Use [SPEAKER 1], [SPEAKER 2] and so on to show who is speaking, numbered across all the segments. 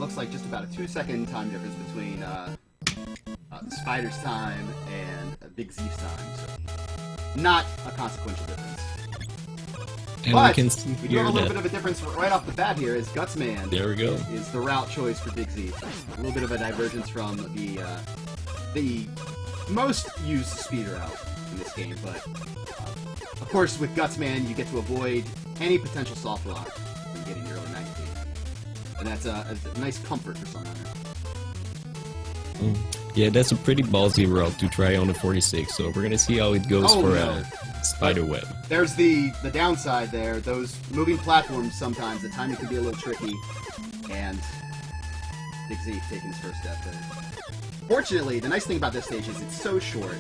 [SPEAKER 1] looks like just about a 2-second time difference between Spider's time and BigZeef's time. So not a consequential difference.
[SPEAKER 2] And
[SPEAKER 1] but
[SPEAKER 2] we can see
[SPEAKER 1] we do have a little bit of a difference right off the bat here. Is Gutsman
[SPEAKER 2] there we go.
[SPEAKER 1] is the route choice for BigZeef. A little bit of a divergence from the most used speed route in this game, but of course with Gutsman you get to avoid any potential soft lock from getting your early 19. And that's a nice comfort for some runner.
[SPEAKER 2] Yeah, that's a pretty ballsy route to try on the 46, so we're gonna see how it goes for Spiderweb.
[SPEAKER 1] There's the downside there. Those moving platforms sometimes, the timing can be a little tricky, and BigZeef taking his first step there. Fortunately, the nice thing about this stage is it's so short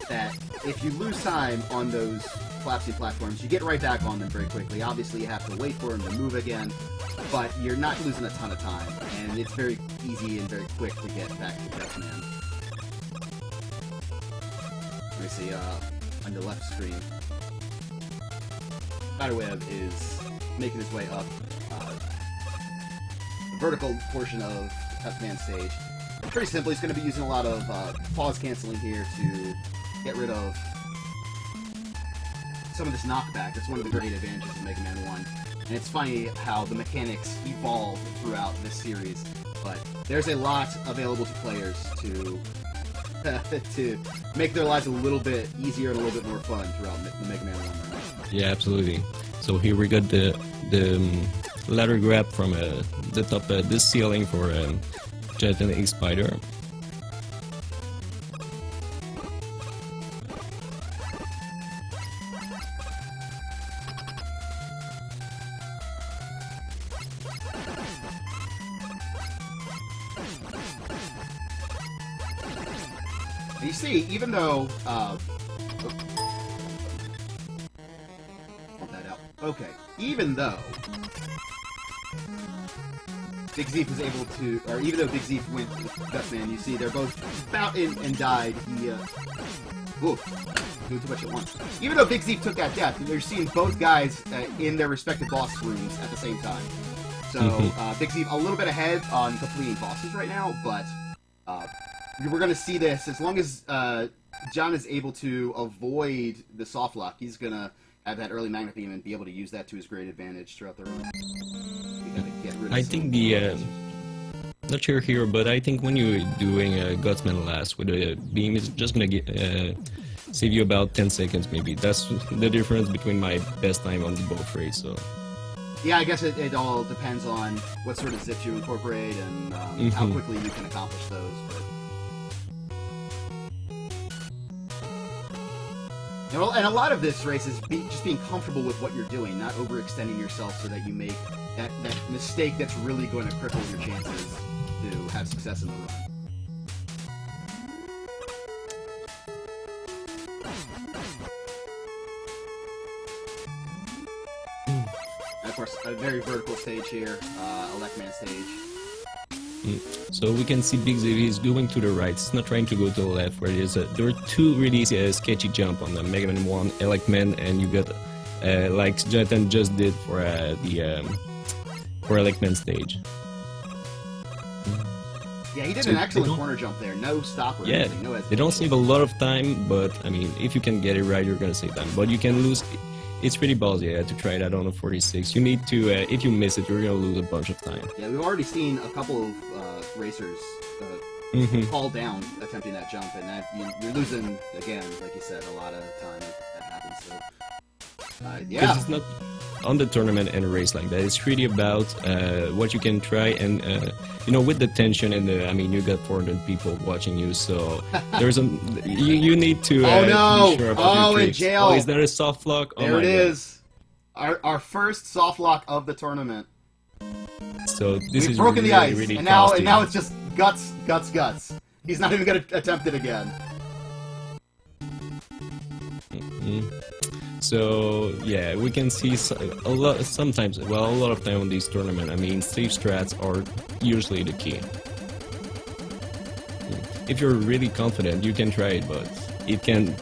[SPEAKER 1] that if you lose time on those collapsing platforms, you get right back on them very quickly. Obviously, you have to wait for them to move again, but you're not losing a ton of time, and it's very easy and very quick to get back to Gutsman. Let me see, on the left screen, Spiderweb is making his way up the vertical portion of the Gutsman stage. Pretty simple, he's going to be using a lot of pause canceling here to get rid of some of this knockback. That's one of the great advantages of Mega Man 1. And it's funny how the mechanics evolve throughout this series, but there's a lot available to players to to make their lives a little bit easier and a little bit more fun throughout the Mega Man 1 run.
[SPEAKER 2] Yeah, absolutely. So here we got the ladder grab from the top this ceiling for JonathanXSpidewebia.
[SPEAKER 1] You see, even though that out. Okay, even though BigZeef was able to, or even though BigZeef went with Gutsman, you see they're both about in and died. He doing too much at once. Even though BigZeef took that death, you're seeing both guys in their respective boss rooms at the same time. So BigZeef a little bit ahead on completing bosses right now, but we're going to see this. As long as John is able to avoid the soft lock, he's going to have that early Magnet Beam and be able to use that to his great advantage throughout the run.
[SPEAKER 2] I think the... not sure here, but I think when you're doing a Gutsman last with a beam, it's just going to save you about 10 seconds maybe. That's the difference between my best time on the both race, so...
[SPEAKER 1] Yeah, I guess it all depends on what sort of zips you incorporate and how quickly you can accomplish those, but... And a lot of this race is just being comfortable with what you're doing, not overextending yourself so that you make that mistake that's really going to cripple your chances to have success in the run. And of course, a very vertical stage here, a left-man stage.
[SPEAKER 2] So we can see BigZeef is going to the right. It's not trying to go to the left, where there are two really sketchy jump on the Mega Man 1 Electman, and you got like Jonathan just did for the Electman stage.
[SPEAKER 1] Yeah, he did an excellent corner jump there. No stop or anything. No hesitation.
[SPEAKER 2] They don't save a lot of time, but I mean, if you can get it right, you're gonna save time. But you can lose. It's pretty ballsy to try that on a 46. You need to, if you miss it, you're gonna lose a bunch of time.
[SPEAKER 1] Yeah, we've already seen a couple of racers fall down attempting that jump, and that you're losing again, like you said, a lot of time that happens. So, yeah,
[SPEAKER 2] it's not on the tournament and a race like that. It's really about what you can try, and you know, with the tension and I mean, you got 400 people watching you, so there's you need to.
[SPEAKER 1] Oh no!
[SPEAKER 2] To be sure about your tricks.
[SPEAKER 1] In jail!
[SPEAKER 2] Oh, is there a soft lock?
[SPEAKER 1] There it is. Our first soft lock of the tournament.
[SPEAKER 2] So this is
[SPEAKER 1] broken
[SPEAKER 2] really,
[SPEAKER 1] the ice,
[SPEAKER 2] really
[SPEAKER 1] and now
[SPEAKER 2] costly.
[SPEAKER 1] it's just guts. He's not even going to attempt it again.
[SPEAKER 2] So yeah, we can see a lot of time on these tournaments. I mean, safe strats are usually the key. If you're really confident, you can try it, but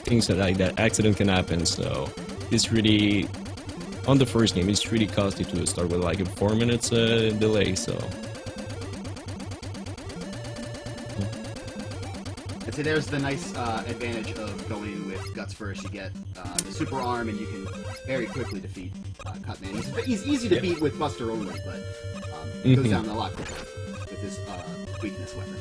[SPEAKER 2] things like that, accident can happen. So it's really, on the first game, it's really costly to start with like a 4 minutes delay. So
[SPEAKER 1] And so there's the nice advantage of going with Guts first. You get the super arm, and you can very quickly defeat Cutman. He's easy to beat with Buster only, but it goes down a lot quicker with his weakness weapon.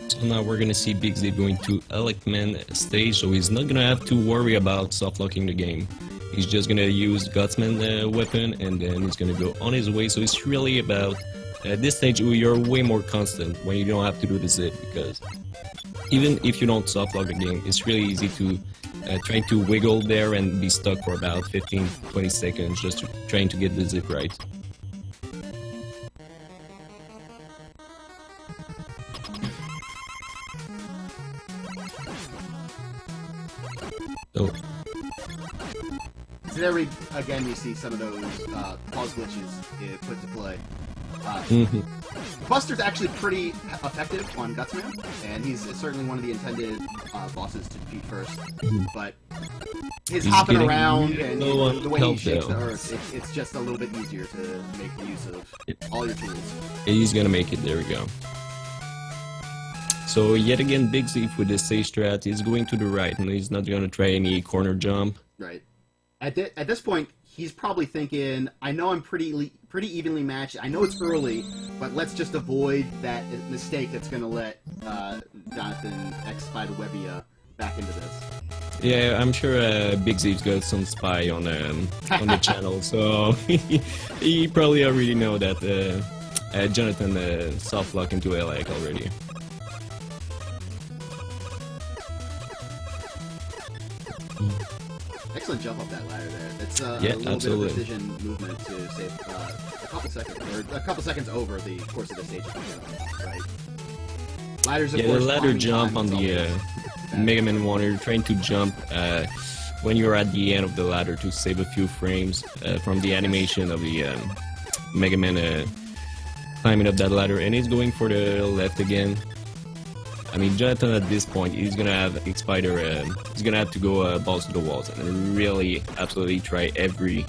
[SPEAKER 2] So now we're gonna see BigZeef going to Electman stage, so he's not gonna have to worry about soft locking the game. He's just gonna use Gutsman weapon, and then he's gonna go on his way. So it's really about at this stage you're way more constant when you don't have to do the zip, because even if you don't soft lock the game, it's really easy to try to wiggle there and be stuck for about 15-20 seconds just trying to get the zip right.
[SPEAKER 1] So there again you see some of those pause glitches put to play. Buster's actually pretty effective on Gutsman, and he's certainly one of the intended bosses to defeat first. But his hopping around and the way he shakes the earth, it's just a little bit easier to make use of all your tools.
[SPEAKER 2] He's gonna make it, there we go. So yet again, BigZeef with his stage strat is going to the right, and he's not gonna try any corner jump.
[SPEAKER 1] Right. At this point, he's probably thinking, I know I'm pretty evenly matched. I know it's early, but let's just avoid that mistake that's going to let JonathanXSpidewebia back into this.
[SPEAKER 2] Yeah, I'm sure BigZeef's got some spy on the channel, so he probably already know that Jonathan soft lock into LAC already.
[SPEAKER 1] Excellent jump up that ladder there. It's a little
[SPEAKER 2] absolutely.
[SPEAKER 1] bit of precision movement to save a couple seconds over the course of the stage. Right. Ladders, of course,
[SPEAKER 2] the ladder jump on the Mega Man 1, you're trying to jump when you're at the end of the ladder to save a few frames from the animation of the Mega Man climbing up that ladder, and he's going for the left again. I mean, Jonathan at this point, he's gonna have Spider. He's gonna have to go balls to the walls and really, absolutely try every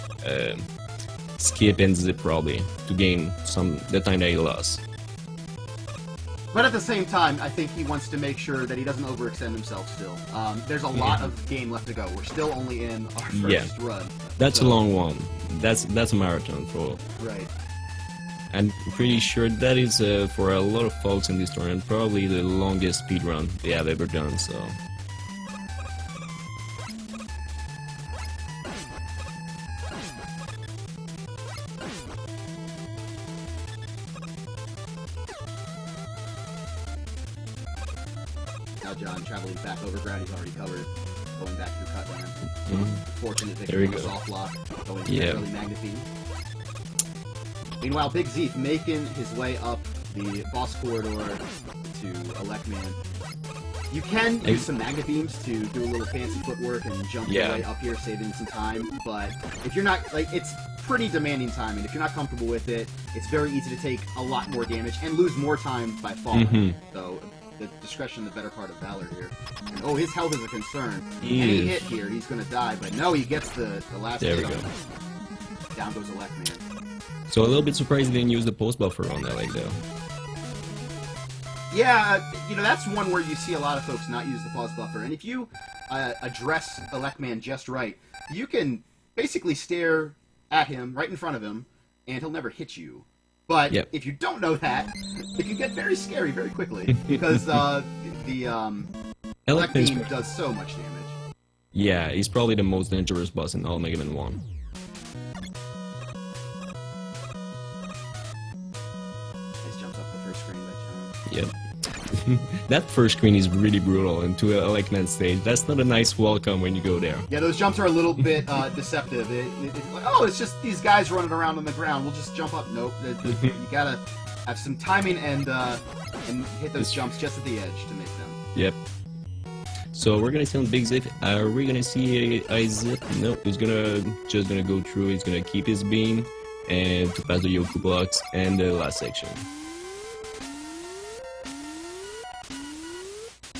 [SPEAKER 2] skip and zip probably to gain the time that he lost.
[SPEAKER 1] But at the same time, I think he wants to make sure that he doesn't overextend himself. Still, there's a lot of game left to go. We're still only in our first run.
[SPEAKER 2] That's a long one. That's a marathon for.
[SPEAKER 1] Right.
[SPEAKER 2] I'm pretty sure that is, for a lot of folks in this tournament, probably the longest speedrun they have ever done, so...
[SPEAKER 1] Now John traveling back over ground he's already covered, going back through Cutland. Fortunate victory with soft lock, going to early Magnafine. Meanwhile, BigZeef making his way up the boss corridor to Electman. You can use some Magna Beams to do a little fancy footwork and jump your way up here, saving some time, but if you're not, it's pretty demanding time, and if you're not comfortable with it, it's very easy to take a lot more damage and lose more time by falling. So, the discretion, the better part of Valor here. And, his health is a concern. Any hit here, he's going to die, but no, he gets the last hit.
[SPEAKER 2] There we go.
[SPEAKER 1] Down goes Electman.
[SPEAKER 2] So a little bit surprised they didn't use the post buffer on that leg, though.
[SPEAKER 1] Yeah, that's one where you see a lot of folks not use the pause buffer, and if you address Electman just right, you can basically stare at him right in front of him, and he'll never hit you. But if you don't know that, it can get very scary very quickly, because the Elect Beam does so much damage.
[SPEAKER 2] Yeah, he's probably the most dangerous boss in all Mega Man 1. Yep. That first screen is really brutal into a Electman stage. That's not a nice welcome when you go there.
[SPEAKER 1] Yeah, those jumps are a little bit deceptive. It's just these guys running around on the ground. We'll just jump up. Nope. You gotta have some timing and hit those jumps just at the edge to make them.
[SPEAKER 2] Yep. So we're gonna see on BigZeef. Are we gonna see a zip? No, he's just gonna go through. He's gonna keep his beam and to pass the Yoku blocks and the last section.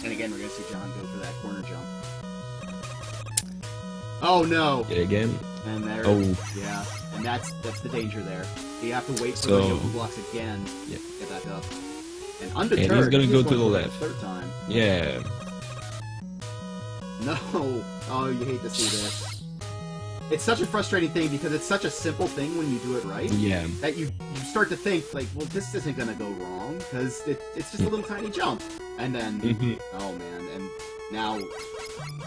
[SPEAKER 1] And again, we're going to see John go for that corner jump. Oh no!
[SPEAKER 2] Again.
[SPEAKER 1] And there,
[SPEAKER 2] Oh.
[SPEAKER 1] yeah, and that's the danger there. You have to wait for
[SPEAKER 2] So,
[SPEAKER 1] the Yoku blocks again.
[SPEAKER 2] Yeah.
[SPEAKER 1] Get back up. And undeterred,
[SPEAKER 2] And he's gonna go to the
[SPEAKER 1] going for it
[SPEAKER 2] left.
[SPEAKER 1] Third time.
[SPEAKER 2] Yeah.
[SPEAKER 1] No. Oh, you hate to see this. It's such a frustrating thing because it's such a simple thing when you do it right.
[SPEAKER 2] Yeah.
[SPEAKER 1] That you start to think like, well, this isn't gonna go wrong because it's just a little tiny jump, and then oh man, and now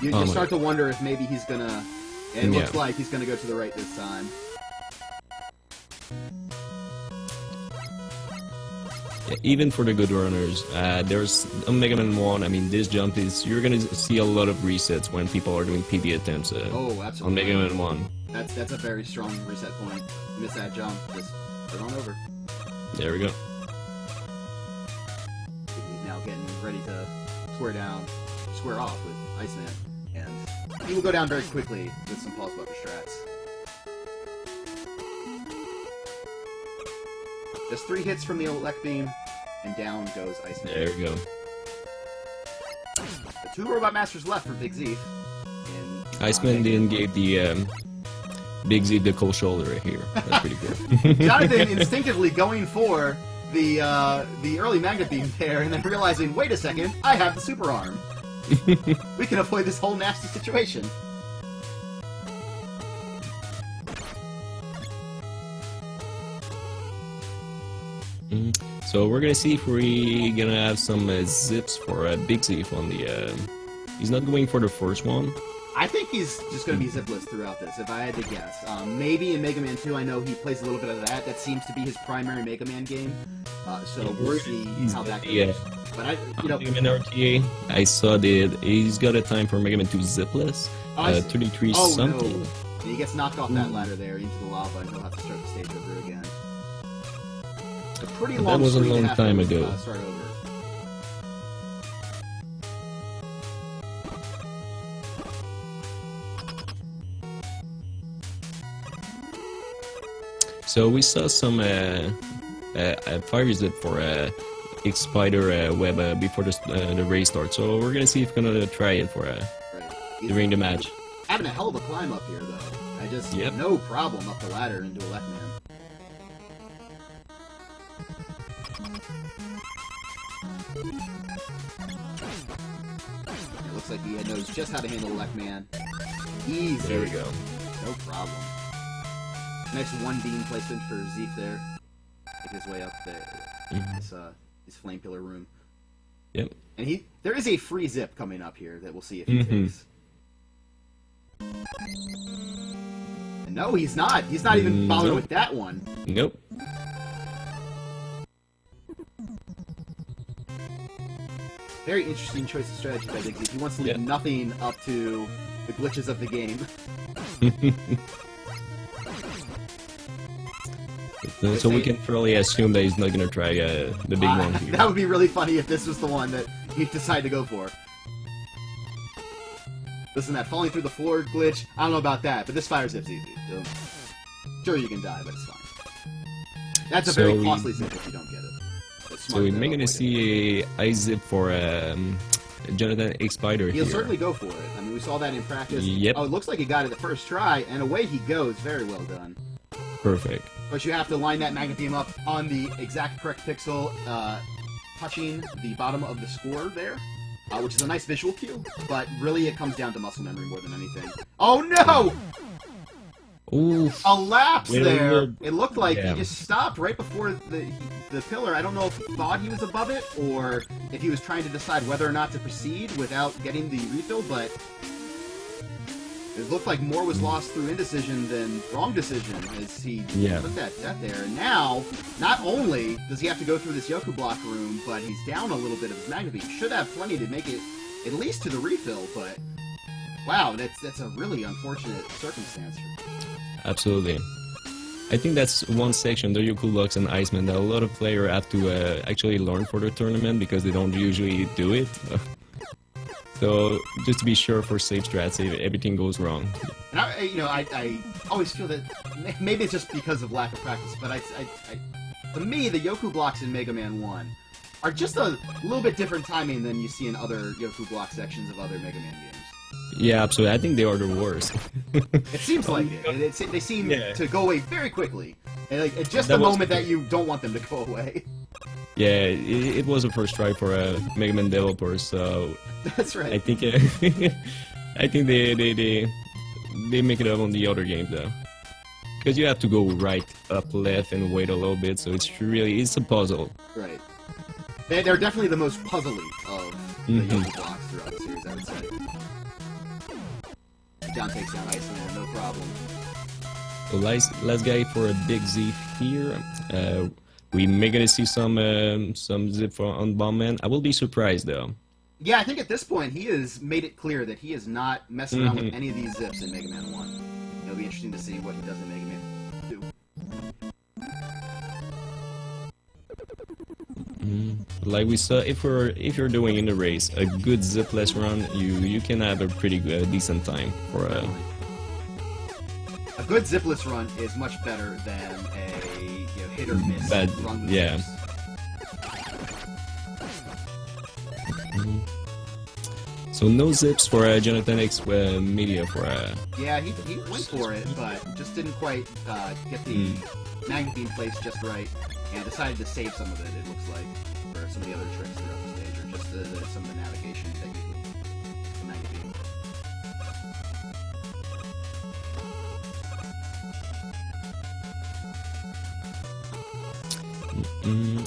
[SPEAKER 1] you start to wonder if maybe he's gonna. It looks like he's gonna go to the right this time.
[SPEAKER 2] Yeah, even for the good runners, there's on Mega Man 1, I mean, this jump is, you're gonna see a lot of resets when people are doing PB attempts
[SPEAKER 1] oh, absolutely.
[SPEAKER 2] on Mega Man 1.
[SPEAKER 1] That's a very strong reset point. You miss that jump, just put it on over.
[SPEAKER 2] There we go.
[SPEAKER 1] He's now getting ready to square off with Iceman, and he will go down very quickly with some pulse buffer strats. Just 3 hits from the Elect Beam, and down goes Iceman.
[SPEAKER 2] There we go.
[SPEAKER 1] The 2 Robot Masters left for BigZeef.
[SPEAKER 2] Iceman didn't give the BigZeef the cold shoulder right here. That's pretty good.
[SPEAKER 1] Jonathan instinctively going for the early Magnet Beam there, and then realizing, wait a second, I have the Super Arm. We can avoid this whole nasty situation.
[SPEAKER 2] So we're gonna see if we're gonna have some zips for BigZeef on the. He's not going for the first one.
[SPEAKER 1] I think he's just going to be zipless throughout this, if I had to guess. Maybe in Mega Man 2, I know he plays a little bit of that. That seems to be his primary Mega Man game. So we'll see how that goes.
[SPEAKER 2] Yeah.
[SPEAKER 1] But you know,
[SPEAKER 2] Mega Man RTA, I saw that he's got a time for Mega Man 2 zipless. 33 something.
[SPEAKER 1] No. And he gets knocked off that ladder there into the lava, and he'll have to start the stage over again. A pretty long
[SPEAKER 2] That was a
[SPEAKER 1] screen to
[SPEAKER 2] long
[SPEAKER 1] have
[SPEAKER 2] time
[SPEAKER 1] to,
[SPEAKER 2] ago.
[SPEAKER 1] Start over.
[SPEAKER 2] So we saw some fire zip for XSpidewebia before the race starts. So we're gonna see if we're gonna try it for during the match.
[SPEAKER 1] Having a hell of a climb up here, though. I just no problem up the ladder into a left man. It looks like he knows just how to handle a left man. Easy.
[SPEAKER 2] There we go.
[SPEAKER 1] No problem. Nice one beam placement for Zeef there. Make his way up there. His flame pillar room.
[SPEAKER 2] Yep.
[SPEAKER 1] And there is a free zip coming up here that we'll see if he takes. And no, he's not. He's not even bothered with that one.
[SPEAKER 2] Nope.
[SPEAKER 1] Very interesting choice of strategy by BigZeef. He wants to leave nothing up to the glitches of the game.
[SPEAKER 2] So we can probably assume that he's not gonna try the big one here.
[SPEAKER 1] That would be really funny if this was the one that he decided to go for. Listen, that falling through the floor glitch, I don't know about that, but this fire zip's easy. Sure, you can die, but it's fine. That's a very costly zip if you don't get it.
[SPEAKER 2] So we're gonna see a ice zip for JonathanXSpidewebia here.
[SPEAKER 1] He'll certainly go for it. I mean, we saw that in practice.
[SPEAKER 2] Yep.
[SPEAKER 1] Oh, it looks like he got it the first try, and away he goes. Very well done.
[SPEAKER 2] Perfect.
[SPEAKER 1] But you have to line that Magnet Beam up on the exact correct pixel, touching the bottom of the score there, which is a nice visual cue, but really it comes down to muscle memory more than anything. Oh no!
[SPEAKER 2] Oof.
[SPEAKER 1] A lapse there! It looked like
[SPEAKER 2] Yeah.
[SPEAKER 1] he just stopped right before the pillar. I don't know if he thought he was above it, or if he was trying to decide whether or not to proceed without getting the refill, but it looked like more was lost through indecision than wrong decision as he took that death there. And now, not only does he have to go through this Yoku block room, but he's down a little bit of his Magnet Beam. Should have plenty to make it at least to the refill, but wow, that's a really unfortunate circumstance.
[SPEAKER 2] Absolutely. I think that's one section, the Yoku blocks and Iceman, that a lot of players have to actually learn for the tournament because they don't usually do it. So, just to be sure for safe strats, if everything goes wrong.
[SPEAKER 1] And I always feel that maybe it's just because of lack of practice, but to me, the Yoku blocks in Mega Man 1 are just a little bit different timing than you see in other Yoku block sections of other Mega Man games.
[SPEAKER 2] Yeah, absolutely. I think they are the worst.
[SPEAKER 1] It seems like it. They seem to go away very quickly. And like, it's just the moment that you don't want them to go away.
[SPEAKER 2] Yeah, it was a first try for a Mega Man developer, so
[SPEAKER 1] that's right.
[SPEAKER 2] I think I think they make it up on the other game though, because you have to go right, up, left, and wait a little bit. So it's a puzzle.
[SPEAKER 1] Right. They're definitely the most puzzly of the Yoshi blocks throughout the series, I would say. Down takes down Iceman, no problem.
[SPEAKER 2] So let's go for a BigZeef here. We may gonna see some zip on Bombman. I will be surprised though.
[SPEAKER 1] Yeah, I think at this point he has made it clear that he is not messing around with any of these zips in Mega Man 1. It'll be interesting to see what he does in Mega Man 2.
[SPEAKER 2] Like we saw, if you're doing in the race a good zipless run, you can have a pretty decent time for a.
[SPEAKER 1] A good zipless run is much better than a hit or miss run with zips. So no zips for JonathanXSpidewebia for Yeah, he went for it, but just didn't quite get the magnet beam placed just right, and decided to save some of it, it looks like, for some of the other tricks throughout the stage, or just some of the navigation technique with the magnet beam.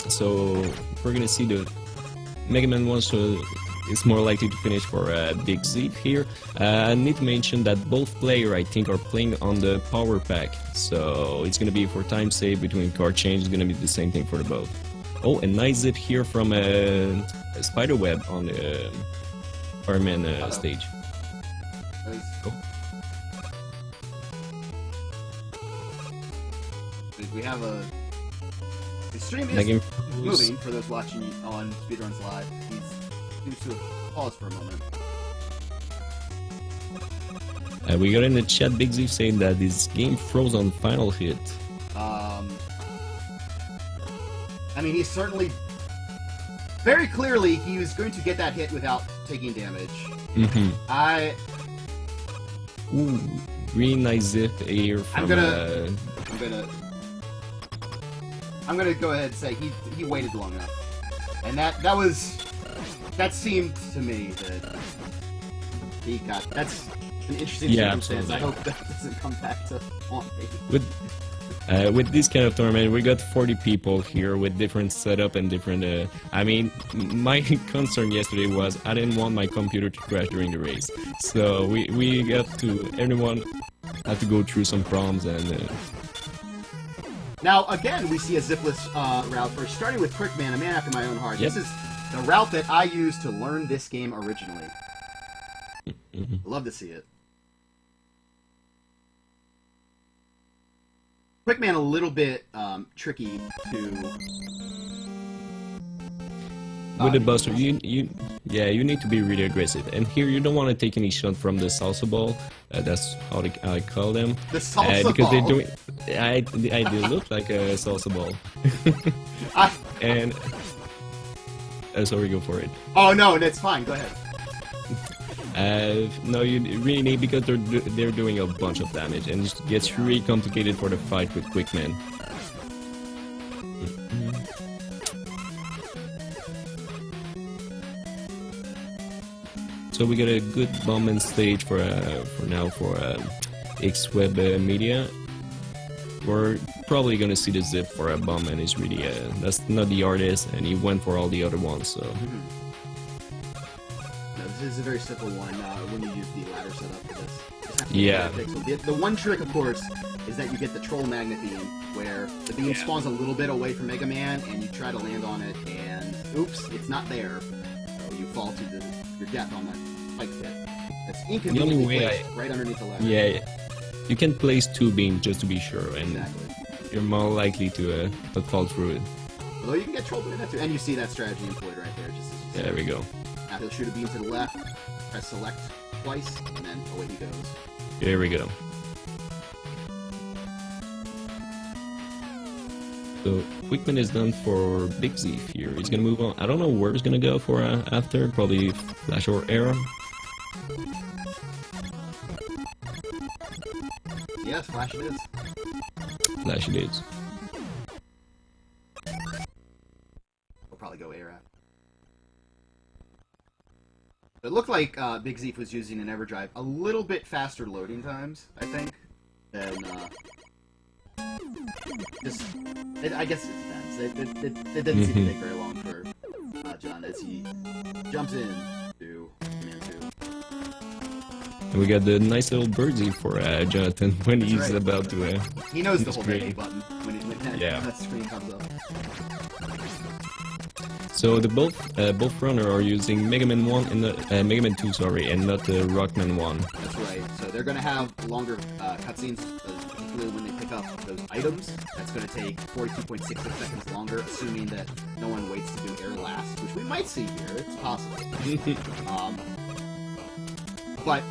[SPEAKER 2] So we're gonna see the Mega Man 1, so it's more likely to finish for BigZeef here. I need to mention that both players, I think, are playing on the power pack, so it's gonna be for time save between card change. It's gonna be the same thing for the both. Oh, a nice zip here from a spiderweb on the Fireman stage.
[SPEAKER 1] Nice.
[SPEAKER 2] Cool.
[SPEAKER 1] We have a. The stream is moving for those watching on Speedruns Live. Seems to have paused for a moment.
[SPEAKER 2] We got in the chat BigZeef saying that this game froze on final hit.
[SPEAKER 1] I mean, he's certainly... Very clearly, he was going to get that hit without taking damage.
[SPEAKER 2] Ooh, really nice zip here from...
[SPEAKER 1] I'm gonna go ahead and say he waited long enough. And that seemed to me that he got... That's an interesting circumstance.
[SPEAKER 2] Absolutely.
[SPEAKER 1] I hope that doesn't come back to haunt me.
[SPEAKER 2] With this kind of tournament, we got 40 people here with different setup and different... I mean, my concern yesterday was I didn't want my computer to crash during the race. So we got to... Everyone had to go through some problems and...
[SPEAKER 1] Now, again, we see a zipless route first, starting with Quickman, a man after my own heart.
[SPEAKER 2] Yep.
[SPEAKER 1] This is the route that I used to learn this game originally. Love to see it. Quickman a little bit tricky to...
[SPEAKER 2] With the buster, you need to be really aggressive. And here you don't want to take any shot from the salsa ball. That's how I call them.
[SPEAKER 1] The salsa
[SPEAKER 2] because
[SPEAKER 1] ball?
[SPEAKER 2] they're doing... they look like a salsa ball. And... sorry, go for it.
[SPEAKER 1] Oh, no, that's fine. Go ahead.
[SPEAKER 2] No, you really need, because they're doing a bunch of damage, and it gets really complicated for the fight with Quickman. So we got a good bombing stage for now for XSpidewebia. We're probably gonna see the zip for a bombman. Is really that's not the artist, and he went for all the other ones. So.
[SPEAKER 1] No, this is a very simple one when you use the ladder setup for this.
[SPEAKER 2] Yeah.
[SPEAKER 1] The one trick, of course, is that you get the troll magnet beam, where the beam spawns a little bit away from Mega Man, and you try to land on it, and oops, it's not there. So you fall to your death on that spike pit. That's inconveniently placed right underneath the ladder.
[SPEAKER 2] Yeah, you can place two beams just to be sure, and you're more likely to fall through it.
[SPEAKER 1] Although you can get trolled with that too, and you see that strategy employed right there.
[SPEAKER 2] Yeah, there we go.
[SPEAKER 1] Now he'll shoot a beam to the left, press select twice, and then away he goes.
[SPEAKER 2] There we go. So Quickman is done for BigZeef here. He's gonna move on. I don't know where he's gonna go for after. Probably Flash or Arrow.
[SPEAKER 1] Yes, Flash it is.
[SPEAKER 2] Flash it is.
[SPEAKER 1] We'll probably go ARAP. It looked like BigZeef was using an EverDrive a little bit faster loading times, I think, than I guess it depends. It didn't seem to take very long for John as he jumps in to Command 2.
[SPEAKER 2] And we got the nice little birdie for Jonathan when
[SPEAKER 1] That's
[SPEAKER 2] he's
[SPEAKER 1] right.
[SPEAKER 2] about to.
[SPEAKER 1] He knows the whole
[SPEAKER 2] screen.
[SPEAKER 1] A button when that screen comes up.
[SPEAKER 2] So the both runner are using Mega Man 1 and Mega Man 2, sorry, and not Rockman 1.
[SPEAKER 1] That's right. So they're going to have longer cutscenes, particularly when they pick up those items. That's going to take 42.66 seconds longer, assuming that no one waits to do air last, which we might see here. It's possible. But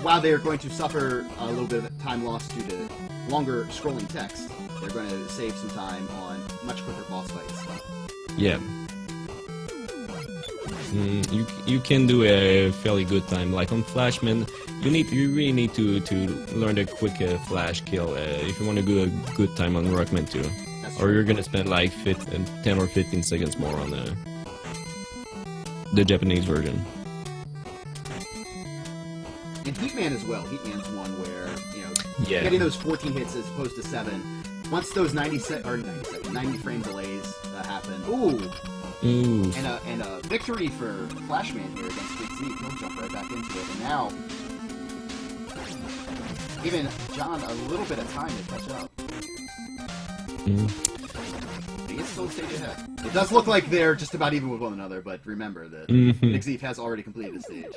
[SPEAKER 1] while they're going to suffer a little bit of time loss due to longer scrolling text, they're going to save some time on much quicker boss fights.
[SPEAKER 2] Yeah. You can do a fairly good time. Like on Flashman, you really need to learn a quick flash kill if you want to do a good time on Rockman 2. Or you're gonna spend like 10 or 15 seconds more on the Japanese version.
[SPEAKER 1] And Heatman as well. Heatman's one where, getting those 14 hits as opposed to 7. Once those 90 frame delays happen. Ooh! And a victory for Flashman here against BigZeef. He'll jump right back into it. And now, giving John a little bit of time to catch up. He is still a stage ahead. It does look like they're just about even with one another, but remember that BigZeef has already completed the stage.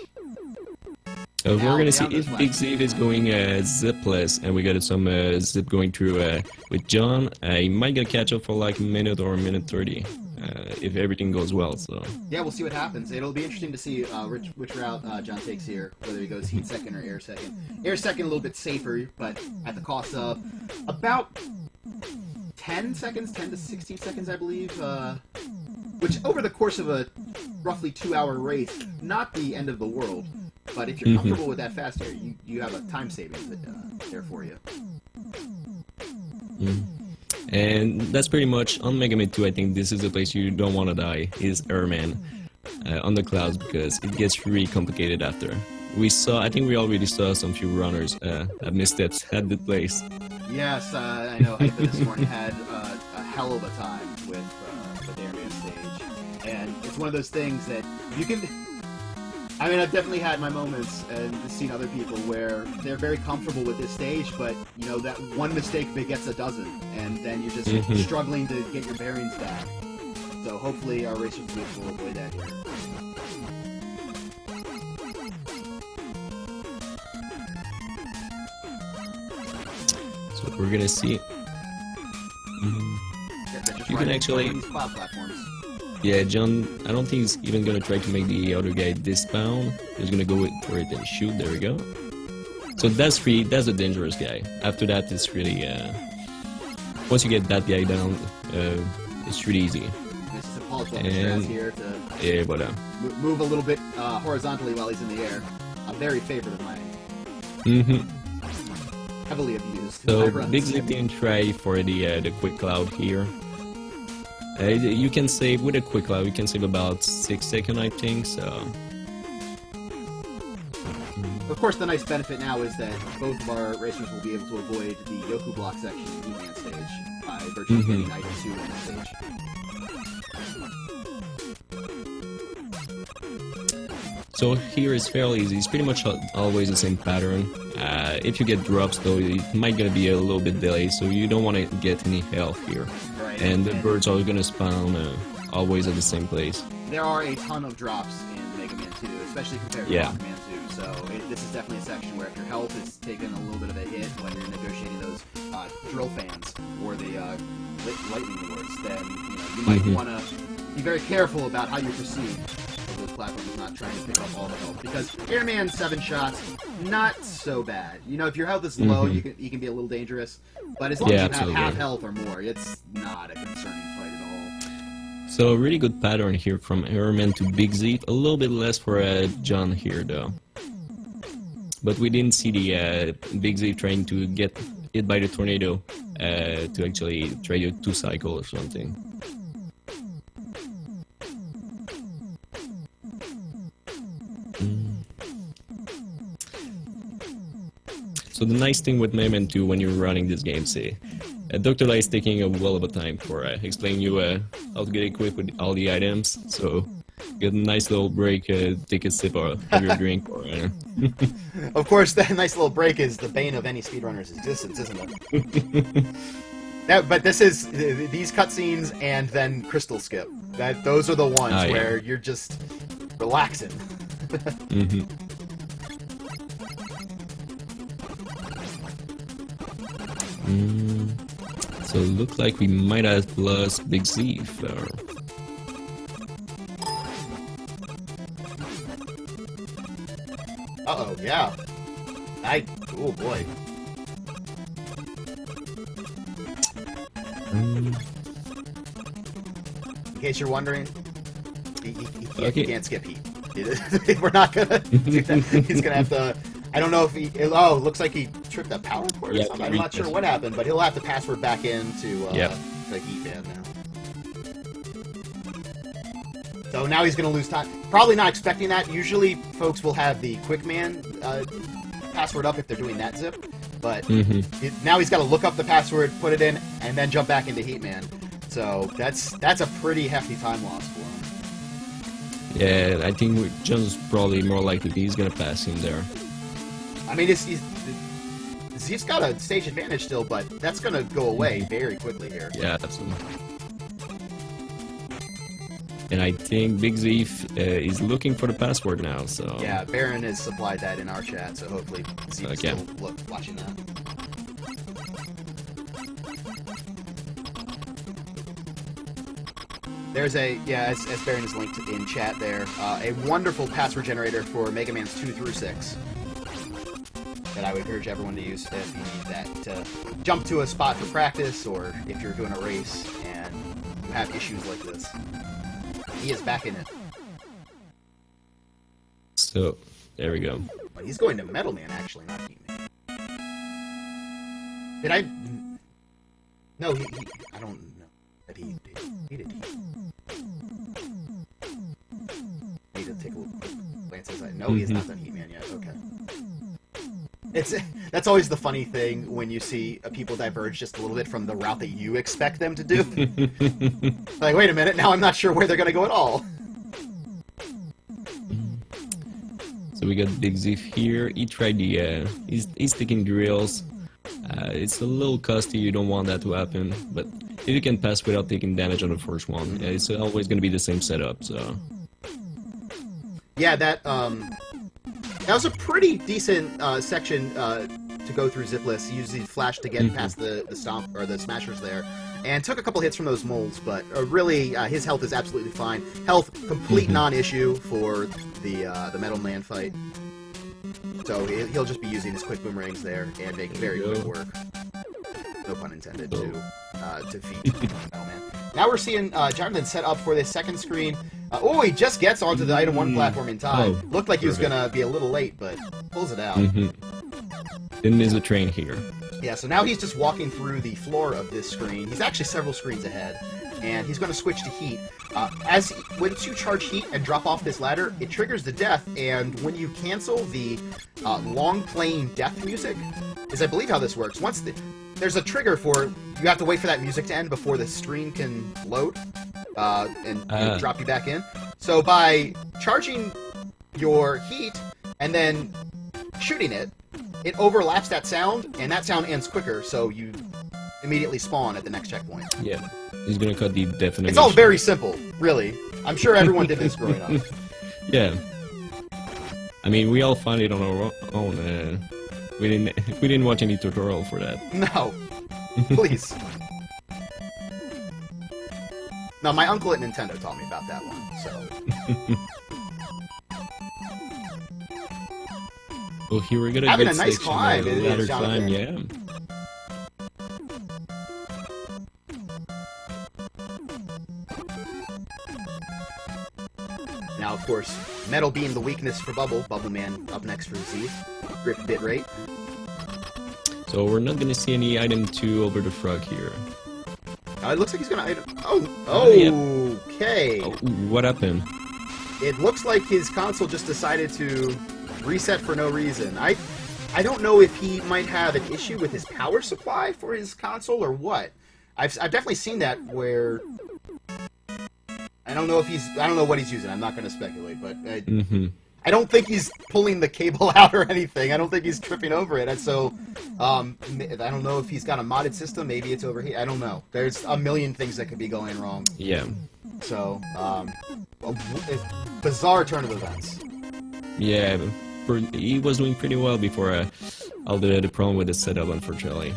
[SPEAKER 2] We're gonna see if BigZeef is going zipless, and we got some zip going through with John. He might get a catch up for like a minute or a minute 30, if everything goes well. So
[SPEAKER 1] yeah, we'll see what happens. It'll be interesting to see which route John takes here, whether he goes heat second or air second. Air second a little bit safer, but at the cost of about 10 seconds, 10 to 16 seconds, I believe. Which over the course of a roughly 2-hour race, not the end of the world. But if you're comfortable with that fast air, you have a time savings there for you.
[SPEAKER 2] And that's pretty much on Mega Man 2. I think this is the place you don't want to die, is Airman on the clouds, because it gets really complicated after. I think we already saw some few runners have missteps at the place.
[SPEAKER 1] Yes, I know Hyper this morning had a hell of a time with Airman stage. And it's one of those things that you can... I mean, I've definitely had my moments and seen other people where they're very comfortable with this stage, but, that one mistake begets a dozen, and then you're just struggling to get your bearings back. So hopefully our racers will avoid that here.
[SPEAKER 2] So we're gonna see. You can actually...
[SPEAKER 1] these cloud platforms.
[SPEAKER 2] Yeah, John, I don't think he's even gonna try to make the other guy dismount. He's gonna go for it and shoot. There we go. So that's a dangerous guy. After that, it's really once you get that guy down, it's really easy.
[SPEAKER 1] This is a Paul's here to move a little bit horizontally while he's in the air. A very favorite of mine. Heavily abused.
[SPEAKER 2] So BigZeef didn't try for the quick cloud here. You can save with a quick cloud. You can save about 6 seconds, I think. So.
[SPEAKER 1] Of course, the nice benefit now is that both of our racers will be able to avoid the Yoku block section in the He-Man stage by virtue of getting item 2 in the stage.
[SPEAKER 2] So here is fairly easy. It's pretty much always the same pattern. If you get drops, though, it might gonna be a little bit delayed, so you don't want to get any health here.
[SPEAKER 1] Right,
[SPEAKER 2] and the birds are gonna spawn always at the same place.
[SPEAKER 1] There are a ton of drops in Mega Man 2, especially compared to Rockman 2. So this is definitely a section where if your health is taking a little bit of a hit when you're negotiating those drill fans or the lightning awards, then you might want to be very careful about how you proceed. Those platforms, not trying to pick up all the health, because Airman 7 shots, not so bad. If your health is low, you can be a little dangerous, but as long as you have half health or more, it's not a concerning fight at all.
[SPEAKER 2] So a really good pattern here from Airman to BigZeef. A little bit less for John here though. but we didn't see the BigZeef trying to get hit by the tornado to actually try a 2-cycle or something. So the nice thing with Mega Man 2 when you're running this game, say, Dr. Light is taking a well of a time for explaining you how to get equipped with all the items, so get a nice little break, take a sip of your drink. Or,
[SPEAKER 1] Of course, that nice little break is the bane of any speedrunner's existence, isn't it? But this is these cutscenes and then Crystal Skip. Those are the ones where you're just relaxing.
[SPEAKER 2] So look like we might have lost BigZeef.
[SPEAKER 1] Uh-oh, yeah. Oh boy. In case you're wondering, he can't skip heat. We're not gonna do that. He's gonna have to... I don't know if he... Oh, looks like he tripped a power cord or something. I'm not sure what happened, but he'll have to password back into the heat band now. So now he's going to lose time. Probably not expecting that. Usually folks will have the Quickman password up if they're doing that zip. But now he's got to look up the password, put it in, and then jump back into Heatman. So that's a pretty hefty time loss for him.
[SPEAKER 2] Yeah, I think John's probably more likely he's going to pass him there.
[SPEAKER 1] I mean, Zeef's got a stage advantage still, but that's going to go away very quickly here.
[SPEAKER 2] Yeah, absolutely. And I think BigZeef is looking for the password now, so...
[SPEAKER 1] Yeah, Baron has supplied that in our chat, so hopefully Zeef's still watching that. There's a, as Baron is linked in chat there, a wonderful password generator for Mega Man's 2 through 6. That I would encourage everyone to use if you need that to jump to a spot for practice, or if you're doing a race and you have issues like this. He is back in it.
[SPEAKER 2] So, there we go.
[SPEAKER 1] But he's going to Metal Man, actually, not Heatman. Did I... No, I don't know that he did. I need to take a look. Glance inside. No, he has not done Heatman yet. Okay. That's always the funny thing when you see people diverge just a little bit from the route that you expect them to do. Like, wait a minute, now I'm not sure where they're going to go at all.
[SPEAKER 2] So we got BigZeef here. He tried the... he's taking drills. It's a little costly, you don't want that to happen. But if you can pass without taking damage on the first one, it's always going to be the same setup, so...
[SPEAKER 1] Yeah, that was a pretty decent section to go through Zipless. He used the flash to get past the stomp or the smashers there, and took a couple hits from those moles. But really, his health is absolutely fine. Health complete non-issue for the Metal Man fight. So he'll just be using his quick boomerangs there and make very quick work. No pun intended to defeat Metal Man. Now we're seeing Jonathan set up for this second screen. Oh, he just gets onto the item 1 platform in time. Looked like he was going to be a little late, but pulls it out.
[SPEAKER 2] Didn't miss a train here.
[SPEAKER 1] Yeah, so now he's just walking through the floor of this screen. He's actually several screens ahead, and he's going to switch to heat. Once you charge heat and drop off this ladder, it triggers the death, and when you cancel the long playing death music, is I believe how this works. There's a trigger for you have to wait for that music to end before the screen can load and drop you back in. So by charging your heat and then shooting it, it overlaps that sound, and that sound ends quicker, so you immediately spawn at the next checkpoint.
[SPEAKER 2] Yeah, he's gonna cut the definite.
[SPEAKER 1] It's all very simple, really. I'm sure everyone did this growing up.
[SPEAKER 2] Yeah. I mean, we all found it on our own. We didn't watch any tutorial for that.
[SPEAKER 1] No. Please. No, my uncle at Nintendo taught me about that one, so...
[SPEAKER 2] Well, here we're gonna
[SPEAKER 1] having
[SPEAKER 2] get
[SPEAKER 1] a nice climb,
[SPEAKER 2] ladder climb, yeah.
[SPEAKER 1] Now, of course, Metal being the weakness for Bubble. Bubble Man up next for Zeef. Grip bit rate.
[SPEAKER 2] So we're not gonna see any item 2 over the frog here.
[SPEAKER 1] It looks like he's gonna item.
[SPEAKER 2] Yep.
[SPEAKER 1] Okay.
[SPEAKER 2] Oh, what happened?
[SPEAKER 1] It looks like his console just decided to reset for no reason. I don't know if he might have an issue with his power supply for his console or what. I've definitely seen that where I don't know what he's using. I'm not going to speculate, but I don't think he's pulling the cable out or anything. I don't think he's tripping over it. And so I don't know if he's got a modded system. Maybe it's over here. I don't know. There's a million things that could be going wrong.
[SPEAKER 2] Yeah.
[SPEAKER 1] So a bizarre turn of events.
[SPEAKER 2] Yeah, he was doing pretty well before all the problem with the setup, unfortunately.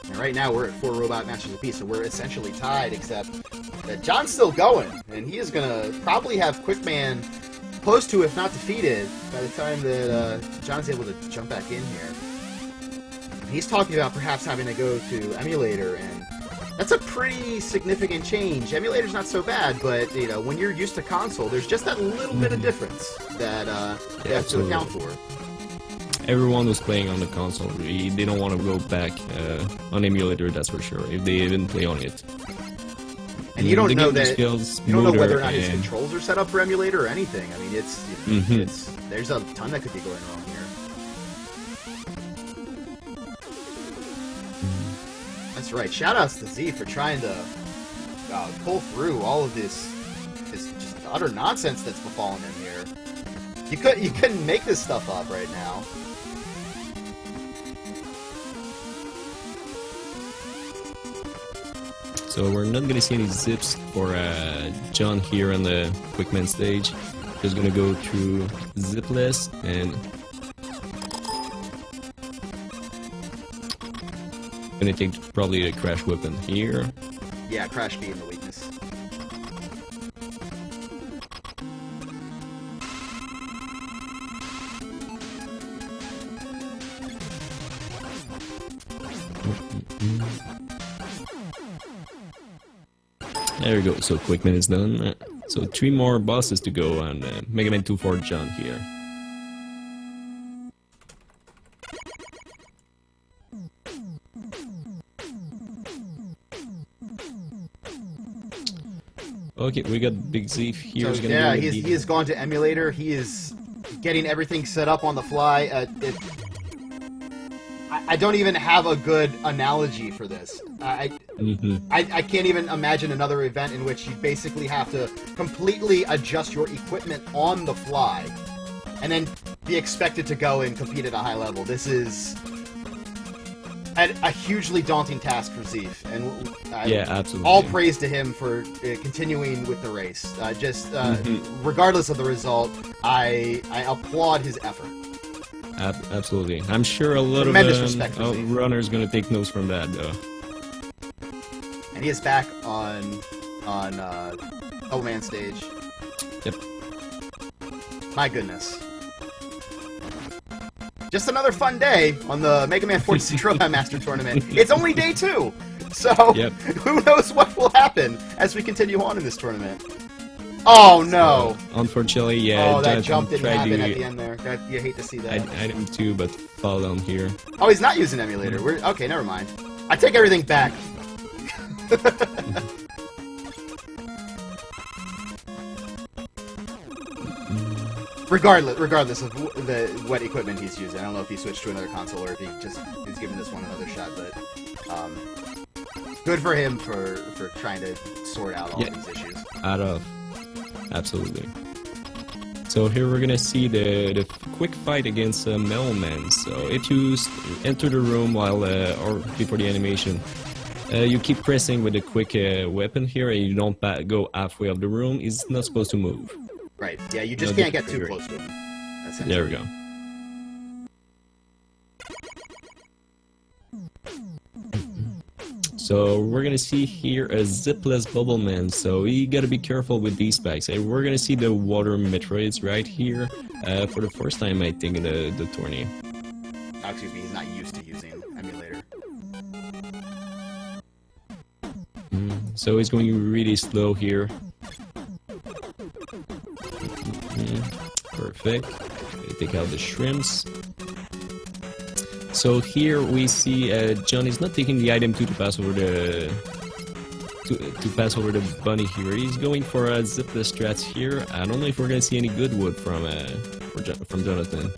[SPEAKER 1] And right now we're at 4 Robot Masters apiece, so we're essentially tied, except that John's still going, and he is gonna probably have Quickman close to, if not defeated, by the time that John's able to jump back in here. He's talking about perhaps having to go to Emulator, and that's a pretty significant change. Emulator's not so bad, but you know, when you're used to console, there's just that little bit of difference that you have to account for.
[SPEAKER 2] Everyone who's playing on the console, they don't want to go back on Emulator, that's for sure, if they even play on it.
[SPEAKER 1] And you don't know that
[SPEAKER 2] you
[SPEAKER 1] don't know whether or not his controls are set up for Emulator or anything. I mean, it's there's a ton that could be going wrong here. That's right. Shoutouts to Z for trying to pull through all of this just utter nonsense that's befallen him here. You couldn't make this stuff up right now.
[SPEAKER 2] So we're not gonna see any zips for John here on the Quickman stage. Just gonna go through zipless and gonna take probably a crash weapon here.
[SPEAKER 1] Yeah, crash being the weakness.
[SPEAKER 2] There we go, so Quickman is done. So 3 more bosses to go on Mega Man 2 for John here. Okay, we got BigZeef here.
[SPEAKER 1] So, yeah, he has gone to Emulator. He is getting everything set up on the fly. I don't even have a good analogy for this. I can't even imagine another event in which you basically have to completely adjust your equipment on the fly and then be expected to go and compete at a high level. This is a hugely daunting task for Zeef, and
[SPEAKER 2] yeah, absolutely.
[SPEAKER 1] All praise to him for continuing with the race. Regardless of the result, I applaud his effort.
[SPEAKER 2] Absolutely. I'm sure a lot of runners going to take notes from that, though.
[SPEAKER 1] And he is back on Double Man stage.
[SPEAKER 2] Yep.
[SPEAKER 1] My goodness. Just another fun day on the Mega Man 46 Robot Master Tournament. It's only day 2, so who knows what will happen as we continue on in this tournament. Oh no!
[SPEAKER 2] So, unfortunately, yeah.
[SPEAKER 1] Oh, that jump didn't happen at the end there. You hate to see that.
[SPEAKER 2] Item 2, but fall down here.
[SPEAKER 1] Oh, he's not using Emulator. Okay, never mind. I take everything back. Regardless of what equipment he's using. I don't know if he switched to another console or if he just is giving this one another shot, but good for him for trying to sort out all these issues.
[SPEAKER 2] Absolutely. So here we're gonna see the quick fight against Melman. So if you enter the room while or before the animation, you keep pressing with the quick weapon here, and you don't go halfway of the room. It's not supposed to move.
[SPEAKER 1] Right. Yeah, you just can't get too close to him.
[SPEAKER 2] There we go. So we're gonna see here a zipless Bubble Man, so you gotta be careful with these specs. We're gonna see the water Metroids right here for the first time, I think, in the tourney.
[SPEAKER 1] Excuse me, he's not used to using Emulator.
[SPEAKER 2] So it's going really slow here. Perfect. Take out the shrimps. So here we see John is not taking the item 2 to pass over the to pass over the bunny here. He's going for a zipless strats here. I don't know if we're gonna see any good wood from Jonathan.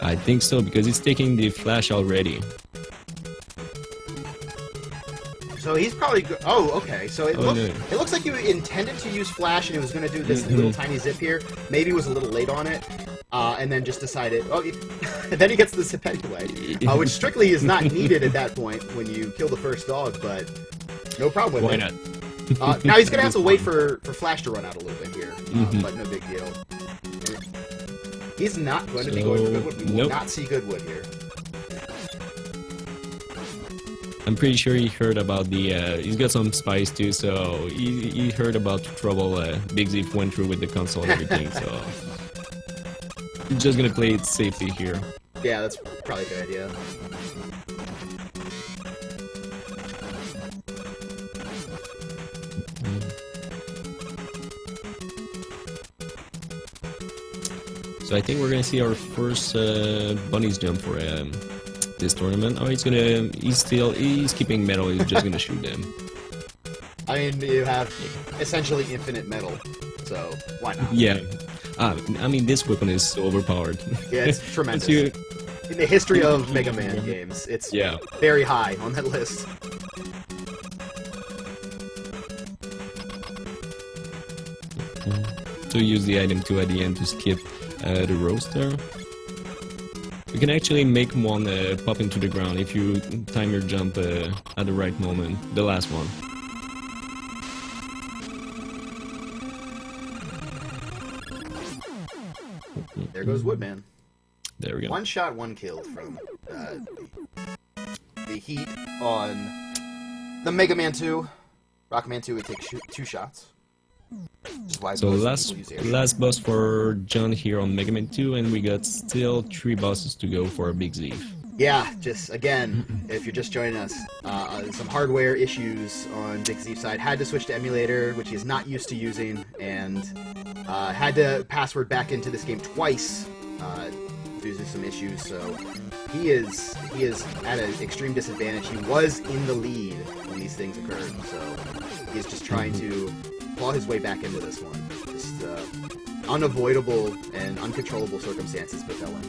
[SPEAKER 2] I think so, because he's taking the flash already.
[SPEAKER 1] So he's probably oh, okay. So it looks like you intended to use flash and it was going to do this little tiny zip here. Maybe was a little late on it, and then just decided. Oh, then he gets the zip anyway, which strictly is not needed at that point when you kill the first dog. But no problem with
[SPEAKER 2] Why
[SPEAKER 1] it.
[SPEAKER 2] not?
[SPEAKER 1] Now he's going to have to wait for flash to run out a little bit here, but no big deal. He's not going to be going for Goodwood. We will not see Goodwood here.
[SPEAKER 2] I'm pretty sure he heard about the, he's got some spies too, so he heard about the trouble BigZeef went through with the console and everything, so he's just gonna play it safely here.
[SPEAKER 1] Yeah, that's probably a good idea.
[SPEAKER 2] So I think we're gonna see our first bunnies jump for this tournament. Oh, he's keeping metal. He's just gonna shoot them.
[SPEAKER 1] I mean, you have essentially infinite metal, so why not?
[SPEAKER 2] Yeah. I mean, this weapon is so overpowered.
[SPEAKER 1] Yeah, it's tremendous. In the history of Mega Man games, it's very high on that list.
[SPEAKER 2] So use the item 2 at the end to skip the roaster. You can actually make one pop into the ground if you time your jump at the right moment, the last one.
[SPEAKER 1] There goes Woodman.
[SPEAKER 2] There we go.
[SPEAKER 1] One shot, one kill from the heat on the Mega Man 2. Rockman 2 would take 2 shots.
[SPEAKER 2] So last boss for John here on Mega Man 2, and we got still 3 bosses to go for BigZeef.
[SPEAKER 1] Yeah, just again, if you're just joining us, some hardware issues on BigZeef's side. Had to switch to emulator, which he's not used to using, and had to password back into this game twice due to some issues. So he is at an extreme disadvantage. He was in the lead when these things occurred, so he's just trying to claw his way back into this one. Just unavoidable and uncontrollable circumstances befell him.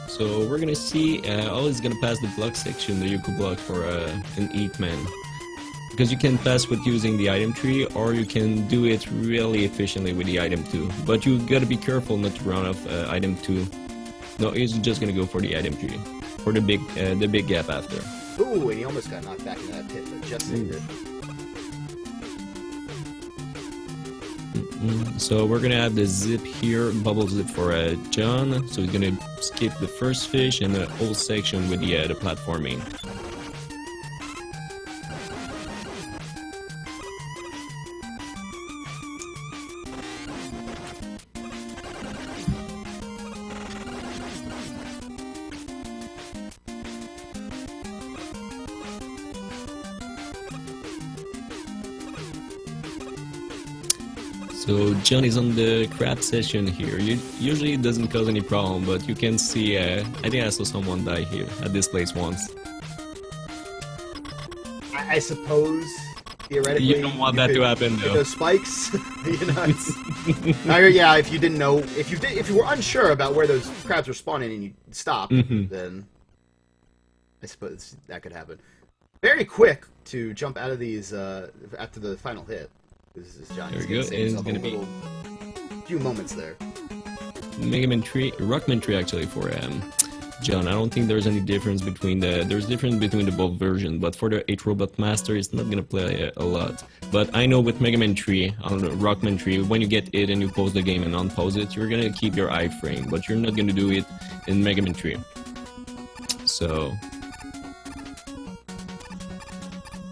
[SPEAKER 2] So we're gonna see, he's gonna pass the block section, the Yuku block for an 8-man. Because you can pass with using the item tree, or you can do it really efficiently with the item 2. But you gotta be careful not to run off item 2. No, he's just gonna go for the item tree. For the big gap after.
[SPEAKER 1] Ooh, and he almost got knocked back into that pit, but just saved it.
[SPEAKER 2] So we're gonna have the zip here, bubble zip for John. So he's gonna skip the first fish and the whole section with the platforming. So John is on the crab session here. Usually it doesn't cause any problem, but you can see, I think I saw someone die here at this place once.
[SPEAKER 1] I suppose, theoretically...
[SPEAKER 2] You don't want that to happen, though.
[SPEAKER 1] Those spikes, you know, yeah, if you didn't know, if you were unsure about where those crabs were spawning and you stopped, then I suppose that could happen. Very quick to jump out of these after the final hit.
[SPEAKER 2] There we go, and it's gonna be
[SPEAKER 1] a few moments there.
[SPEAKER 2] Mega Man 3, Rockman 3 actually for John. I don't think there's any difference between there's difference between the both versions, but for the 8 Robot Master, it's not gonna play a lot. But I know with Mega Man 3 on Rockman 3, when you get it and you pause the game and unpause it, you're gonna keep your iframe, but you're not gonna do it in Mega Man 3. So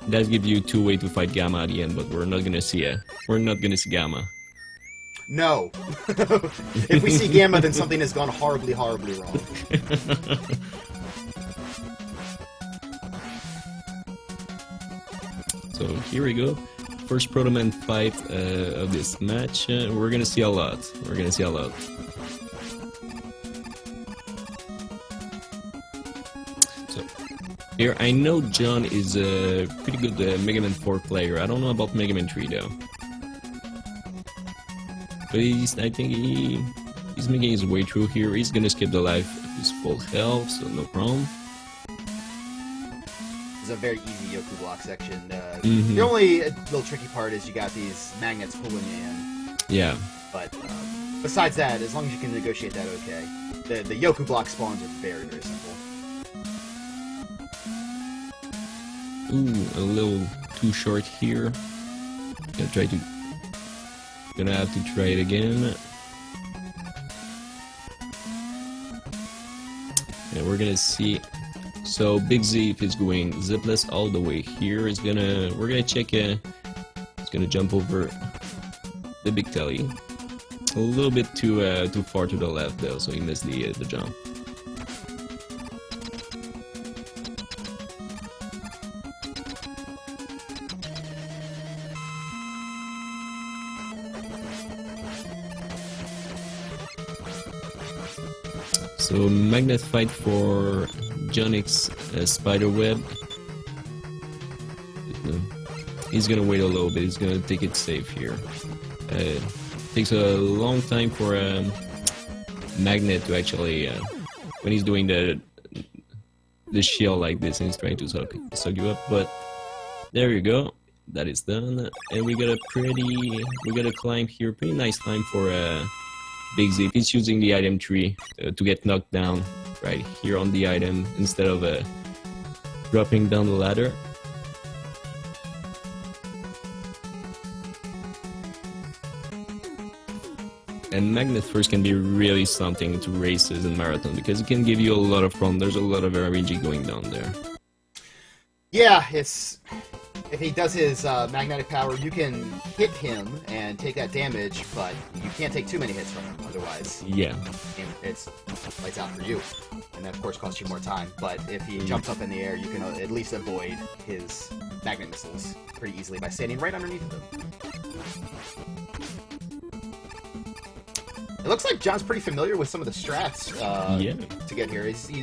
[SPEAKER 2] that gives you 2 ways to fight Gamma at the end, but we're not gonna see Gamma.
[SPEAKER 1] No. If we see Gamma, then something has gone horribly, horribly wrong.
[SPEAKER 2] So here we go. First Proto-Man fight of this match. We're gonna see a lot. We're gonna see a lot. So here, I know John is a pretty good Mega Man 4 player. I don't know about Mega Man 3 though. But I think he's making his way through here. He's gonna skip the life of his full health, so no problem.
[SPEAKER 1] It's a very easy Yoku block section. The only little tricky part is you got these magnets pulling you in.
[SPEAKER 2] Yeah.
[SPEAKER 1] But besides that, as long as you can negotiate that okay. The Yoku block spawns are very, very simple.
[SPEAKER 2] Ooh, a little too short here. Gonna have to try it again. And we're gonna see. So BigZeef is going zipless all the way here. We're gonna check. It's gonna jump over the big telly. A little bit too far to the left though, so he missed the jump. So magnet fight for JonathanXSpidewebia. He's gonna wait a little bit. He's gonna take it safe here. Takes a long time for a magnet to actually when he's doing the shield like this and he's trying to suck you up. But there you go. That is done, and we got a climb here. Pretty nice climb for BigZeef. He's using the item tree to get knocked down right here on the item instead of dropping down the ladder. And Magnet first can be really something to races and marathon because it can give you a lot of fun. There's a lot of RNG going down there.
[SPEAKER 1] Yeah, if he does his magnetic power, you can hit him and take that damage, but you can't take too many hits from him, otherwise
[SPEAKER 2] yeah,
[SPEAKER 1] it's lights out for you. And that, of course, costs you more time. But if he jumps up in the air, you can at least avoid his magnet missiles pretty easily by standing right underneath of them. It looks like John's pretty familiar with some of the strats to get here. He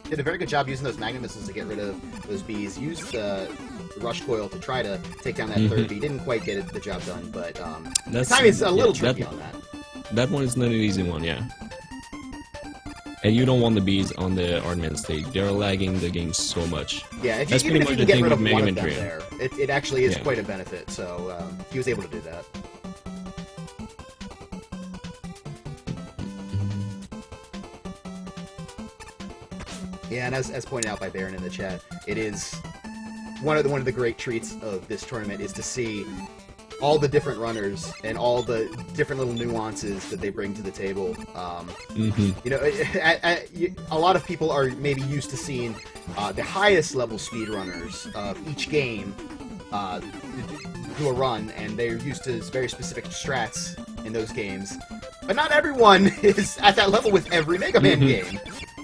[SPEAKER 1] did a very good job using those magnet missiles to get rid of those bees. Used the rush coil to try to take down that third bee. Didn't quite get the job done, but the time is a little tricky on that.
[SPEAKER 2] That one is not an easy one, yeah. And you don't want the bees on the Hardman stage. They're lagging the game so much.
[SPEAKER 1] Yeah, even if you can get rid of one of them there, it actually is quite a benefit. So he was able to do that. Yeah, and as pointed out by Baron in the chat, it is one of the great treats of this tournament is to see all the different runners and all the different little nuances that they bring to the table. You know, a lot of people are maybe used to seeing the highest level speedrunners of each game do a run, and they're used to very specific strats in those games. But not everyone is at that level with every Mega Man game.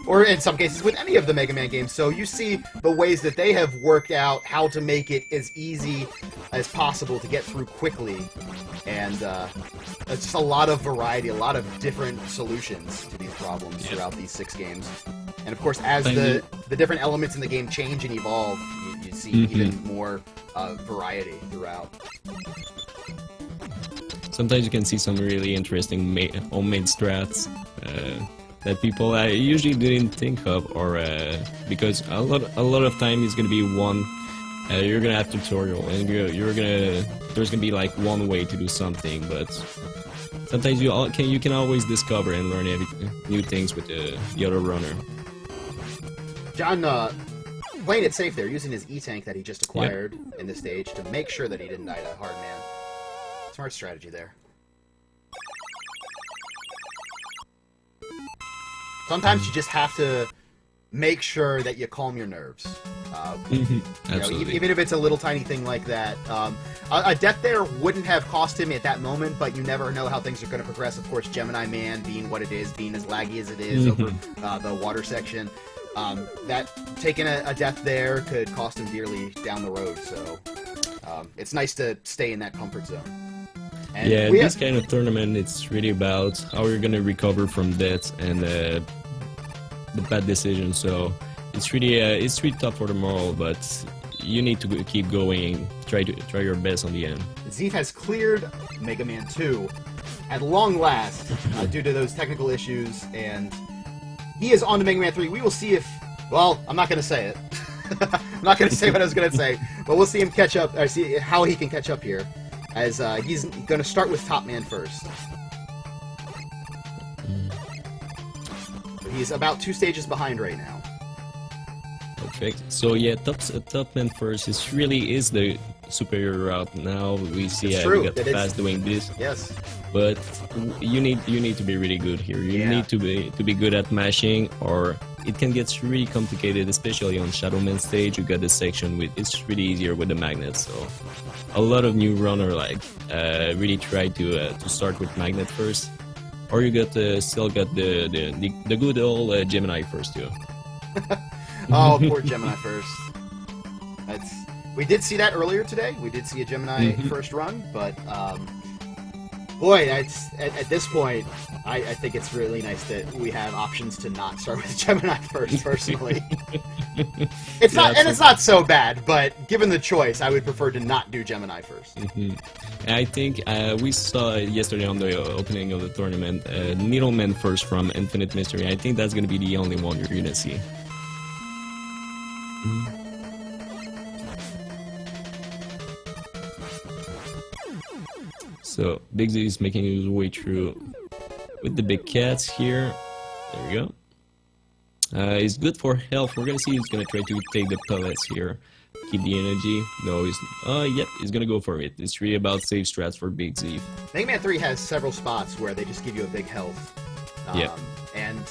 [SPEAKER 1] Or in some cases with any of the Mega Man games. So you see the ways that they have worked out how to make it as easy as possible to get through quickly. And it's just a lot of variety, a lot of different solutions to these problems throughout these 6 games. And of course, as the different elements in the game change and evolve, you see even more variety throughout.
[SPEAKER 2] Sometimes you can see some really interesting homemade strats. That people usually didn't think of, or because a lot of time is gonna be one. You're gonna have tutorial, and there's gonna be like one way to do something, but sometimes you can always discover and learn new things with the other runner.
[SPEAKER 1] John playing it safe there, using his E-Tank that he just acquired in this stage to make sure that he didn't die to Hardman. Smart strategy there. Sometimes you just have to make sure that you calm your nerves.
[SPEAKER 2] Absolutely.
[SPEAKER 1] Even if it's a little tiny thing like that. A death there wouldn't have cost him at that moment, but you never know how things are going to progress. Of course, Gemini Man being what it is, being as laggy as it is over the water section, that taking a death there could cost him dearly down the road. So it's nice to stay in that comfort zone. And
[SPEAKER 2] yeah, this kind of tournament, it's really about how you're going to recover from death and the bad decision. So it's really tough for the moral, but you need to keep going. Try your best on the end.
[SPEAKER 1] Zeef has cleared Mega Man 2 at long last due to those technical issues, and he is on to Mega Man 3. We will see if... Well, I'm not going to say it. I'm not going to say what I was going to say, but we'll see him catch up, or see how he can catch up here, as he's going to start with Top Man first. He's about 2 stages behind right now.
[SPEAKER 2] Perfect. So yeah, top man first is the superior route. Now we see we got fast doing this.
[SPEAKER 1] Yes.
[SPEAKER 2] But you need to be really good here. You need to be good at mashing, or it can get really complicated, especially on Shadow Man stage. You got this section with it's really easier with the magnets. So a lot of new runner really try to start with magnet first. Or you still got the good old Gemini first too.
[SPEAKER 1] Oh, poor Gemini first. We did see that earlier today. We did see a Gemini first run, but boy, at this point, I think it's really nice that we have options to not start with Gemini first. Personally, it's not so bad, but given the choice, I would prefer to not do Gemini first.
[SPEAKER 2] I think we saw yesterday on the opening of the tournament, Needleman first from Infinite Mystery. I think that's going to be the only one you're going to see. So BigZeef is making his way through with the big cats here. There we go. He's good for health. We're gonna see he's gonna try to take the pellets here. Keep the energy. No, yep, he's gonna go for it. It's really about safe strats for BigZeef.
[SPEAKER 1] Mega Man 3 has several spots where they just give you a big health. And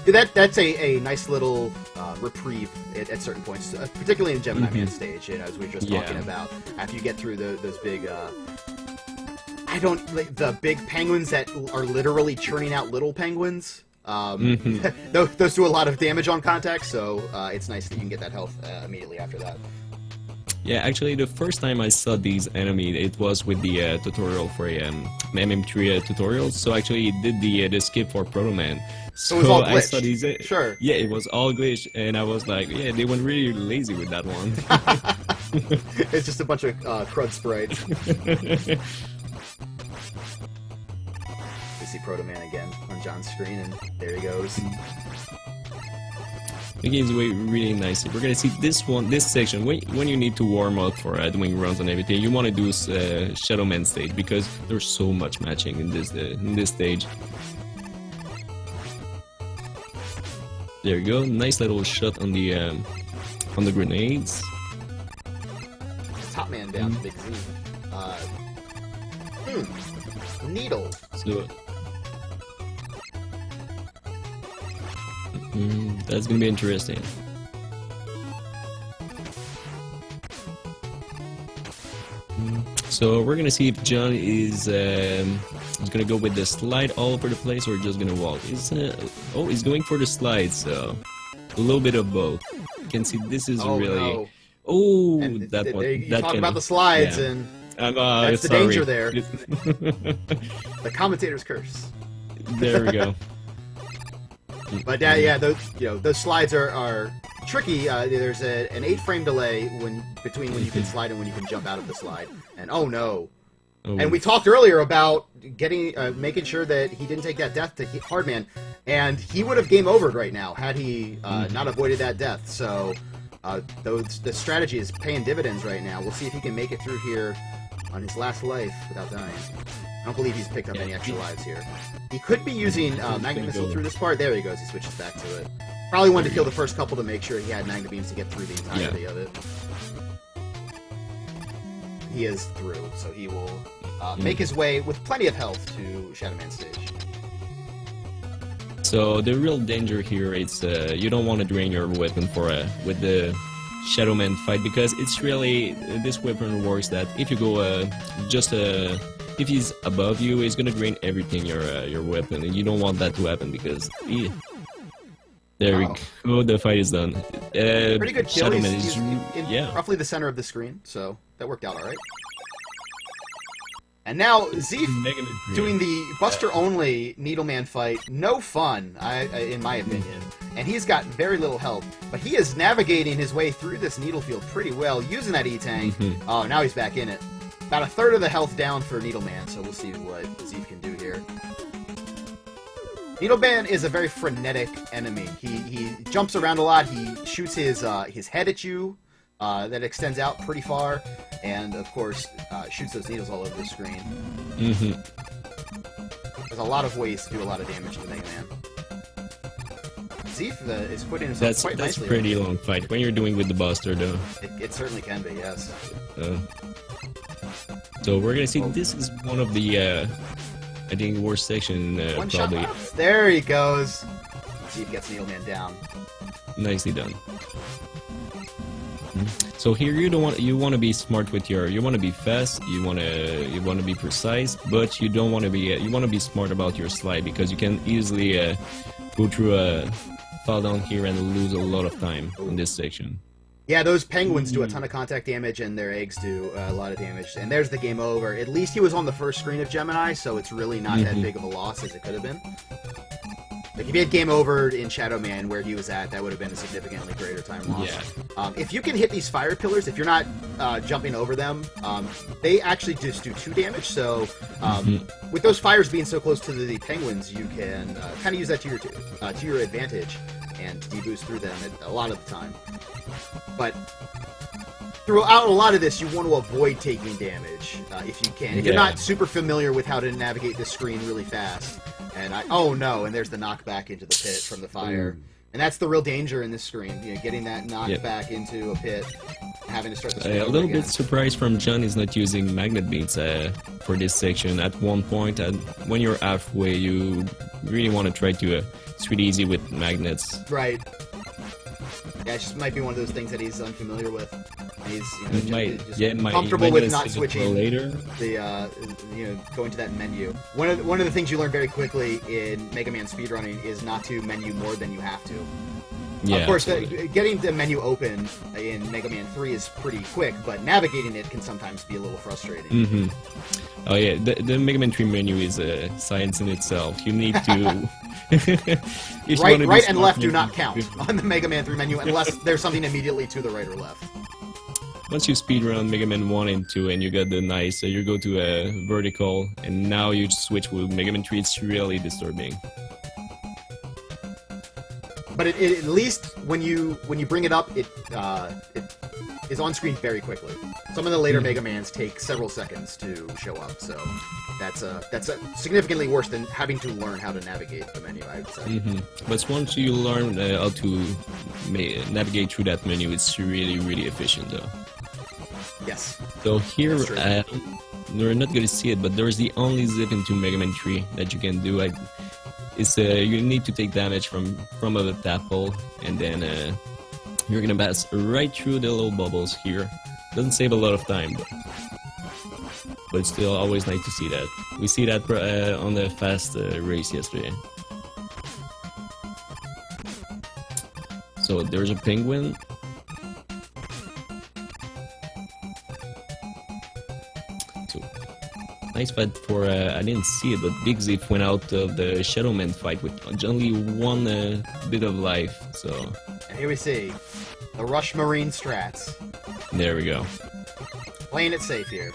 [SPEAKER 1] that's a nice little reprieve at certain points, particularly in Gemini Man stage, as we were just talking about. After you get through those big, the big penguins that are literally churning out little penguins. Those do a lot of damage on contact, so it's nice that you can get that health immediately after that.
[SPEAKER 2] Yeah, actually, the first time I saw these enemies, it was with the tutorial for MM3 tutorial. So actually, it did the skip for Proto Man.
[SPEAKER 1] So it was all glitched.
[SPEAKER 2] I saw these.
[SPEAKER 1] Sure.
[SPEAKER 2] Yeah, it was all glitched, and I was like, yeah, they went really lazy with that one.
[SPEAKER 1] It's just a bunch of crud sprites. We see Proto Man again on John's screen, and there he goes.
[SPEAKER 2] Making his way really nicely. We're gonna see this section when you need to warm up for doing runs and everything. You want to do Shadow Man stage because there's so much matching in this stage. There you go. Nice little shot on the grenades.
[SPEAKER 1] Top Man down to BigZeef. Needle.
[SPEAKER 2] So. That's gonna be interesting. So we're gonna see if John is gonna go with the slide all over the place or just gonna walk. He's going for the slide, so a little bit of both. You can see this is really. Oh,
[SPEAKER 1] and
[SPEAKER 2] that one.
[SPEAKER 1] You talk about the slides, and that's the danger there. The commentator's curse.
[SPEAKER 2] There we go.
[SPEAKER 1] But those slides are tricky. There's an 8-frame delay between when you can slide and when you can jump out of the slide. And oh no! And we talked earlier about making sure that he didn't take that death to Hardman, and he would have game overed right now had he not avoided that death. So the strategy is paying dividends right now. We'll see if he can make it through here on his last life without dying. I don't believe he's picked up any extra lives here. He could be using Magnet Missile through this part. There he goes. He switches back to it. Probably wanted to kill the first couple to make sure he had Magnet Beams to get through the entirety of it. He is through, so he will make his way with plenty of health to Shadow Man stage.
[SPEAKER 2] So the real danger here is you don't want to drain your weapon for with the Shadow Man fight, because it's really this weapon works that if you go just if he's above you, he's gonna drain everything your weapon, and you don't want that to happen because there we go. The fight is done.
[SPEAKER 1] Pretty good kill.
[SPEAKER 2] Shadow Man
[SPEAKER 1] He's
[SPEAKER 2] is
[SPEAKER 1] in roughly the center of the screen, so that worked out all right. And now Zeef doing the Buster-only Needleman fight, no fun, in my opinion. And he's got very little health, but he is navigating his way through this needle field pretty well, using that E-Tank. Oh, now he's back in it. About a third of the health down for Needleman, so we'll see what Zeef can do here. Needleman is a very frenetic enemy. He jumps around a lot. He shoots his head at you. That extends out pretty far, and of course shoots those needles all over the screen. There's a lot of ways to do a lot of damage to Mega Man. Zeef is putting himself quite nicely.
[SPEAKER 2] That's a pretty long fight when you're doing with the Buster, though.
[SPEAKER 1] It certainly can be, yes.
[SPEAKER 2] So we're gonna see. This is one of the I think worst section
[SPEAKER 1] One
[SPEAKER 2] probably.
[SPEAKER 1] shot left. There he goes. Zeef gets Needleman down.
[SPEAKER 2] Nicely done. So here you want to be smart with you want to be fast, you want to be precise, but you don't want to be you want to be smart about your slide, because you can easily go through fall down here and lose a lot of time in this section.
[SPEAKER 1] Yeah, those penguins do a ton of contact damage, and their eggs do a lot of damage. And there's the game over. At least he was on the first screen of Gemini, so it's really not that big of a loss as it could have been. Like, if he had game over in Shadow Man where he was at, that would have been a significantly greater time loss.
[SPEAKER 2] Yeah.
[SPEAKER 1] If you can hit these fire pillars, if you're not jumping over them, they actually just do 2 damage. So with those fires being so close to the penguins, you can kind of use that to your advantage and deboost through them a lot of the time. But throughout a lot of this, you want to avoid taking damage if you can. If you're not super familiar with how to navigate this screen really fast. And oh no, and there's the knockback into the pit from the fire. And that's the real danger in this screen, you know, getting that knocked back into a pit, having to start the screen
[SPEAKER 2] a little bit surprised from John is not using magnet beats for this section at one point. And when you're halfway, you really want to try to sweet easy with magnets.
[SPEAKER 1] Right. Yeah, it just might be one of those things that he's unfamiliar with. He's comfortable with not switching
[SPEAKER 2] later.
[SPEAKER 1] Going to that menu. One of the things you learn very quickly in Mega Man speedrunning is not to menu more than you have to.
[SPEAKER 2] Yeah,
[SPEAKER 1] of course, getting the menu open in Mega Man 3 is pretty quick, but navigating it can sometimes be a little frustrating.
[SPEAKER 2] Oh yeah, the Mega Man 3 menu is a science in itself. You need to...
[SPEAKER 1] right and left do not count on the Mega Man 3 menu unless there's something immediately to the right or left.
[SPEAKER 2] Once you speedrun Mega Man 1 and 2 and you got the nice, you go to a vertical, and now you switch with Mega Man 3, it's really disturbing.
[SPEAKER 1] But at least when you bring it up, it is on screen very quickly. Some of the later Mega Mans take several seconds to show up, so that's significantly worse than having to learn how to navigate the menu, I would say.
[SPEAKER 2] But once you learn how to navigate through that menu, it's really, really efficient, though.
[SPEAKER 1] Yes.
[SPEAKER 2] So here, you're not going to see it, but there's the only zip into Mega Man 3 that you can do. You need to take damage from a tap hole, and then you're gonna pass right through the little bubbles here. Doesn't save a lot of time, but it's still always nice to see that. We see that on the fast race yesterday. So there's a penguin. Nice fight for, I didn't see it, but BigZeef went out of the Shadow Man fight with only one bit of life, so...
[SPEAKER 1] And here we see the Rush Marine strats.
[SPEAKER 2] There we go.
[SPEAKER 1] Playing it safe here.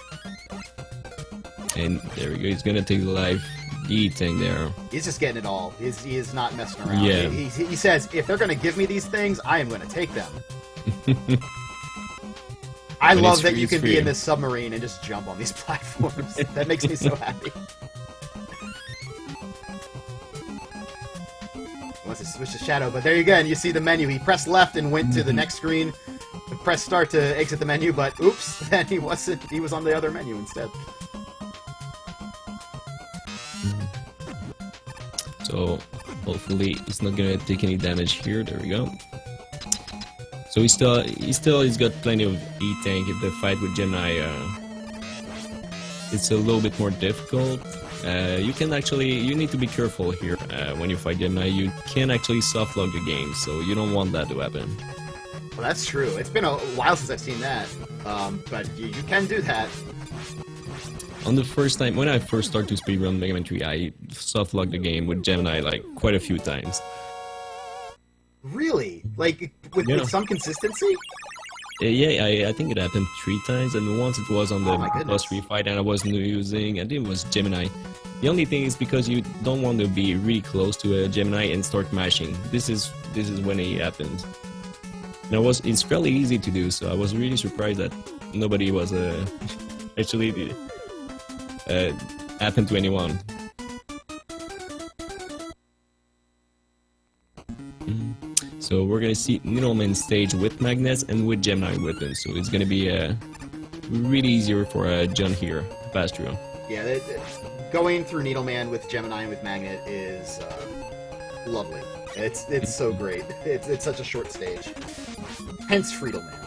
[SPEAKER 2] And there we go, he's gonna take the life E-Tank there.
[SPEAKER 1] He's just getting it all. He is not messing around.
[SPEAKER 2] Yeah.
[SPEAKER 1] He says, if they're gonna give me these things, I am gonna take them. I love that you can be in this submarine and just jump on these platforms. That makes me so happy. Wants to switch to Shadow, but there you go, and you see the menu. He pressed left and went to the next screen. Press start to exit the menu, but oops, then he wasn't. He was on the other menu instead.
[SPEAKER 2] So Hopefully he's not gonna take any damage here. There we go. So he's got plenty of E-tank. If the fight with Gemini, it's a little bit more difficult. You need to be careful here when you fight Gemini. You can actually soft log the game, so you don't want that to happen.
[SPEAKER 1] Well, that's true. It's been a while since I've seen that, but you can do that.
[SPEAKER 2] On the first time, when I first started to speedrun Mega Man 3, I soft logged the game with Gemini like quite a few times.
[SPEAKER 1] Really? Like, with some consistency?
[SPEAKER 2] Yeah, I think it happened 3 times, and once it was on the
[SPEAKER 1] goodness.
[SPEAKER 2] plus 3 fight, and I wasn't using, I think it was Gemini. The only thing is because you don't want to be really close to a Gemini and start mashing. This is when it happens. And it's fairly easy to do, so I was really surprised that nobody was actually happened to anyone. So we're gonna see Needleman stage with magnets and with Gemini weapons, so it's gonna be really easier for John here pass through.
[SPEAKER 1] Yeah, going through Needleman with Gemini and with Magnet is lovely. It's so great. It's such a short stage. Hence Friedelman.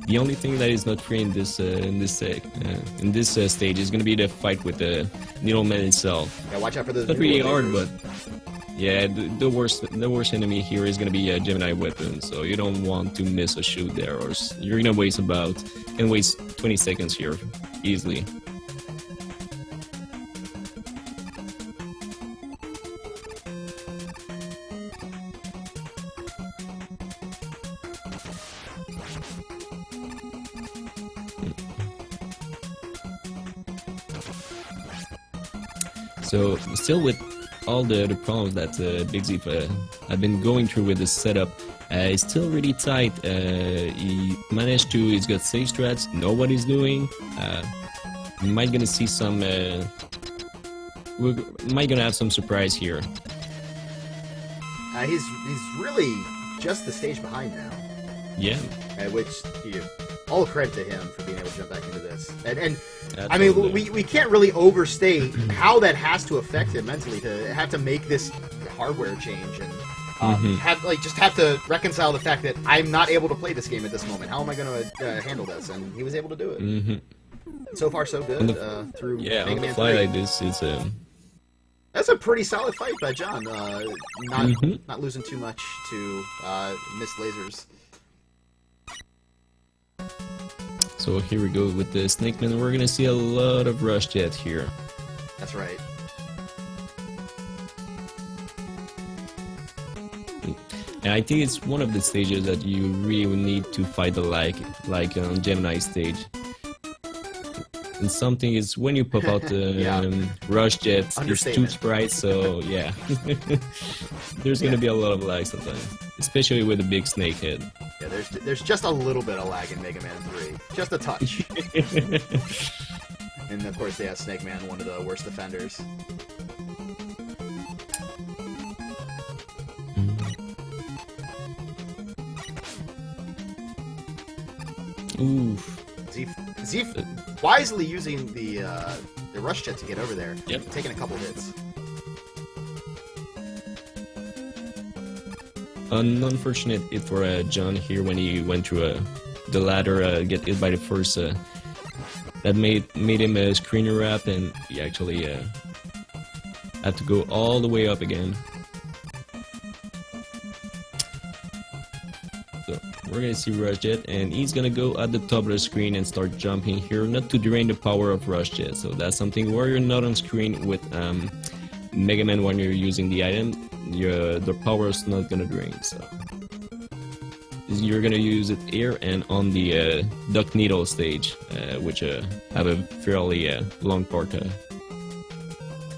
[SPEAKER 2] The only thing that is not free in this stage is gonna be the fight with the Needleman itself.
[SPEAKER 1] Yeah, watch out for those.
[SPEAKER 2] Not really hard, but yeah, the worst enemy here is gonna be a Gemini weapon, so you don't want to miss a shoot there, or you're gonna waste 20 seconds here easily. So still with all the problems that BigZeef have been going through with the setup, it's still really tight. He's got safe strats, know what he's doing. We might gonna see some, we might gonna have some surprise here.
[SPEAKER 1] He's really just the stage behind now.
[SPEAKER 2] Yeah.
[SPEAKER 1] Which, all credit to him for being able to jump back into this. And I mean, we can't really overstate how that has to affect him mentally to have to make this hardware change and have to reconcile the fact that I'm not able to play this game at this moment. How am I going to handle this? And he was able to do it. So far, so good. Through
[SPEAKER 2] on the fly like this, it's
[SPEAKER 1] that's a pretty solid fight by John. Not losing too much to missed lasers.
[SPEAKER 2] So here we go with the Snake Man. We're gonna see a lot of Rush Jet here.
[SPEAKER 1] That's right.
[SPEAKER 2] And I think it's one of the stages that you really need to fight the like on Gemini stage. And something is when you pop out the Rush Jet, it's 2 sprites, so yeah. There's gonna be a lot of lag sometimes, especially with a big snake head.
[SPEAKER 1] Yeah, there's just a little bit of lag in Mega Man 3. Just a touch. And of course, yeah, Snake Man, one of the worst defenders.
[SPEAKER 2] Oof.
[SPEAKER 1] Zeef wisely using the Rush Jet to get over there.
[SPEAKER 2] Yep.
[SPEAKER 1] Taking a couple hits.
[SPEAKER 2] An unfortunate hit for John here when he went through the ladder, get hit by the first. That made him a screener wrap, and he actually had to go all the way up again. So we're gonna see Rush Jet, and he's gonna go at the top of the screen and start jumping here, not to drain the power of Rush Jet. So that's something where you're not on screen with Mega Man when you're using the item. The power is not gonna drain, so you're gonna use it here and on the Duck Needle stage, which have a fairly long part.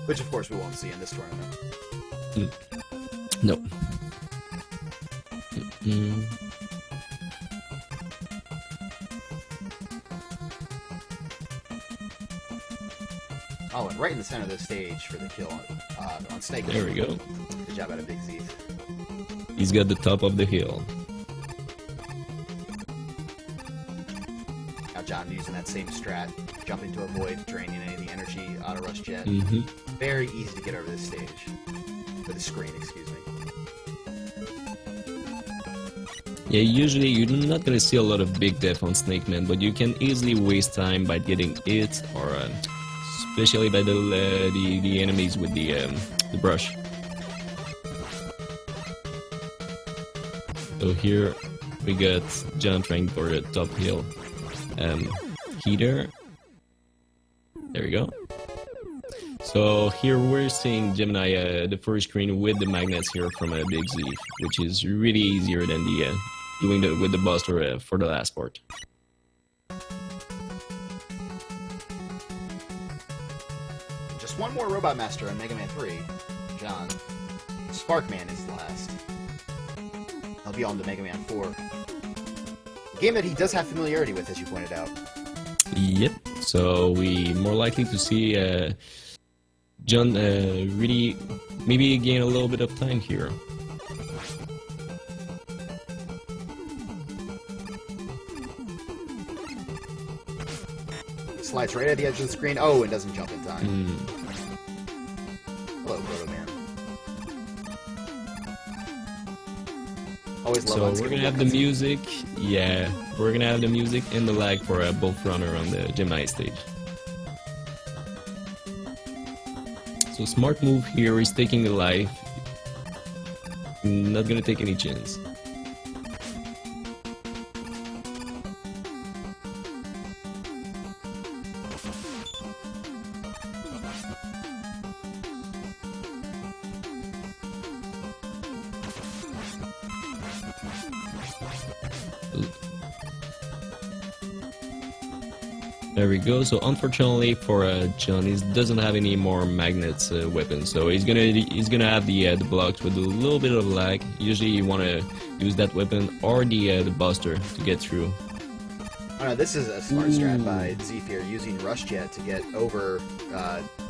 [SPEAKER 1] Which of course we won't see in this tournament.
[SPEAKER 2] No.
[SPEAKER 1] Oh, and right in the center of the stage for the kill on Snake.
[SPEAKER 2] There we go.
[SPEAKER 1] Good job out of BigZeef.
[SPEAKER 2] He's got the top of the hill.
[SPEAKER 1] Now John using that same strat, jumping to avoid draining any of the energy, auto rush jet. Very easy to get over this stage. For the screen, excuse me.
[SPEAKER 2] Yeah, usually you're not gonna see a lot of big death on Snake Man, but you can easily waste time by getting hit, or especially by the enemies with the brush. So here we got John trying for a top hill heater. There we go. So here we're seeing Gemini the first screen with the magnets here from a BigZeef, which is really easier than the doing with the Buster for the last part.
[SPEAKER 1] Just one more Robot Master on Mega Man 3, John. Sparkman is the last. He'll be on to Mega Man 4. A game that he does have familiarity with, as you pointed out.
[SPEAKER 2] Yep, so we more likely to see John really maybe gain a little bit of time here.
[SPEAKER 1] Slides right at the edge of the screen. Oh, and doesn't jump in time. Hello, Proto Man. Always love
[SPEAKER 2] so we're gonna have the music. Yeah, we're gonna have the music and the lag for a Bolt Runner on the Gemini stage. So smart move here is taking the life. Not gonna take any chance. There we go. So unfortunately for John, he doesn't have any more magnets weapons. So he's gonna have the blocks with a little bit of lag. Usually you want to use that weapon or the Buster to get through.
[SPEAKER 1] Oh no, this is a smart strat by Zeef here, using Rush Jet to get over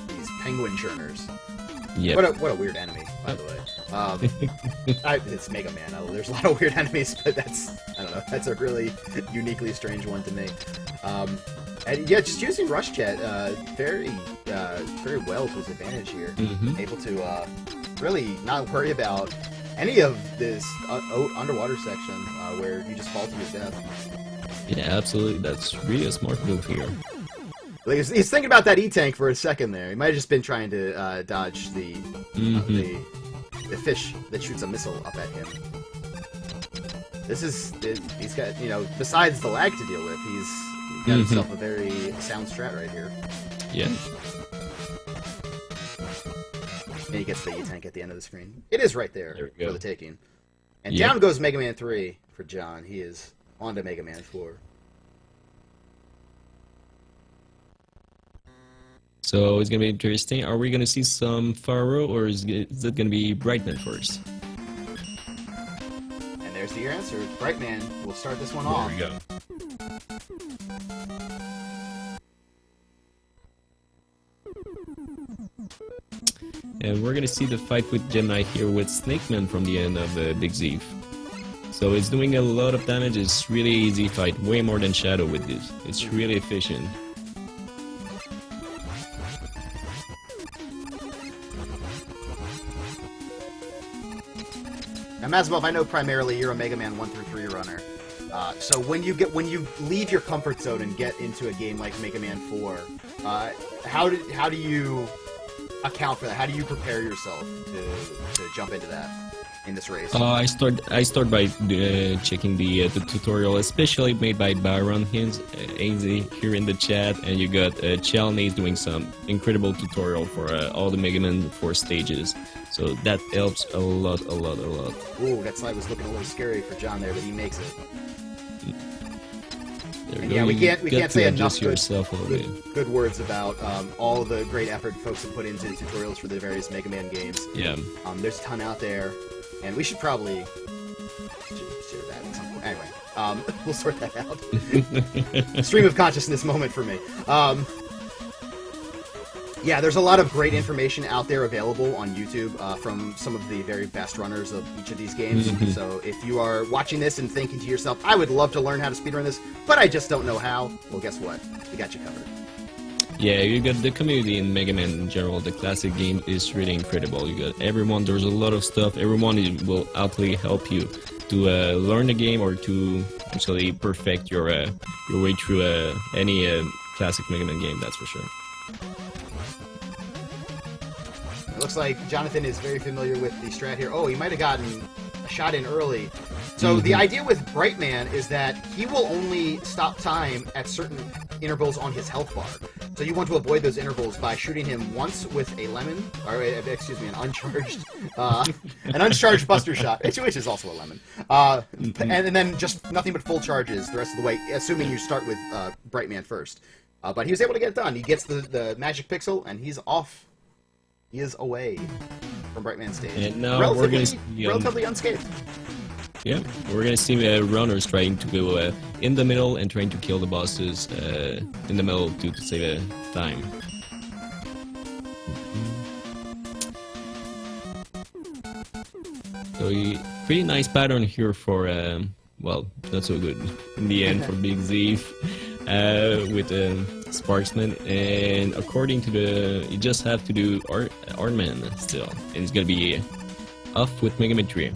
[SPEAKER 1] these penguin churners.
[SPEAKER 2] Yeah.
[SPEAKER 1] What a weird enemy, by the way. It's Mega Man. There's a lot of weird enemies, but I don't know. That's a really uniquely strange one to me. And yeah, just using Rush Jet very well to his advantage here. Able to really not worry about any of this underwater section where you just fall to your death.
[SPEAKER 2] Yeah, absolutely. That's really a smart move here.
[SPEAKER 1] He's thinking about that E-Tank for a second there. He might have just been trying to dodge the fish that shoots a missile up at him. He's got, besides the lag to deal with, he's got himself a very sound strat right here.
[SPEAKER 2] Yeah.
[SPEAKER 1] And he gets the E-Tank at the end of the screen. It is right there for the taking. And
[SPEAKER 2] Yep.
[SPEAKER 1] down goes Mega Man 3 for John. He is on to Mega Man 4.
[SPEAKER 2] So it's gonna be interesting. Are we gonna see some Pharaoh, or is it gonna be Brightman first?
[SPEAKER 1] And there's your answer. Brightman will start this one off.
[SPEAKER 2] There we go. And we're gonna see the fight with Gemini here with Snake Man from the end of BigZeef. So it's doing a lot of damage. It's really easy fight, way more than Shadow with this. It's really efficient.
[SPEAKER 1] Now, Mazabov, I know primarily you're a Mega Man 1 through 3 runner. So when you leave your comfort zone and get into a game like Mega Man 4, how do you account for that? How do you prepare yourself to jump into that in this race?
[SPEAKER 2] I start by checking the tutorial, especially made by Byron Ainsley here in the chat, and you got Chalney doing some incredible tutorial for all the Mega Man 4 stages. So that helps a lot.
[SPEAKER 1] Ooh, that slide was looking a little scary for John there, but he makes it.
[SPEAKER 2] There
[SPEAKER 1] and yeah, we can't say enough good words about all the great effort folks have put into tutorials for the various Mega Man games.
[SPEAKER 2] Yeah.
[SPEAKER 1] There's a ton out there, and we should probably share that at some point. Anyway, we'll sort that out. Stream of consciousness moment for me. Yeah, there's a lot of great information out there available on YouTube from some of the very best runners of each of these games. So if you are watching this and thinking to yourself, I would love to learn how to speedrun this, but I just don't know how, well, guess what? We got you covered.
[SPEAKER 2] Yeah, you got the community in Mega Man in general. The classic game is really incredible. You got everyone, there's a lot of stuff. Everyone will actually help you to learn the game or to actually perfect your way through any classic Mega Man game, that's for sure.
[SPEAKER 1] It looks like Jonathan is very familiar with the strat here. Oh, he might have gotten a shot in early. So the idea with Brightman is that he will only stop time at certain intervals on his health bar. So you want to avoid those intervals by shooting him once with a lemon, or excuse me, an uncharged Buster Shot, which is also a lemon, and then just nothing but full charges the rest of the way, assuming you start with Brightman first. But he was able to get it done. He gets the magic pixel, and he's off. He is away from Brightman's stage.
[SPEAKER 2] And now
[SPEAKER 1] relatively unscathed.
[SPEAKER 2] Yeah, we're gonna see runners trying to go in the middle and trying to kill the bosses in the middle to save time. So pretty nice pattern here for, well, not so good in the end for BigZeef with Sparksman, and according to you just have to do Artman still, and it's gonna be off with Mega Man 3.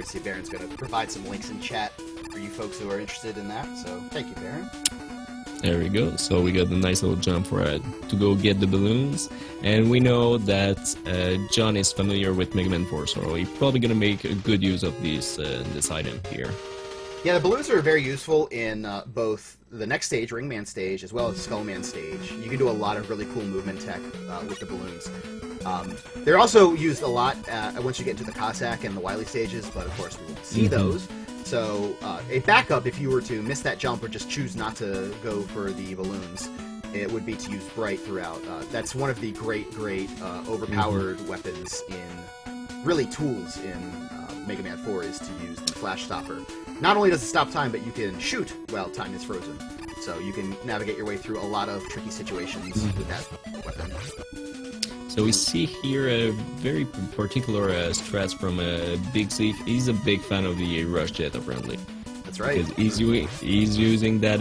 [SPEAKER 1] See, Baron's going to provide some links in chat for you folks who are interested in that, so thank you, Baron.
[SPEAKER 2] There we go. So we got a nice little jump for to go get the balloons, and we know that John is familiar with Mega Man 4, so he's probably going to make a good use of this item here.
[SPEAKER 1] Yeah, the balloons are very useful in both the next stage, Ringman stage, as well as Skullman stage. You can do a lot of really cool movement tech with the balloons. They're also used a lot once you get into the Cossack and the Wily stages, but of course we won't see those. So a backup, if you were to miss that jump or just choose not to go for the balloons, it would be to use Bright throughout. That's one of the great overpowered weapons in, really tools in Mega Man 4 is to use the Flash Stopper. Not only does it stop time, but you can shoot while time is frozen. So you can navigate your way through a lot of tricky situations with that weapon.
[SPEAKER 2] So we see here a very particular strats from BigZeef. He's a big fan of the Rush Jet, apparently.
[SPEAKER 1] That's right.
[SPEAKER 2] Because he's using that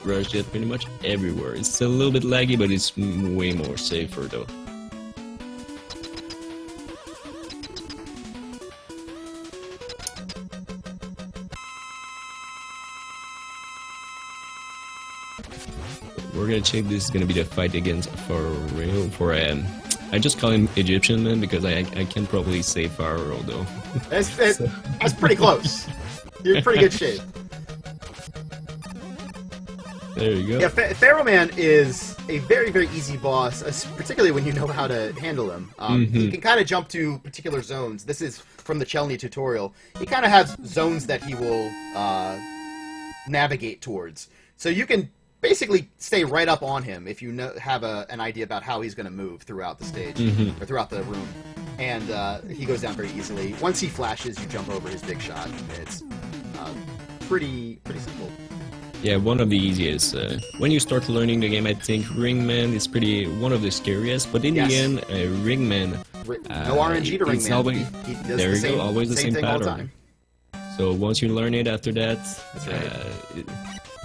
[SPEAKER 2] Rush Jet pretty much everywhere. It's a little bit laggy, but it's way more safer though. We're gonna check this is gonna be the fight against I just call him Egyptian Man because I can probably say Pharaoh though.
[SPEAKER 1] That's pretty close. You're in pretty good shape.
[SPEAKER 2] There you go.
[SPEAKER 1] Yeah, Pharaoh Man is a very, very easy boss, particularly when you know how to handle him. He can kind of jump to particular zones. This is from the Chelny tutorial. He kind of has zones that he will navigate towards. So you can basically stay right up on him if you have an idea about how he's going to move throughout the stage or throughout the room, and he goes down very easily. Once he flashes, you jump over his big shot. It's pretty simple.
[SPEAKER 2] Yeah, one of the easiest. When you start learning the game, I think Ringman is one of the scariest, but in the end, Ringman
[SPEAKER 1] no RNG to Ringman.
[SPEAKER 2] Always,
[SPEAKER 1] he does
[SPEAKER 2] always the same
[SPEAKER 1] thing all the
[SPEAKER 2] pattern.
[SPEAKER 1] time.
[SPEAKER 2] So once you learn it, after that,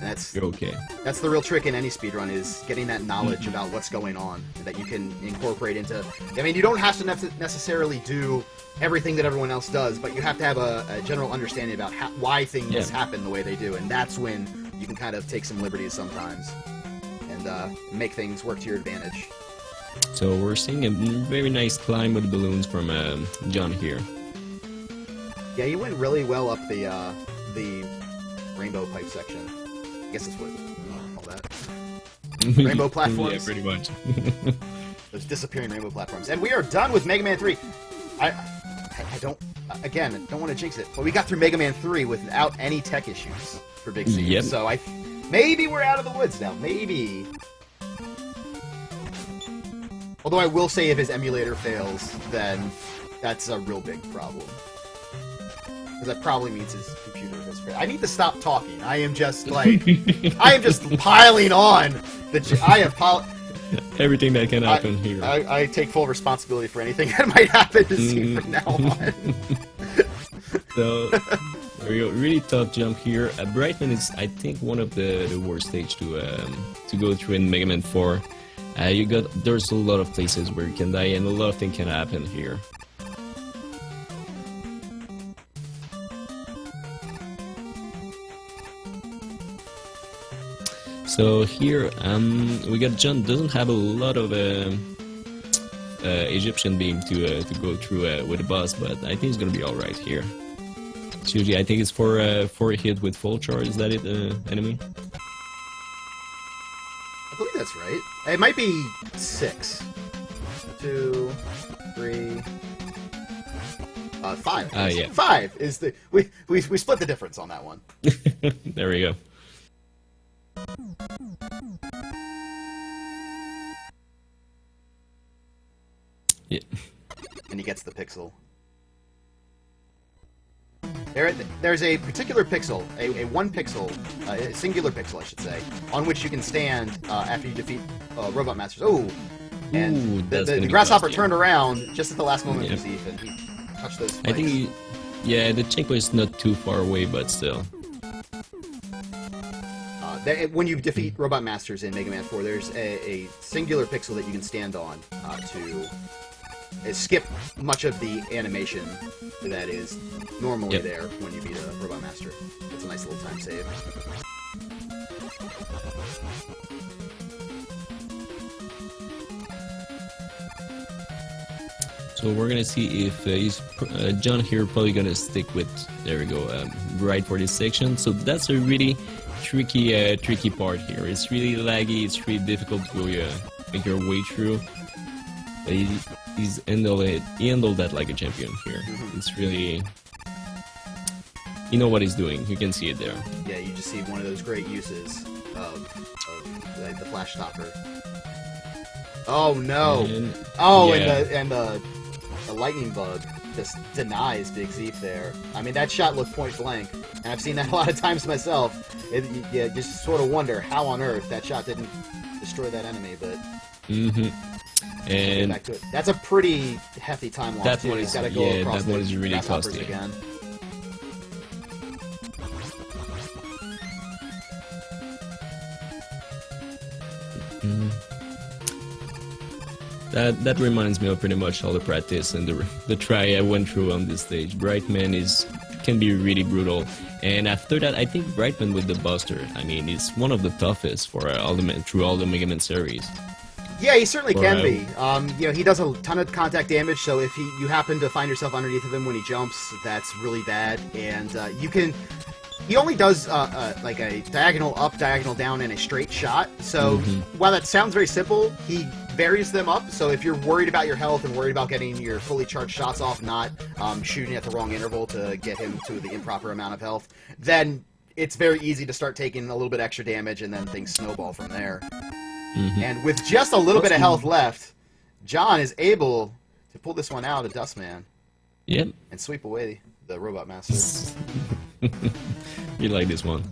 [SPEAKER 1] that's right.
[SPEAKER 2] You're okay.
[SPEAKER 1] That's the real trick in any speedrun, is getting that knowledge about what's going on that you can incorporate into... I mean, you don't have to necessarily do everything that everyone else does, but you have to have a general understanding about why things happen the way they do, and that's when you can kind of take some liberties sometimes and make things work to your advantage.
[SPEAKER 2] So we're seeing a very nice climb with the balloons from John here.
[SPEAKER 1] Yeah, you went really well up the rainbow pipe section. I guess that's what you call that. Rainbow platforms.
[SPEAKER 2] Yeah, pretty much.
[SPEAKER 1] Those disappearing rainbow platforms. And we are done with Mega Man 3. I don't want to jinx it, but we got through Mega Man 3 without any tech issues for BigZeef.
[SPEAKER 2] Yep.
[SPEAKER 1] So maybe we're out of the woods now. Maybe. Although I will say if his emulator fails, then that's a real big problem. Because that probably means his computer is fair. I need to stop talking. I am just, like... I am just piling on.
[SPEAKER 2] Everything that can happen here.
[SPEAKER 1] I take full responsibility for anything that might happen to see from now on.
[SPEAKER 2] So, there we go. Really tough jump here. Brightman is, I think, one of the worst stage to go through in Mega Man 4. There's a lot of places where you can die, and a lot of things can happen here. So here, we got John doesn't have a lot of Egyptian beam to go through with the boss, but I think it's gonna be all right here. It's usually, I think it's for a hit with full charge. Is that it, enemy?
[SPEAKER 1] I believe that's right. It might be 6. 2, 3, 5.
[SPEAKER 2] Yeah.
[SPEAKER 1] 5 is the we split the difference on that one.
[SPEAKER 2] There we go. Yeah.
[SPEAKER 1] And he gets the pixel. There's a particular pixel, a one pixel, a singular pixel, I should say, on which you can stand after you defeat Robot Masters. Oh, and the grasshopper turned around just at the last moment, BigZeef, and he touched those spikes.
[SPEAKER 2] I think the checkpoint is not too far away, but still.
[SPEAKER 1] When you defeat Robot Masters in Mega Man 4, there's a singular pixel that you can stand on to skip much of the animation that is normally there when you beat a Robot Master. It's a nice little time save.
[SPEAKER 2] So we're gonna see if John here probably gonna stick with, there we go, right for this section. So that's a really tricky part here. It's really laggy, it's really difficult to make your way through. He handled that like a champion here. It's really... You know what he's doing, you can see it there.
[SPEAKER 1] Yeah, you just see one of those great uses of the flash stopper. Oh no! And the lightning bug just denies BigZeef there. I mean, that shot looked point blank, and I've seen that a lot of times myself. You just sort of wonder how on earth that shot didn't destroy that enemy, but...
[SPEAKER 2] And
[SPEAKER 1] back to it. That's a pretty hefty time loss.
[SPEAKER 2] That one is,
[SPEAKER 1] gotta go across
[SPEAKER 2] that one is really costly.
[SPEAKER 1] Again.
[SPEAKER 2] That reminds me of pretty much all the practice and the try I went through on this stage. Brightman can be really brutal, and after that, I think Brightman with the Buster, I mean, is one of the toughest for through all the Mega Man series.
[SPEAKER 1] Yeah, he certainly can be. You know, he does a ton of contact damage, so if you happen to find yourself underneath of him when he jumps, that's really bad. And he only does like a diagonal up, diagonal down, and a straight shot. So while that sounds very simple, he varies them up. So if you're worried about your health and worried about getting your fully charged shots off, not shooting at the wrong interval to get him to the improper amount of health, then it's very easy to start taking a little bit extra damage, and then things snowball from there. And with just a little bit of health left, John is able to pull this one out of Dustman.
[SPEAKER 2] Yep.
[SPEAKER 1] And sweep away the Robot Master.
[SPEAKER 2] You like this one.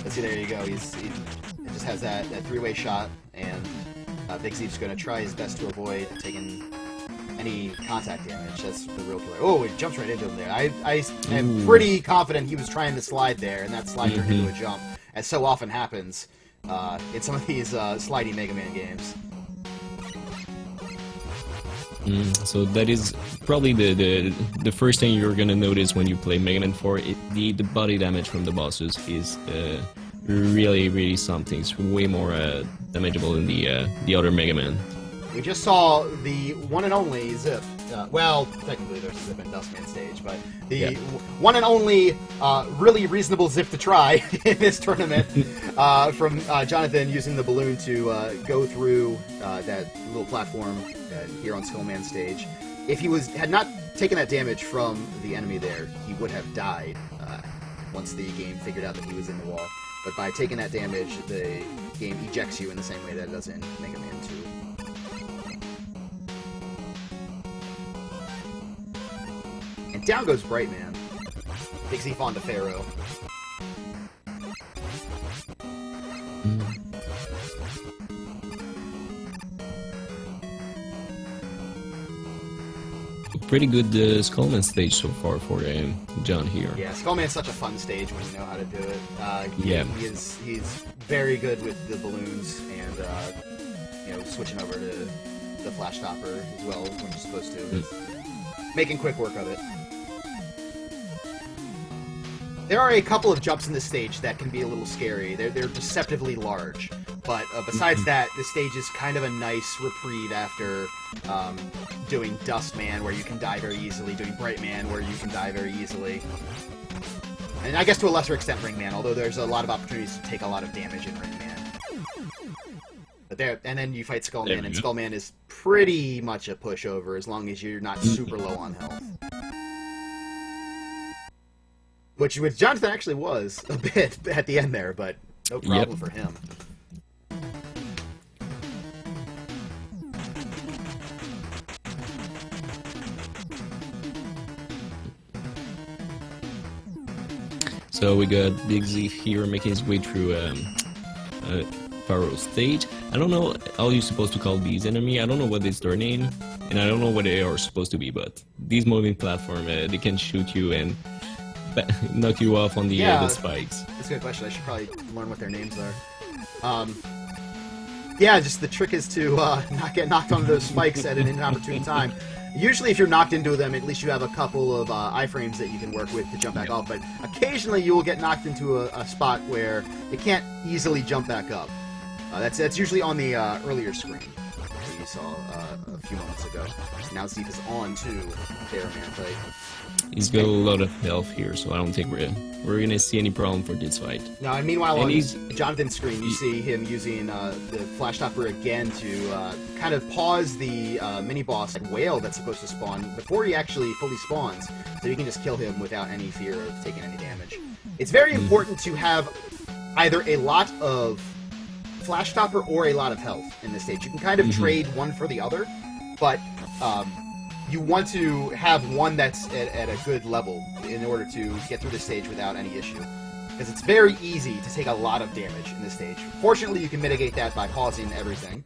[SPEAKER 1] Let's see, there you go. He just has that three-way shot, and BigZeef's going to try his best to avoid taking any contact damage. That's the real killer. Oh, it jumps right into him there. I am pretty confident he was trying to slide there, and that slide turned into a jump, as so often happens in some of these slidey Mega Man games.
[SPEAKER 2] So that is probably the first thing you're gonna notice when you play Mega Man 4. The body damage from the bosses is really something. It's way more damageable than the other Mega Man.
[SPEAKER 1] We just saw the one and only Zip. Well, technically there's a Zip and Dustman stage, but the one and only really reasonable Zip to try in this tournament from Jonathan using the balloon to go through that little platform here on Skullman stage. If he had not taken that damage from the enemy there, he would have died once the game figured out that he was in the wall. But by taking that damage, the game ejects you in the same way that it does in Mega Man 2. And down goes Brightman. BigZeef onto Pharaoh.
[SPEAKER 2] Pretty good Skullman stage so far for John here.
[SPEAKER 1] Yeah, Skullman's such a fun stage when you know how to do it.
[SPEAKER 2] Yeah.
[SPEAKER 1] He's very good with the balloons and you know, switching over to the flash topper as well when you're supposed to. Making quick work of it. There are a couple of jumps in this stage that can be a little scary. They're deceptively large. But besides that, the stage is kind of a nice reprieve after doing Dustman, where you can die very easily, doing Brightman, where you can die very easily. And I guess to a lesser extent Ringman, although there's a lot of opportunities to take a lot of damage in Ringman. But there, and then you fight Skullman, and Skullman is pretty much a pushover as long as you're not super low on health. Which Jonathan actually was a bit at the end there, but no problem for him.
[SPEAKER 2] So we got BigZeef here making his way through Pharaoh stage. I don't know how you're supposed to call these enemy. I don't know what is their name, and I don't know what they are supposed to be. But these moving platform, they can shoot you and knock you off on the spikes.
[SPEAKER 1] That's a good question. I should probably learn what their names are. Yeah, just the trick is to not get knocked onto those spikes at an inopportune time. Usually if you're knocked into them, at least you have a couple of iframes that you can work with to jump back off, but occasionally you will get knocked into a spot where you can't easily jump back up. That's usually on the earlier screen that you saw a few moments ago. Now Zeef is on to Thereman fight.
[SPEAKER 2] He's got a lot of health here, so I don't think we're gonna see any problem for this fight.
[SPEAKER 1] No, and meanwhile on Jonathan's screen, you see him using the flash topper again to kind of pause the mini-boss whale that's supposed to spawn before he actually fully spawns, so you can just kill him without any fear of taking any damage. It's very important to have either a lot of flash topper or a lot of health in this stage. You can kind of trade one for the other, but you want to have one that's at a good level in order to get through the stage without any issue. Because it's very easy to take a lot of damage in this stage. Fortunately, you can mitigate that by pausing everything.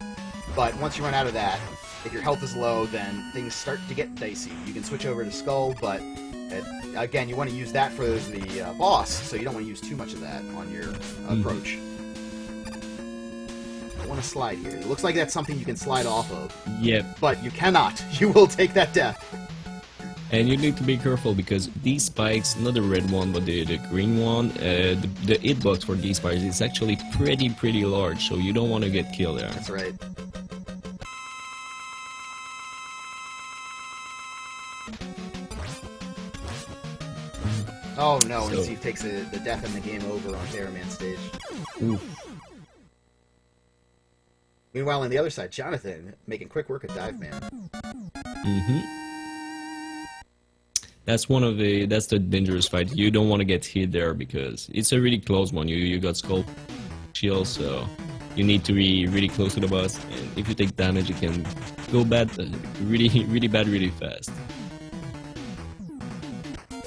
[SPEAKER 1] But once you run out of that, if your health is low, then things start to get dicey. You can switch over to Skull, but again, you want to use that for the boss, so you don't want to use too much of that on your approach. I want to slide here. It looks like that's something you can slide off of.
[SPEAKER 2] Yep.
[SPEAKER 1] But you cannot. You will take that death.
[SPEAKER 2] And you need to be careful because these spikes, not the red one, but the green one, the hitbox for these spikes is actually pretty large, so you don't want to get killed there.
[SPEAKER 1] That's right. Oh no, and Zeef takes the death and the game over on Thereman stage.
[SPEAKER 2] Oof.
[SPEAKER 1] Meanwhile, on the other side, Jonathan making quick work of Dive Man.
[SPEAKER 2] That's the dangerous fight. You don't want to get hit there because it's a really close one. You got Skull Shield, so you need to be really close to the boss. And if you take damage, it can go bad, really bad, really fast.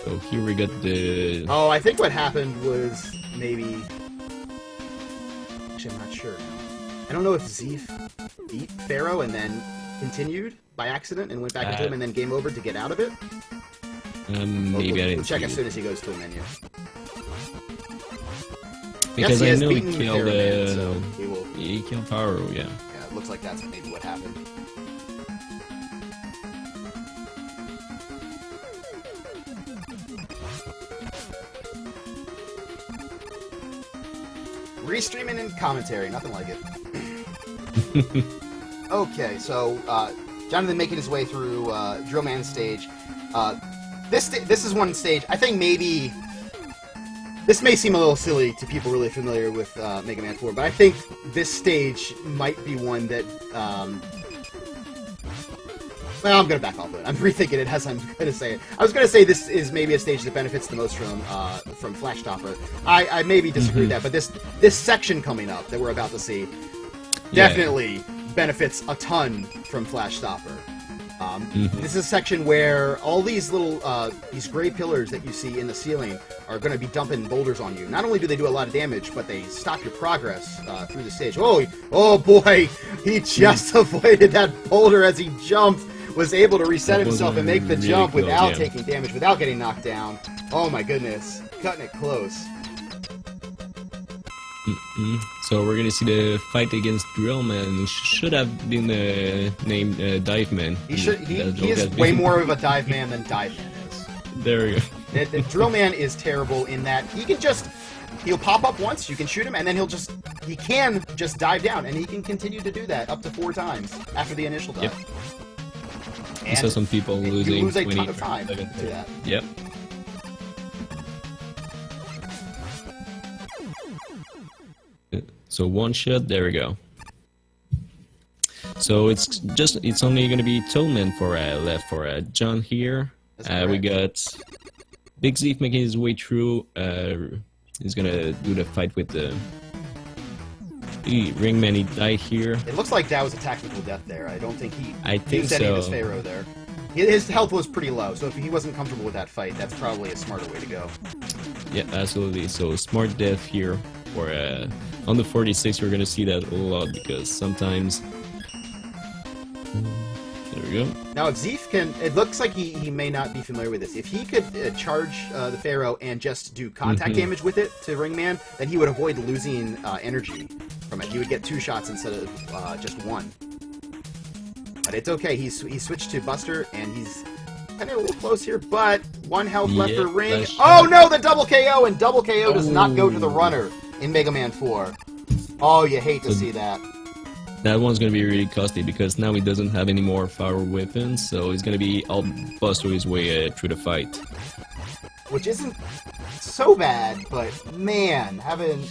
[SPEAKER 2] So here we got the...
[SPEAKER 1] Oh, I think what happened was maybe... Actually, I'm not sure. I don't know if Zeef beat Pharaoh and then continued by accident and went back into him and then game over to get out of it.
[SPEAKER 2] Maybe I didn't
[SPEAKER 1] we'll check as soon as he goes to a menu.
[SPEAKER 2] Because
[SPEAKER 1] yes,
[SPEAKER 2] I know he
[SPEAKER 1] killed
[SPEAKER 2] he killed Pharaoh, yeah.
[SPEAKER 1] Yeah, it looks like that's maybe what happened. Restreaming and commentary, nothing like it. Okay, so Jonathan making his way through Drillman's stage. This is one stage. I think maybe this may seem a little silly to people really familiar with Mega Man 4, but I think this stage might be one that. Well, I'm gonna back off of it. I'm rethinking it as I'm gonna say it. I was gonna say this is maybe a stage that benefits the most from Flash Topper. I maybe disagree with that, but this section coming up that we're about to see definitely benefits a ton from Flash Stopper. This is a section where all these little, these gray pillars that you see in the ceiling are going to be dumping boulders on you. Not only do they do a lot of damage, but they stop your progress through the stage. Oh boy, he just avoided that boulder as he jumped. Was able to reset himself and make the jump without taking damage, without getting knocked down. Oh my goodness, cutting it close.
[SPEAKER 2] So we're gonna see the fight against Drillman, who should have been named Dive Man.
[SPEAKER 1] He is way more of a dive man than Dive Man is.
[SPEAKER 2] There we go.
[SPEAKER 1] The Drillman is terrible in that he'll pop up once, you can shoot him, and then he can just dive down, and he can continue to do that up to 4 times after the initial dive.
[SPEAKER 2] Yep. I saw some people losing
[SPEAKER 1] you lose a
[SPEAKER 2] 20
[SPEAKER 1] ton of time to that.
[SPEAKER 2] Yep. So one shot, there we go. So it's only gonna be Toadman for left for John here. We got BigZeef making his way through. He's gonna do the fight with the Ringman. He died here.
[SPEAKER 1] It looks like that was a tactical death there. I don't think he used
[SPEAKER 2] so.
[SPEAKER 1] any of his Pharaoh there. His health was pretty low, so if he wasn't comfortable with that fight, that's probably a smarter way to go.
[SPEAKER 2] Yeah, absolutely. So smart death here. For on the 46, we're gonna see that a lot because sometimes. There we go.
[SPEAKER 1] Now, if Zeef can, it looks like he may not be familiar with this. If he could charge the Pharaoh and just do contact damage with it to Ringman, then he would avoid losing energy from it. He would get 2 shots instead of just 1. But it's okay. He switched to Buster, and he's kind of a little close here, but 1 health left for Ring. Oh no, the double KO, and double KO does not go to the runner in Mega Man 4. Oh, you hate to see that.
[SPEAKER 2] That one's gonna be really costly because now he doesn't have any more fire weapons, so he's gonna be all Buster his way through the fight.
[SPEAKER 1] Which isn't so bad, but man, having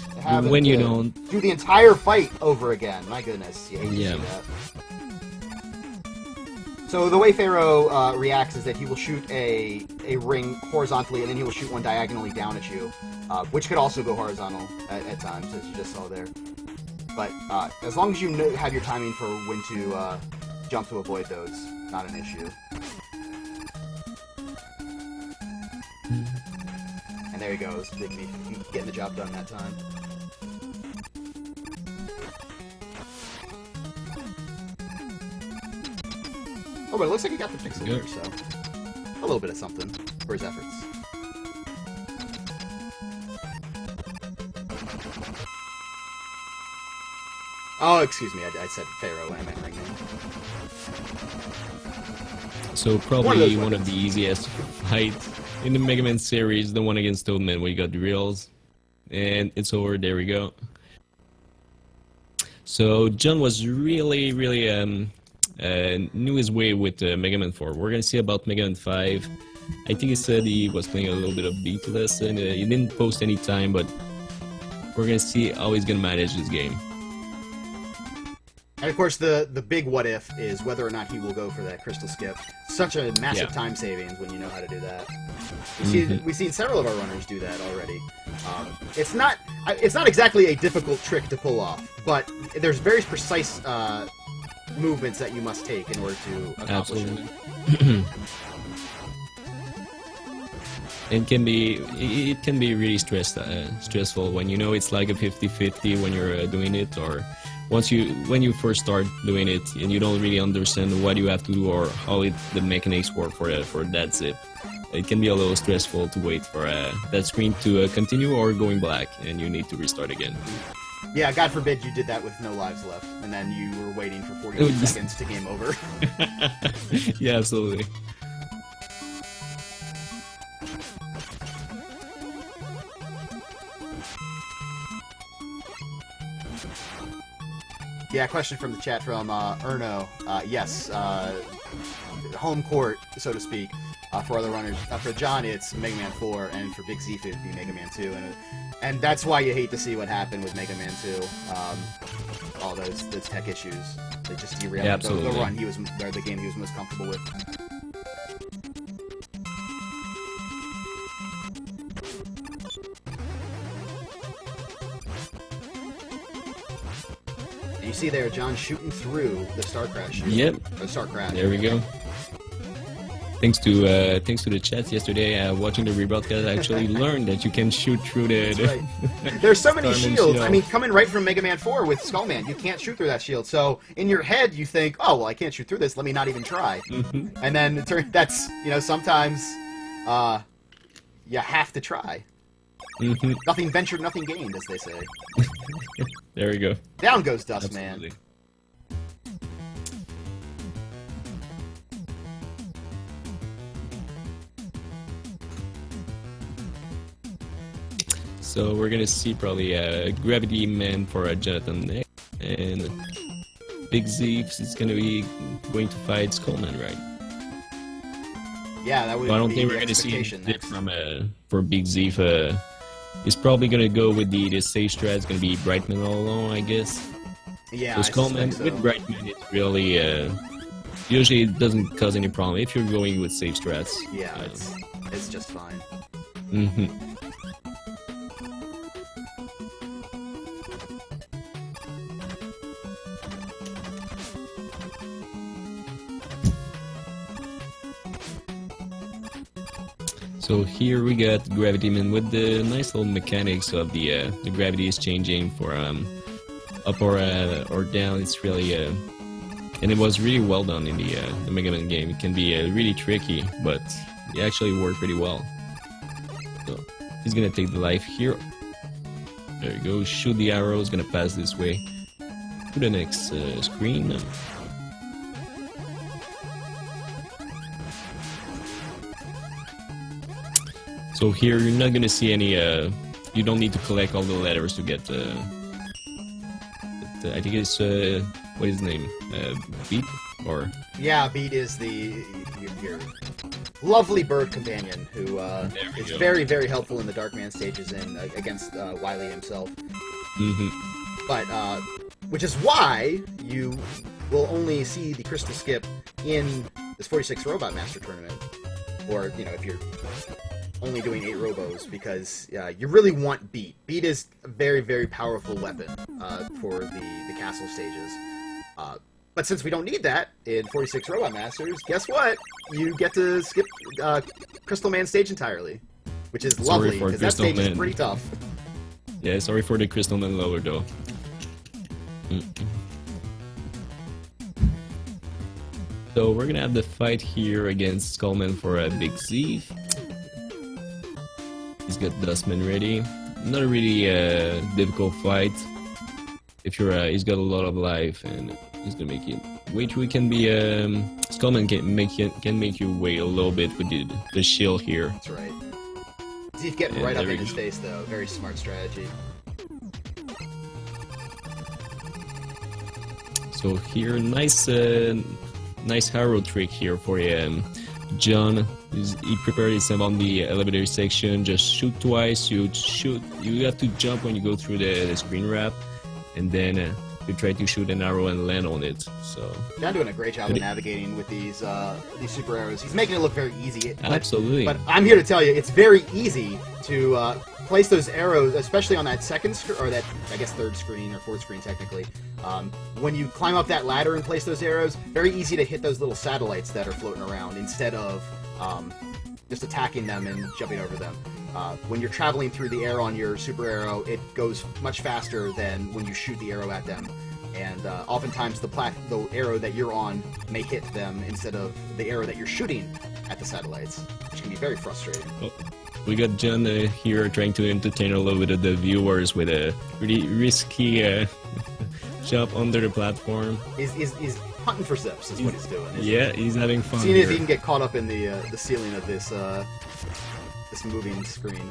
[SPEAKER 2] when you
[SPEAKER 1] to
[SPEAKER 2] don't
[SPEAKER 1] do the entire fight over again, my goodness, you hate to see that. So the way Pharaoh reacts is that he will shoot a ring horizontally, and then he will shoot one diagonally down at you, which could also go horizontal at times, as you just saw there. But as long as you have your timing for when to jump to avoid those, not an issue. And there he goes, BigZeef getting the job done that time. Oh, but it looks like he got the pixel there, so a little bit of something for his efforts. Oh, excuse me, I said Pharaoh, I meant Ringman.
[SPEAKER 2] So probably one of the easiest fights in the Mega Man series, the one against Toadman where you got drills. And it's over, there we go. So John was really knew his way with Mega Man 4. We're gonna see about Mega Man 5. I think he said he was playing a little bit of beat lesson. He didn't post any time, but we're gonna see how he's gonna manage this game.
[SPEAKER 1] And of course, the big what if is whether or not he will go for that crystal skip. Such a massive time savings when you know how to do that. We've seen several of our runners do that already. It's not exactly a difficult trick to pull off, but there's very precise movements that you must take in order to accomplish it.
[SPEAKER 2] It can be really stressful when you know it's like a 50-50 when you're doing it, or when you first start doing it and you don't really understand what you have to do or how the mechanics work for that zip. It can be a little stressful to wait for that screen to continue or going black and you need to restart again.
[SPEAKER 1] Yeah, God forbid you did that with no lives left and then you were waiting for 48 seconds to game over.
[SPEAKER 2] Yeah, absolutely.
[SPEAKER 1] Yeah, question from the chat from Erno. Yes, home court, so to speak, for other runners. For John, it's Mega Man 4, and for BigZeef, it'd be Mega Man 2. And that's why you hate to see what happened with Mega Man 2. All those tech issues. They just derailed the run the game he was most comfortable with. You see there, John shooting through the Star Crash.
[SPEAKER 2] Yep.
[SPEAKER 1] Or Star Crash.
[SPEAKER 2] There we go. Thanks to the chats yesterday, watching the rebroadcast, I actually learned that you can shoot through the.
[SPEAKER 1] That's right. There's so many
[SPEAKER 2] Starman
[SPEAKER 1] shields.
[SPEAKER 2] shield.
[SPEAKER 1] I mean, coming right from Mega Man 4 with Skullman, you can't shoot through that shield. So in your head, you think, "Oh, well, I can't shoot through this. Let me not even try." And then that's sometimes you have to try. Nothing ventured, nothing gained, as they say.
[SPEAKER 2] There we go.
[SPEAKER 1] Down goes Dustman.
[SPEAKER 2] Absolutely. So we're gonna see probably a Gravity Man for a Jonathan next, and BigZeef is gonna be going to fight Skullman, right?
[SPEAKER 1] Yeah, that would
[SPEAKER 2] But I don't
[SPEAKER 1] be
[SPEAKER 2] think
[SPEAKER 1] the
[SPEAKER 2] we're gonna see
[SPEAKER 1] expectation
[SPEAKER 2] it from for BigZeef. He's probably gonna go with the safe strat. It's gonna be Brightman all along, I guess.
[SPEAKER 1] Yeah,
[SPEAKER 2] So Skullman with Brightman, it's really usually it doesn't cause any problem if you're going with safe strats.
[SPEAKER 1] Yeah, it's just fine.
[SPEAKER 2] So here we got Gravity Man with the nice little mechanics of the gravity is changing for up or down. It's really and it was really well done in the Mega Man game. It can be really tricky, but it actually worked pretty well. So he's gonna take the life here. There you go. Shoot the arrow. Is gonna pass this way to the next screen. So here you're not gonna see any. You don't need to collect all the letters to get. I think it's what is his name? Beat or?
[SPEAKER 1] Yeah, Beat is your lovely bird companion who is very, very helpful in the Darkman stages and against Wily himself. But which is why you will only see the Crystal Skip in this 46 Robot Master Tournament, or if you're only doing 8 Robos, because you really want Beat. Beat is a very, very powerful weapon for the castle stages. But since we don't need that in 46 Robot Masters, guess what? You get to skip Crystal Man stage entirely, which is lovely, because that stage is pretty tough.
[SPEAKER 2] Yeah, sorry for the Crystal Man lower though. So we're gonna have the fight here against Skullman for a BigZeef. He's got Dustman ready. Not a really difficult fight. If you're, he's got a lot of life and he's gonna make it. Which we can be. Skullman can make you wait a little bit with the shield here.
[SPEAKER 1] That's right. Zeef getting right up in his face though. Very smart strategy.
[SPEAKER 2] So here, nice arrow trick here for John. He prepared himself on the elevator section. Just shoot twice. You have to jump when you go through the screen wrap, and then you try to shoot an arrow and land on it. So
[SPEAKER 1] John doing a great job of navigating with these super arrows. He's making it look very easy.
[SPEAKER 2] Absolutely.
[SPEAKER 1] But I'm here to tell you, it's very easy to place those arrows, especially on that second or that, I guess, third screen or fourth screen technically. When you climb up that ladder and place those arrows, very easy to hit those little satellites that are floating around instead of just attacking them and jumping over them. When you're traveling through the air on your super arrow, it goes much faster than when you shoot the arrow at them. And oftentimes the arrow that you're on may hit them instead of the arrow that you're shooting at the satellites, which can be very frustrating.
[SPEAKER 2] Oh, we got John here trying to entertain a little bit of the viewers with a really risky jump under the platform.
[SPEAKER 1] He's hunting for zips is what he's doing.
[SPEAKER 2] Yeah, he's having fun.
[SPEAKER 1] Seeing if he can get caught up in the ceiling of this this moving screen.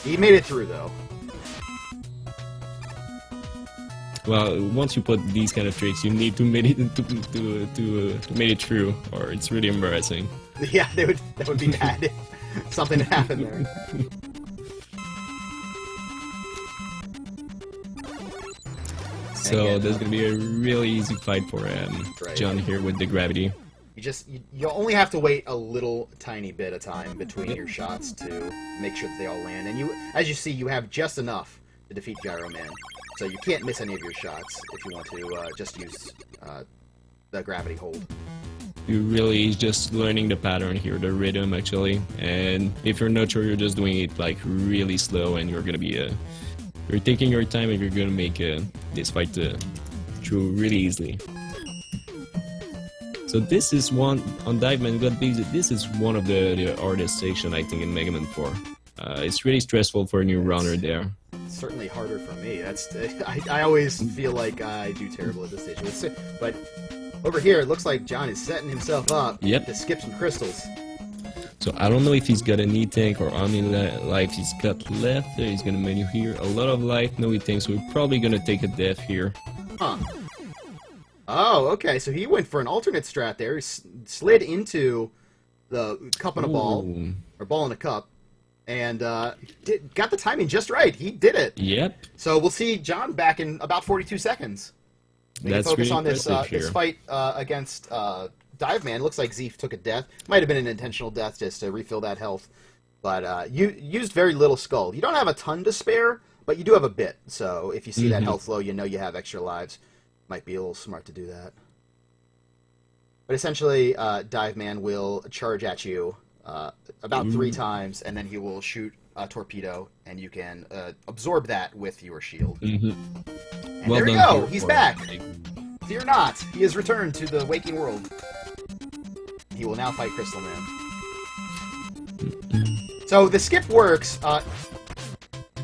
[SPEAKER 1] He made it through though.
[SPEAKER 2] Well, once you put these kind of tricks, you need to make it to make it through, or it's really embarrassing.
[SPEAKER 1] Yeah, that would be bad if something happened there.
[SPEAKER 2] So there's gonna be a really easy fight for John here with the gravity.
[SPEAKER 1] You only have to wait a little tiny bit of time between your shots to make sure that they all land, and as you see, you have just enough to defeat Gyro Man. So you can't miss any of your shots if you want to just use the gravity hold.
[SPEAKER 2] You really just learning the pattern here, the rhythm actually. And if you're not sure, you're just doing it like really slow, and you're gonna be you're taking your time, and you're gonna make this fight through really easily. So this is one on Diveman got BigZeef. This is one of the hardest section I think in Mega Man 4. It's really stressful for a new runner there.
[SPEAKER 1] It's certainly harder for me. I always feel like I do terrible at this stage. But over here, it looks like John is setting himself up to skip some crystals.
[SPEAKER 2] So I don't know if he's got an E-Tank or how many life he's got left. He's gonna menu here. A lot of life, no E-Tank, so we're probably gonna take a death here.
[SPEAKER 1] Huh. Oh, okay, so he went for an alternate strat there. He slid into the cup and a ball, or ball and a cup, and got the timing just right. He did it.
[SPEAKER 2] Yep.
[SPEAKER 1] So we'll see John back in about 42 seconds. We can focus on this fight against Diveman. Looks like Zeef took a death. Might have been an intentional death just to refill that health. But you used very little skull. You don't have a ton to spare, but you do have a bit. So if you see that health low, you know you have extra lives. Might be a little smart to do that. But essentially, Diveman will charge at you about 3 times, and then he will shoot a torpedo, and you can absorb that with your shield. And well, there we go! He's back! Fear not! He has returned to the waking world. He will now fight Crystal Man. So the skip works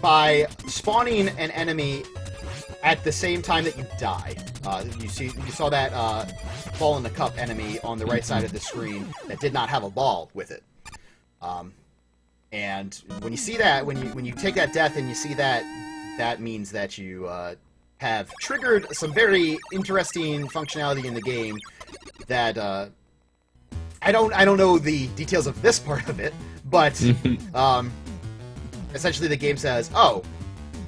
[SPEAKER 1] by spawning an enemy at the same time that you die. You saw that ball in the cup enemy on the right side of the screen that did not have a ball with it. And when you see that, when you take that death and you see that, that means that you have triggered some very interesting functionality in the game that I don't know the details of this part of it, but essentially the game says, oh,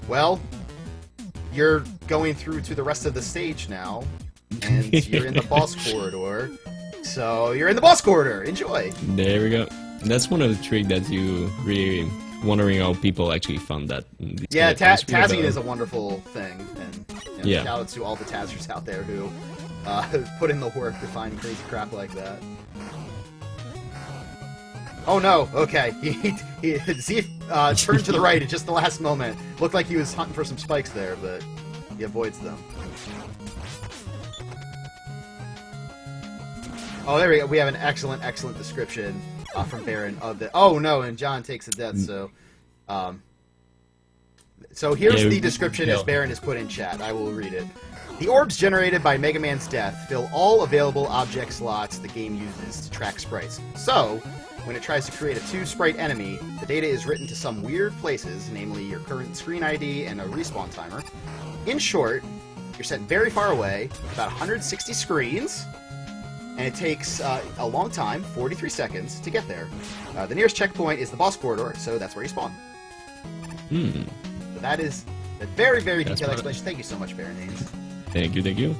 [SPEAKER 1] well, you're going through to the rest of the stage now, and you're in the boss corridor. So you're in the boss corridor. Enjoy. There
[SPEAKER 2] we go. And that's one of the tricks that you really wondering how people actually found that.
[SPEAKER 1] Yeah, tazzing is a wonderful thing, and shout outs to all the tazzers out there who put in the work to find crazy crap like that. Oh no, okay. Zeef turned to the right at just the last moment. Looked like he was hunting for some spikes there, but he avoids them. Oh, there we go. We have an excellent description from Baron of the... Oh no, and John takes a death, so... So here's the description as Baron is put in chat. I will read it. The orbs generated by Mega Man's death fill all available object slots the game uses to track sprites. So, when it tries to create a 2-sprite enemy, the data is written to some weird places, namely your current screen ID and a respawn timer. In short, you're set very far away, about 160 screens, and it takes a long time, 43 seconds, to get there. The nearest checkpoint is the boss corridor, so that's where you spawn. So that is a very, very detailed explanation. Thank you so much, Baron Haynes.
[SPEAKER 2] Thank you, thank you.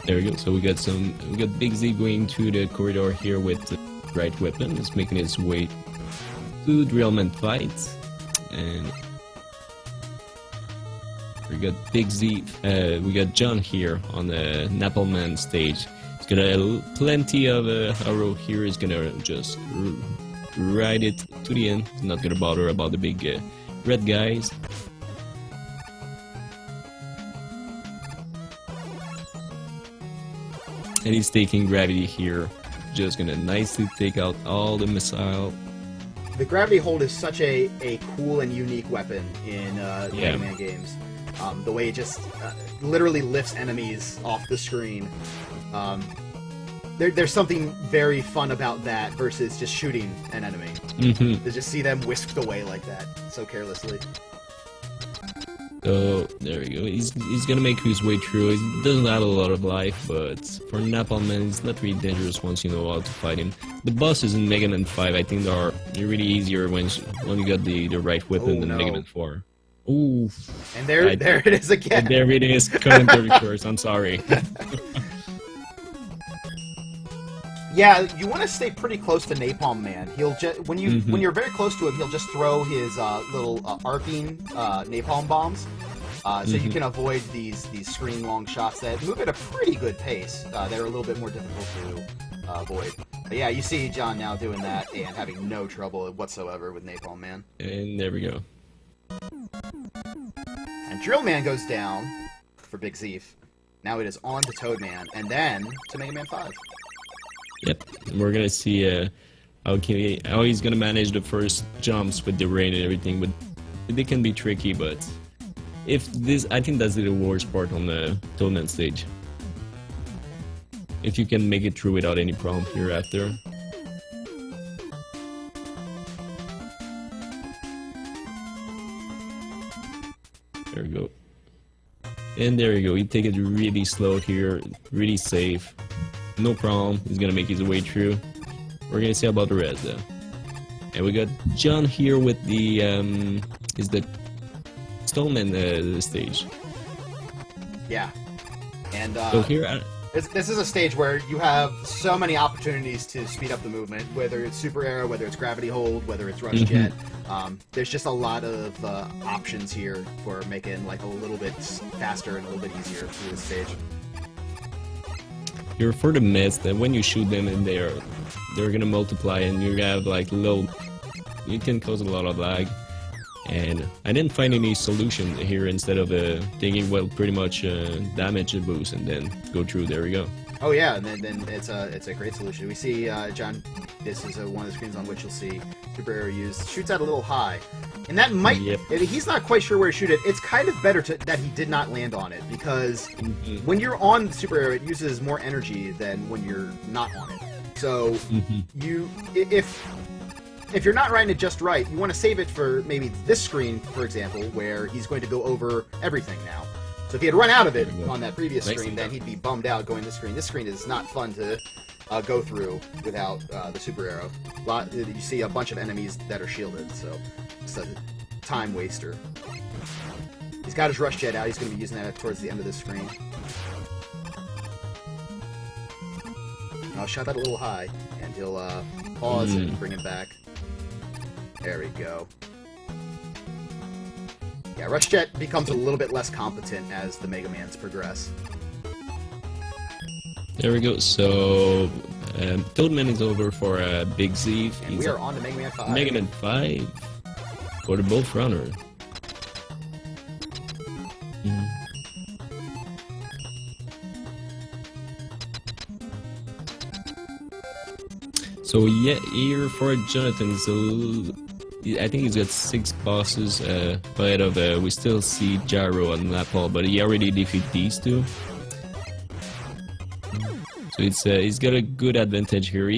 [SPEAKER 2] There we go. So we got BigZeef going to the corridor here with the right weapon. It's making its way to Drillman fight, and we got BigZeef. We got John here on the Nappleman stage. He's got plenty of arrow here. He's gonna just ride it to the end. He's not gonna bother about the big red guys. And he's taking gravity here. Just gonna nicely take out all the missile.
[SPEAKER 1] The gravity hold is such a cool and unique weapon in Mega Man games. The way it just literally lifts enemies off the screen. There's something very fun about that versus just shooting an enemy. To just see them whisked away like that so carelessly.
[SPEAKER 2] So there we go. He's gonna make his way through. He doesn't have a lot of life, but for Nappleman, it's not really dangerous once you know how to fight him. The bosses in Mega Man 5, I think, are really easier when you got the right weapon than Mega Man 4. Ooh.
[SPEAKER 1] And there it is again.
[SPEAKER 2] And there it is. Commentary first. I'm sorry.
[SPEAKER 1] Yeah, you want to stay pretty close to Napalm Man. He'll when you're very close to him, he'll just throw his little arcing napalm bombs, So you can avoid these screen long shots that move at a pretty good pace. They're a little bit more difficult to avoid. But yeah, you see John now doing that and having no trouble whatsoever with Napalm Man.
[SPEAKER 2] And there we go.
[SPEAKER 1] And Drill Man goes down for BigZeef. Now it is on to Toad Man, and then to Mega Man 5.
[SPEAKER 2] Yep, we're gonna see how he's gonna manage the first jumps with the rain and everything, but they can be tricky, but I think that's the worst part on the Toadman stage. If you can make it through without any problem hereafter. There we go. And there you go, you take it really slow here, really safe. No problem, he's gonna make his way through. We're gonna see about the rest though. And we got John here with the is the Stallman stage.
[SPEAKER 1] Yeah. And
[SPEAKER 2] so here
[SPEAKER 1] this is a stage where you have so many opportunities to speed up the movement, whether it's super arrow, whether it's gravity hold, whether it's rush jet. There's just a lot of options here for making like a little bit faster and a little bit easier through this stage.
[SPEAKER 2] Here for the mets, that when you shoot them in there, they're gonna multiply and you have like low. It can cause a lot of lag. And I didn't find any solution here instead of taking, well, pretty much damage a boost and then go through. There we go.
[SPEAKER 1] Oh yeah, and then it's a great solution. We see John. This is one of the screens on which you'll see Super Arrow used. Shoots out a little high, and that might.
[SPEAKER 2] Yep.
[SPEAKER 1] He's not quite sure where to shoot it. It's kind of better that he did not land on it because when you're on Super Arrow, it uses more energy than when you're not on it. So if you're not riding it just right, you want to save it for maybe this screen, for example, where he's going to go over everything now. So if he had run out of it on that previous screen, then he'd be bummed out going this screen. This screen is not fun to go through without the Super Arrow. You see a bunch of enemies that are shielded, so it's a time waster. He's got his Rush Jet out. He's going to be using that towards the end of this screen. I'll shot that a little high, and he'll pause and bring it back. There we go. Yeah, Rush Jet becomes a little bit less competent as the Mega Mans progress.
[SPEAKER 2] There we go. So Toadman is over for BigZeef.
[SPEAKER 1] And we are on to Mega Man 5.
[SPEAKER 2] Mega Man 5 for the both runner. So yeah, here for Jonathan, so I think he's got 6 bosses ahead of. We still see Gyro and Napalm, but he already defeated these 2. So he's got a good advantage here.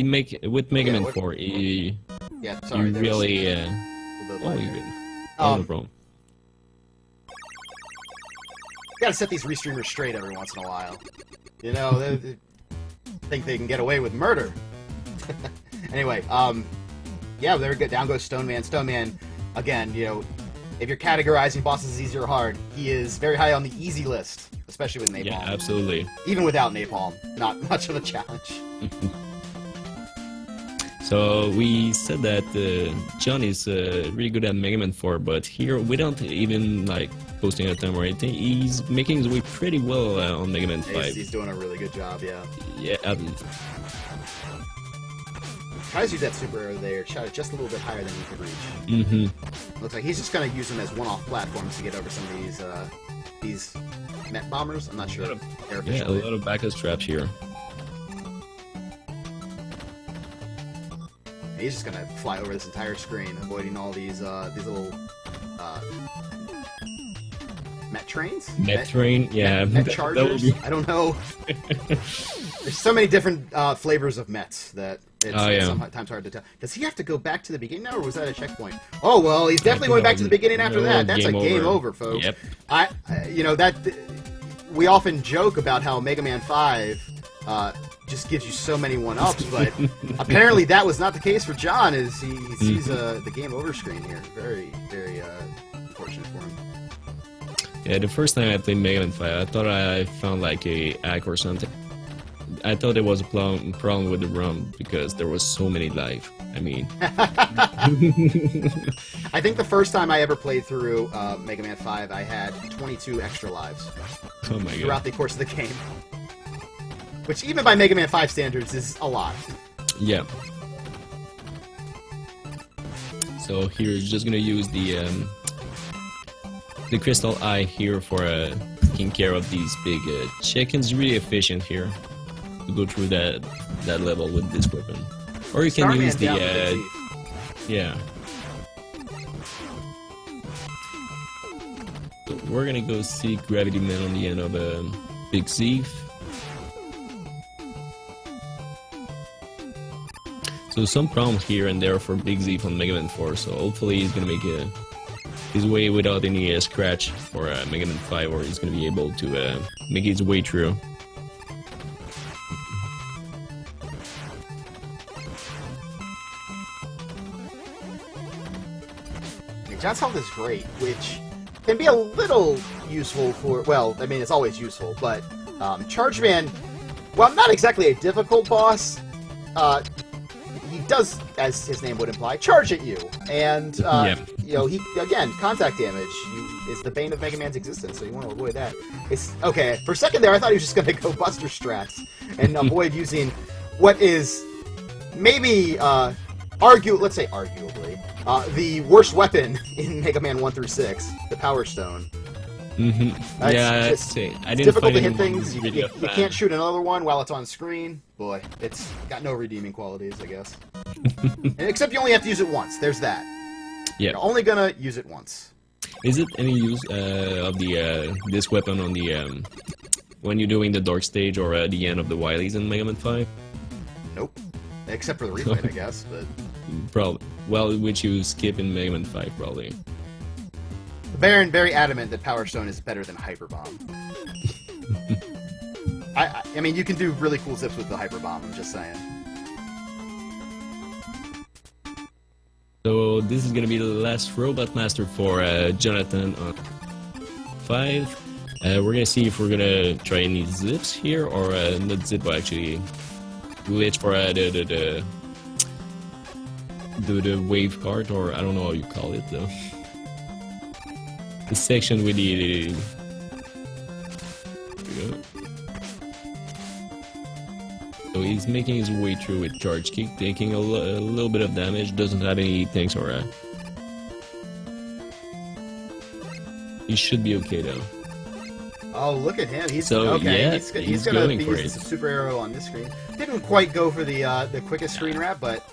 [SPEAKER 2] With Mega Man 4, he really. Oh, you're good. No problem.
[SPEAKER 1] Gotta set these restreamers straight every once in a while. You know, they think they can get away with murder. Anyway, yeah, there we go. Down goes Stone Man. Stone Man, again, you know, if you're categorizing bosses easy or hard, he is very high on the easy list, especially with Napalm.
[SPEAKER 2] Yeah, absolutely.
[SPEAKER 1] Even without Napalm, not much of a challenge.
[SPEAKER 2] So we said that John is really good at Mega Man 4, but here, without even like posting a time or anything, he's making his way pretty well on Mega Man 5.
[SPEAKER 1] He's doing a really good job, yeah.
[SPEAKER 2] Yeah,
[SPEAKER 1] Tries to use that Super Arrow there, shot it just a little bit higher than he could reach. Looks like he's just going to use them as one-off platforms to get over some of these Met Bombers. I'm not sure.
[SPEAKER 2] Yeah, a lot of backup traps here.
[SPEAKER 1] He's just going to fly over this entire screen, avoiding all these little Met trains?
[SPEAKER 2] Met train, yeah.
[SPEAKER 1] Met chargers? I don't know. There's so many different flavors of Mets that it's sometimes hard to tell. Does he have to go back to the beginning now, or was that a checkpoint? Oh, well, he's definitely going back to the beginning after that. That's a game over, folks.
[SPEAKER 2] Yep.
[SPEAKER 1] You know, that we often joke about how Mega Man 5 just gives you so many one-ups, but apparently that was not the case for John, as he sees the game over screen here. Very, very unfortunate for him.
[SPEAKER 2] Yeah, the first time I played Mega Man 5, I thought I found like a hack or something. I thought there was a problem with the ROM because there was so many lives. I mean,
[SPEAKER 1] I think the first time I ever played through Mega Man 5, I had 22 extra lives
[SPEAKER 2] oh my god.
[SPEAKER 1] throughout the course of the game. Which, even by Mega Man 5 standards, is a lot.
[SPEAKER 2] Yeah. So here is just gonna use the Crystal Eye here for taking care of these big chickens. Really efficient here to go through that level with this weapon. Or you can
[SPEAKER 1] Starman
[SPEAKER 2] use the
[SPEAKER 1] down with BigZeef.
[SPEAKER 2] yeah. So we're gonna go see Gravity Man on the end of BigZeef. So some problems here and there for BigZeef on Mega Man 4. So hopefully he's gonna make his way without any scratch for Mega Man 5, or he's gonna be able to make his way through.
[SPEAKER 1] John's health is great, which can be a little useful for, well, I mean, it's always useful, but Charge Man, while not exactly a difficult boss, he does, as his name would imply, charge at you. And, you know, he, again, contact damage is the bane of Mega Man's existence, so you want to avoid that. It's, okay, for a second there, I thought he was just going to go Buster Strats and avoid using what is maybe, let's say arguably, the worst weapon in Mega Man 1 through 6, the Power Stone.
[SPEAKER 2] Yeah,
[SPEAKER 1] it's
[SPEAKER 2] I didn't
[SPEAKER 1] difficult to
[SPEAKER 2] find
[SPEAKER 1] hit things. You
[SPEAKER 2] fan.
[SPEAKER 1] can't shoot another one while it's on screen. Boy, it's got no redeeming qualities, I guess. Except you only have to use it once. There's that.
[SPEAKER 2] Yeah.
[SPEAKER 1] You're only gonna use it once.
[SPEAKER 2] Is it any use of the this weapon on the when you're doing the dark stage or at the end of the Wileys in Mega Man 5?
[SPEAKER 1] Nope. Except for the replay, I guess. But
[SPEAKER 2] Probably. Well, which you skip in Mega Man 5, probably.
[SPEAKER 1] Baron very adamant that Power Stone is better than Hyper Bomb. I mean, you can do really cool zips with the Hyper Bomb. I'm just saying.
[SPEAKER 2] So this is gonna be the last Robot Master for Jonathan on 5. We're gonna see if we're gonna try any zips here, or not zip, but actually glitch for the wave card, or I don't know how you call it though. The section with the so he's making his way through with Charge Kick, taking a little bit of damage, doesn't have any tanks or he should be okay though.
[SPEAKER 1] Oh, look at him. He's
[SPEAKER 2] so,
[SPEAKER 1] okay.
[SPEAKER 2] Yeah,
[SPEAKER 1] he's gonna be using some super arrow on this screen. Didn't quite go for the quickest screen wrap, but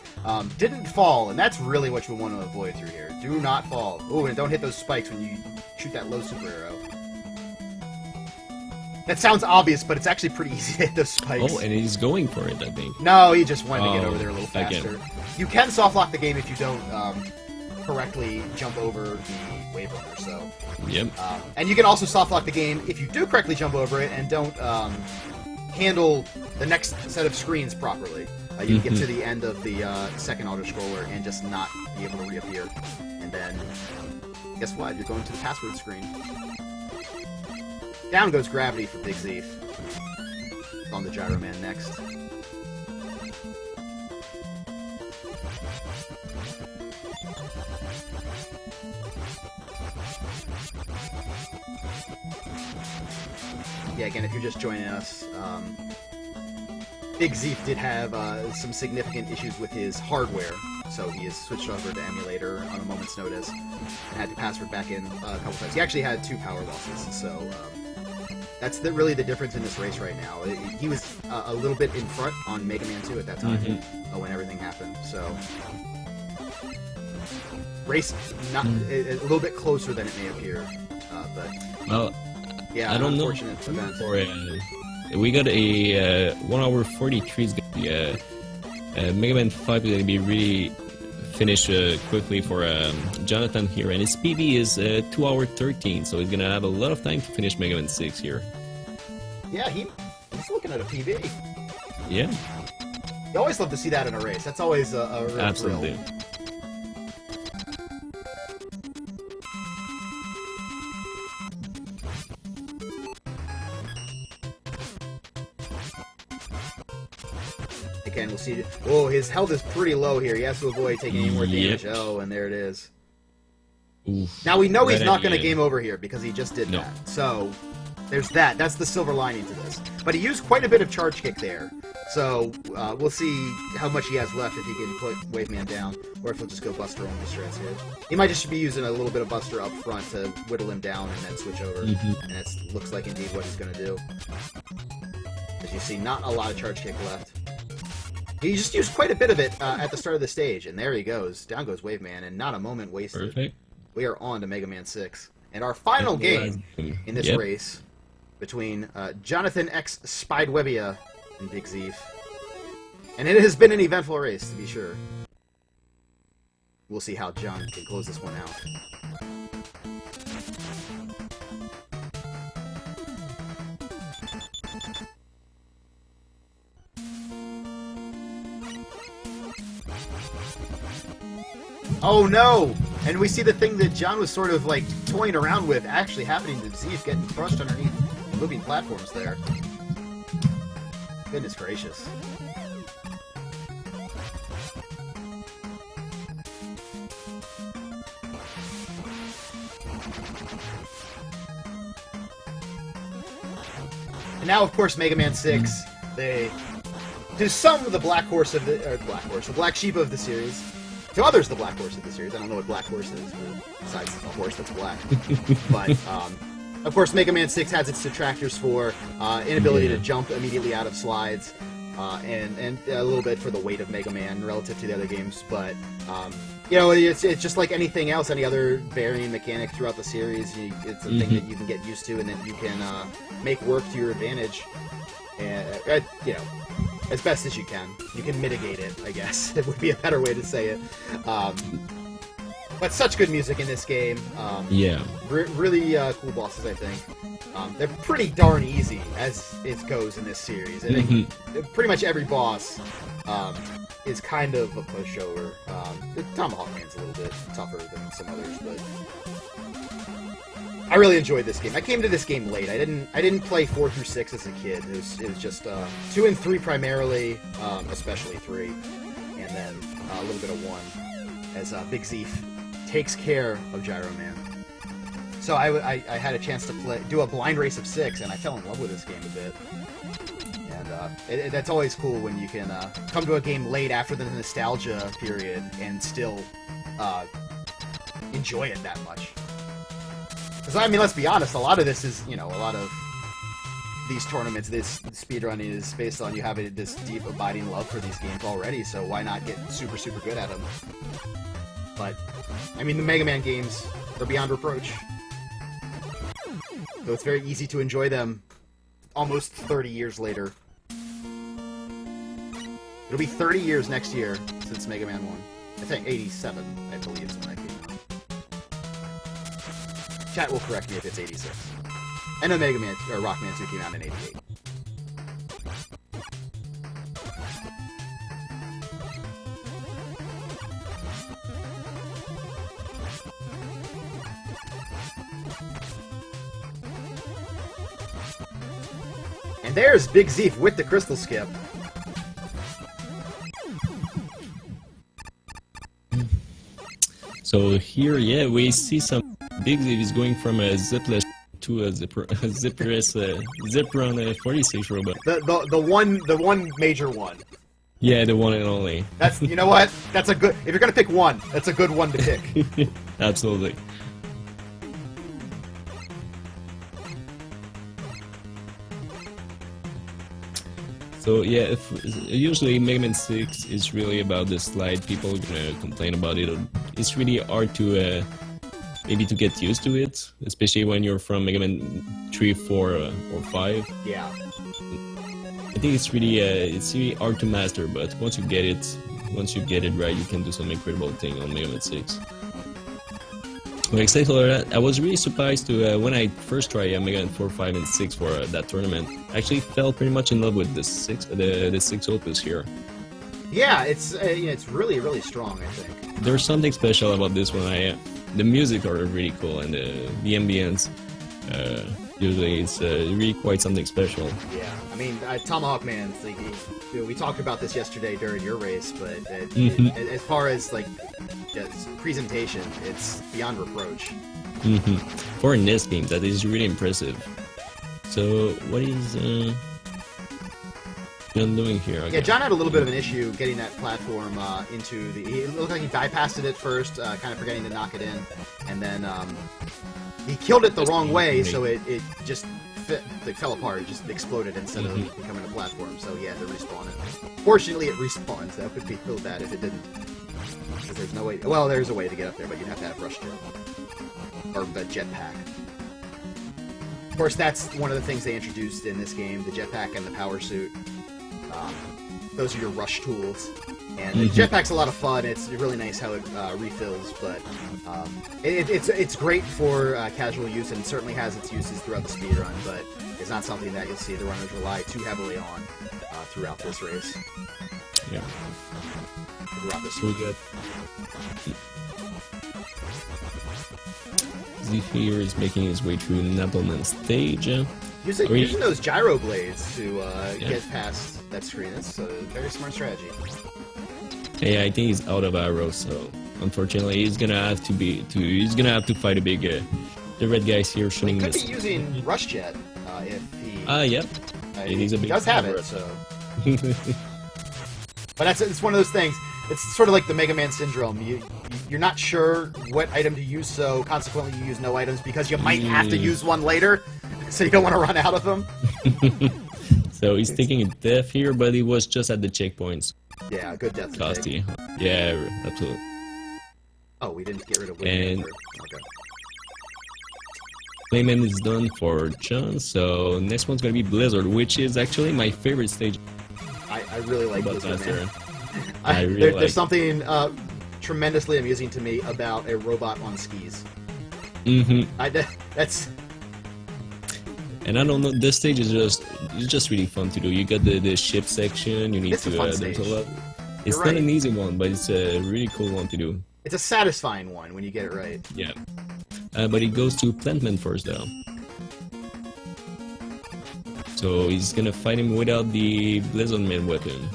[SPEAKER 1] didn't fall, and that's really what you want to avoid through here. Do not fall. Oh, and don't hit those spikes when you shoot that low super arrow. That sounds obvious, but it's actually pretty easy to hit those spikes.
[SPEAKER 2] Oh, and he's going for it, I think.
[SPEAKER 1] No, he just wanted to get over there a little faster.
[SPEAKER 2] Again.
[SPEAKER 1] You can soft lock the game if you don't correctly jump over the wave runner, so...
[SPEAKER 2] Yep.
[SPEAKER 1] And you can also soft lock the game if you do correctly jump over it and don't handle the next set of screens properly. You can get to the end of the second auto-scroller and just not be able to reappear. And then, guess what? You're going to the password screen. Down goes Gravity for BigZeef. On the Gyro Man next. Yeah, again, if you're just joining us, BigZeef did have some significant issues with his hardware, so he has switched over to emulator on a moment's notice and had to password back in a couple times. He actually had 2 power losses, so that's really the difference in this race right now. He was a little bit in front on Mega Man 2 at that time when everything happened, so race not a little bit closer than it may appear, but
[SPEAKER 2] well,
[SPEAKER 1] yeah,
[SPEAKER 2] I don't know. For we got a 1 hour 43 is gonna be Mega Man 5 is gonna be really finished quickly for Jonathan here, and his PB is 2 hour 13, so he's gonna have a lot of time to finish Mega Man 6 here.
[SPEAKER 1] Yeah, he's looking at a PB.
[SPEAKER 2] Yeah.
[SPEAKER 1] You always love to see that in a race. That's always a real
[SPEAKER 2] Absolutely.
[SPEAKER 1] thrill. can. We'll see. Oh, his health is pretty low here. He has to avoid taking any more damage. Oh, and there it is.
[SPEAKER 2] Oof.
[SPEAKER 1] Now we know he's
[SPEAKER 2] Right
[SPEAKER 1] not
[SPEAKER 2] at
[SPEAKER 1] going to
[SPEAKER 2] the
[SPEAKER 1] game over here because he just did
[SPEAKER 2] No.
[SPEAKER 1] that. So there's that. That's the silver lining to this. But he used quite a bit of charge kick there. So we'll see how much he has left if he can put Waveman down, or if he'll just go Buster only strats here. He might just be using a little bit of Buster up front to whittle him down and then switch over. And it looks like indeed what he's going to do. As you see, not a lot of charge kick left. He just used quite a bit of it at the start of the stage, and there he goes. Down goes Waveman, and not a moment wasted.
[SPEAKER 2] Perfect.
[SPEAKER 1] We are on to Mega Man 6. And our final game in this race between JonathanXSpidewebia and BigZeef. And it has been an eventful race, to be sure. We'll see how John can close this one out. Oh no! And we see the thing that John was sort of like toying around with actually happening to Zeef, getting crushed underneath moving platforms there. Goodness gracious. And now, of course, Mega Man 6, they, to some, the black horse of the, the black sheep of the series. To others, the black horse of the series. I don't know what black horse is, besides a horse that's black. But, of course, Mega Man 6 has its detractors for inability to jump immediately out of slides, and a little bit for the weight of Mega Man relative to the other games. But, you know, it's just like anything else, any other varying mechanic throughout the series. It's a thing that you can get used to and that you can make work to your advantage. And, you know, as best as you can. You can mitigate it, I guess. It would be a better way to say it. But such good music in this game.
[SPEAKER 2] Yeah.
[SPEAKER 1] Really cool bosses, I think. They're pretty darn easy as it goes in this series. I think pretty much every boss is kind of a pushover. Tomahawk Man's a little bit tougher than some others, but I really enjoyed this game. I came to this game late. I didn't play 4 through 6 as a kid. It was just 2 and 3 primarily, especially 3, and then a little bit of 1 as BigZeef takes care of Gyro Man. So I had a chance to do a blind race of 6, and I fell in love with this game a bit. And that's always cool when you can come to a game late after the nostalgia period and still enjoy it that much. Because, I mean, let's be honest, a lot of this is, you know, a lot of these tournaments, this speedrunning is based on you having this deep, abiding love for these games already, so why not get super, super good at them? But, I mean, the Mega Man games, they're beyond reproach. So it's very easy to enjoy them almost 30 years later. It'll be 30 years next year since Mega Man 1. I think 87, I believe, is when I came out. Chat will correct me if it's 86. I know Mega Man, or Rockman 2 came out in 88. And there's BigZeef with the crystal skip.
[SPEAKER 2] So here, yeah, we see some BigZeef is going from a zipless to a zip run 46 robot.
[SPEAKER 1] The one major one.
[SPEAKER 2] Yeah, the one and only.
[SPEAKER 1] That's, you know what? That's a good, if you're gonna pick one, that's a good one to pick.
[SPEAKER 2] Absolutely. So yeah, usually Mega Man 6 is really about the slide. People are gonna complain about it. It's really hard to maybe to get used to it, especially when you're from Mega Man 3, 4, or 5.
[SPEAKER 1] Yeah.
[SPEAKER 2] I think it's really hard to master, but once you get it right, you can do some incredible thing on Mega Man 6. Well, except for that, I was really surprised to when I first tried Mega Man 4, 5, and 6 for that tournament. I actually fell pretty much in love with the 6 opus here.
[SPEAKER 1] Yeah, it's really, really strong, I think.
[SPEAKER 2] There's something special about this one. The music are really cool, and the ambience. Usually it's really quite something special.
[SPEAKER 1] Yeah, I mean, Tomahawk Man, like, we talked about this yesterday during your race, but as far as, like, presentation, it's beyond reproach.
[SPEAKER 2] For a NES game, that is really impressive. So, what is John doing here? Okay.
[SPEAKER 1] Yeah, John had a little bit of an issue getting that platform into the... It looked like he bypassed it first, kind of forgetting to knock it in, and then he killed it the wrong way, so it just fell apart. It just exploded instead of becoming a platform, so he had to respawn it. Fortunately, it respawns. That would be real bad if it didn't. Because there's no way... Well, there's a way to get up there, but you'd have to have rush jet. Or the jetpack. Of course, that's one of the things they introduced in this game, the jetpack and the power suit. Those are your rush tools. And the jetpack's a lot of fun. It's really nice how it refills, but it's great for casual use, and it certainly has its uses throughout the speedrun, but it's not something that you'll see the runners rely too heavily on throughout this race.
[SPEAKER 2] Yeah.
[SPEAKER 1] Throughout this
[SPEAKER 2] so good. Zeef here is making his way through Nappleman stage.
[SPEAKER 1] Using those gyro blades to get past that screen. That's a very smart strategy.
[SPEAKER 2] Yeah, I think he's out of arrows, so unfortunately he's gonna have to fight a big the red guys here shooting
[SPEAKER 1] this.
[SPEAKER 2] He
[SPEAKER 1] could be using rush jet if he.
[SPEAKER 2] Yep.
[SPEAKER 1] He does have it, so. But it's one of those things. It's sort of like the Mega Man syndrome. You're not sure what item to use, so consequently you use no items because you might have to use one later, so you don't want to run out of them.
[SPEAKER 2] So he's taking a death here, but he was just at the checkpoints.
[SPEAKER 1] Yeah, good death.
[SPEAKER 2] Costy. Yeah, absolutely.
[SPEAKER 1] Oh, we didn't get rid of
[SPEAKER 2] and
[SPEAKER 1] okay.
[SPEAKER 2] Playman is done for John, so next one's gonna be Blizzard, which is actually my favorite stage.
[SPEAKER 1] I really like Blizzard, man. There's something tremendously amusing to me about a robot on skis. That's...
[SPEAKER 2] And I don't know, this stage is just really fun to do. You got the ship section, you need
[SPEAKER 1] it's
[SPEAKER 2] to...
[SPEAKER 1] a fun stage.
[SPEAKER 2] It's not an easy one, but it's a really cool one to do.
[SPEAKER 1] It's a satisfying one when you get it right.
[SPEAKER 2] Yeah. But he goes to Plantman first, though. So he's gonna fight him without the Blizzardman weapon.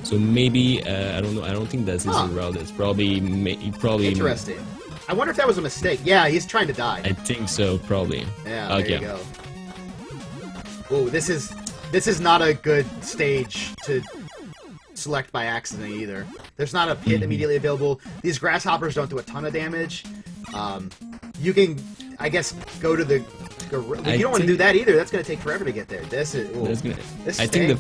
[SPEAKER 2] So maybe, I don't know, I don't think that's his route. It's probably...
[SPEAKER 1] Interesting. I wonder if that was a mistake. Yeah, he's trying to die.
[SPEAKER 2] I think so, probably.
[SPEAKER 1] Yeah, there you go. Whoa, this is not a good stage to select by accident either. There's not a pit immediately available. These grasshoppers don't do a ton of damage. You can, I guess, go to the... You don't want to do that either. That's going to take forever to get there. This
[SPEAKER 2] I think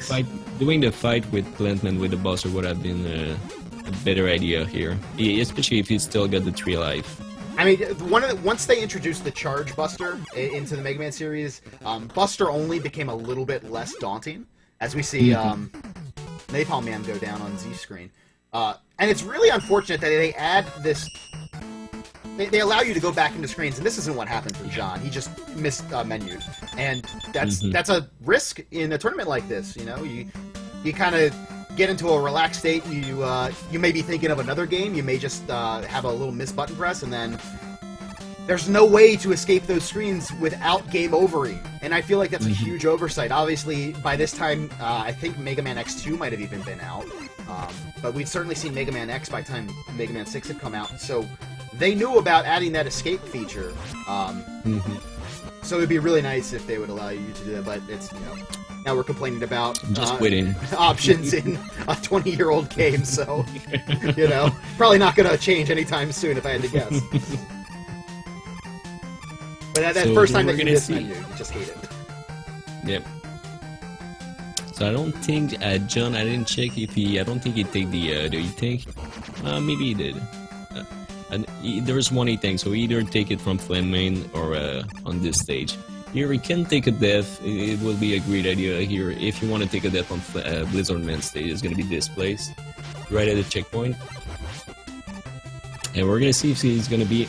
[SPEAKER 2] doing the fight with Plantman with the buzzer would have been a better idea here, especially if he's still got the 3 life.
[SPEAKER 1] I mean, once they introduced the Charge Buster into the Mega Man series, Buster only became a little bit less daunting, as we see Napalm Man go down on Z screen. And it's really unfortunate that they add this... They allow you to go back into screens, and this isn't what happened for John. He just missed-menued. And that's a risk in a tournament like this, you know? You kind of get into a relaxed state, you may be thinking of another game, you may just have a little miss button press, and then there's no way to escape those screens without game overing. And I feel like that's a huge oversight. Obviously, by this time, I think Mega Man X2 might have even been out. But we'd certainly seen Mega Man X by the time Mega Man 6 had come out. So they knew about adding that escape feature. So it'd be really nice if they would allow you to do that, but it's, you know, now we're complaining about options in a 20-year-old game, so, you know, probably not going to change anytime soon if I had to guess. But that first time that you miss menu, you just hate it.
[SPEAKER 2] Yep. So I don't think, John, I didn't check if I don't think he take the E-Tank. Maybe he did. And there's one E-Tank, so either take it from Flame or on this stage. Here we can take a death. It will be a great idea here. If you want to take a death on Blizzardman stage, it's going to be this place, right at the checkpoint. And we're going to see if he's going to be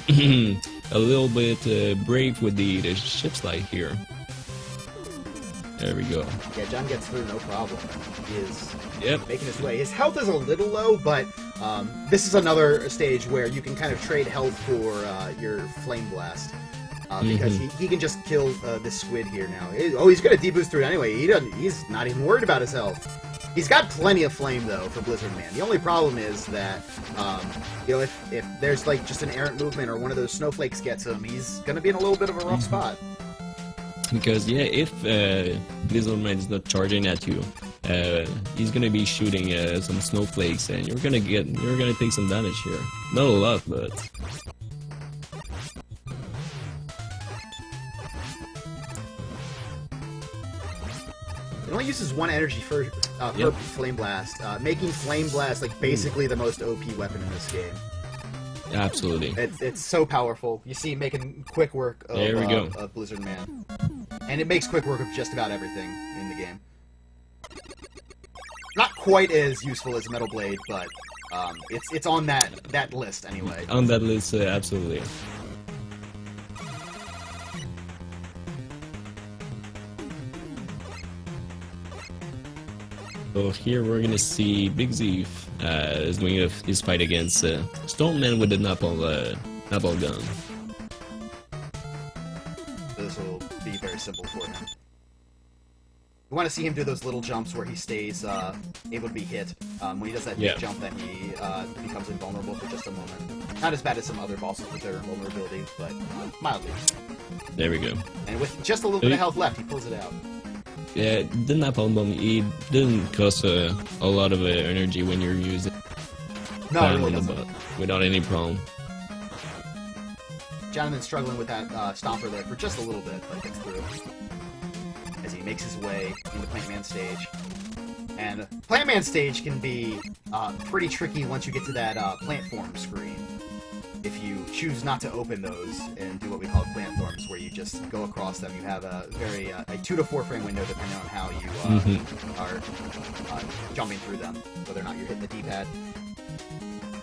[SPEAKER 2] a little bit brave with the ship slide here. There we go.
[SPEAKER 1] Yeah, John gets through no problem. He is making his way. His health is a little low, but this is another stage where you can kind of trade health for your Flame Blast. Because he can just kill this squid here now. He's gonna deboost through it anyway. He's not even worried about his health. He's got plenty of flame though for Blizzard Man. The only problem is that you know, if there's like just an errant movement or one of those snowflakes gets him, he's gonna be in a little bit of a rough spot.
[SPEAKER 2] Because yeah, if Blizzard Man is not charging at you, he's gonna be shooting some snowflakes, and you're gonna take some damage here. Not a lot, but.
[SPEAKER 1] It only uses one energy for Flame Blast, making Flame Blast like basically the most OP weapon in this game.
[SPEAKER 2] Absolutely.
[SPEAKER 1] It's so powerful. You see, making quick work of Blizzard Man, and it makes quick work of just about everything in the game. Not quite as useful as Metal Blade, but it's on that list anyway.
[SPEAKER 2] On that list, absolutely. So here we're gonna see BigZeef is doing his fight against Stoneman with the napalm gun.
[SPEAKER 1] This will be very simple for him. We want to see him do those little jumps where he stays able to be hit. When he does that big jump, then he becomes invulnerable for just a moment. Not as bad as some other bosses with their invulnerability, but mildly.
[SPEAKER 2] There we go.
[SPEAKER 1] And with just a little bit of health left, he pulls it out.
[SPEAKER 2] Yeah, the napalm bomb, it didn't cost a lot of energy when you're using
[SPEAKER 1] no, it really doesn't.
[SPEAKER 2] Without any problem.
[SPEAKER 1] Jonathan's struggling with that stomper there for just a little bit, but gets through as he makes his way into Plant Man stage. And Plant Man stage can be pretty tricky once you get to that plant form screen. If you choose not to open those and do what we call plant forms, where you just go across them, you have a very a 2 to 4 frame window depending on how you are jumping through them, whether or not you're hitting the D-pad.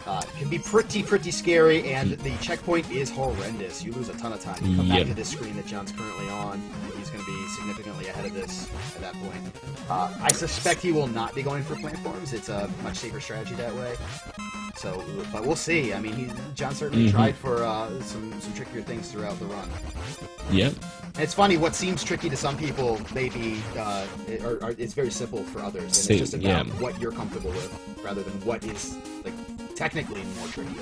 [SPEAKER 1] It can be pretty scary, and the checkpoint is horrendous. You lose a ton of time. You come back to this screen that John's currently on, and he's going to be significantly ahead of this at that point. I suspect he will not be going for plant forms. It's a much safer strategy that way. So, but we'll see. I mean, John certainly tried for some trickier things throughout the run.
[SPEAKER 2] Yep.
[SPEAKER 1] And it's funny, what seems tricky to some people may be, it's very simple for others. And it's just about what you're comfortable with, rather than what is, like, technically more tricky.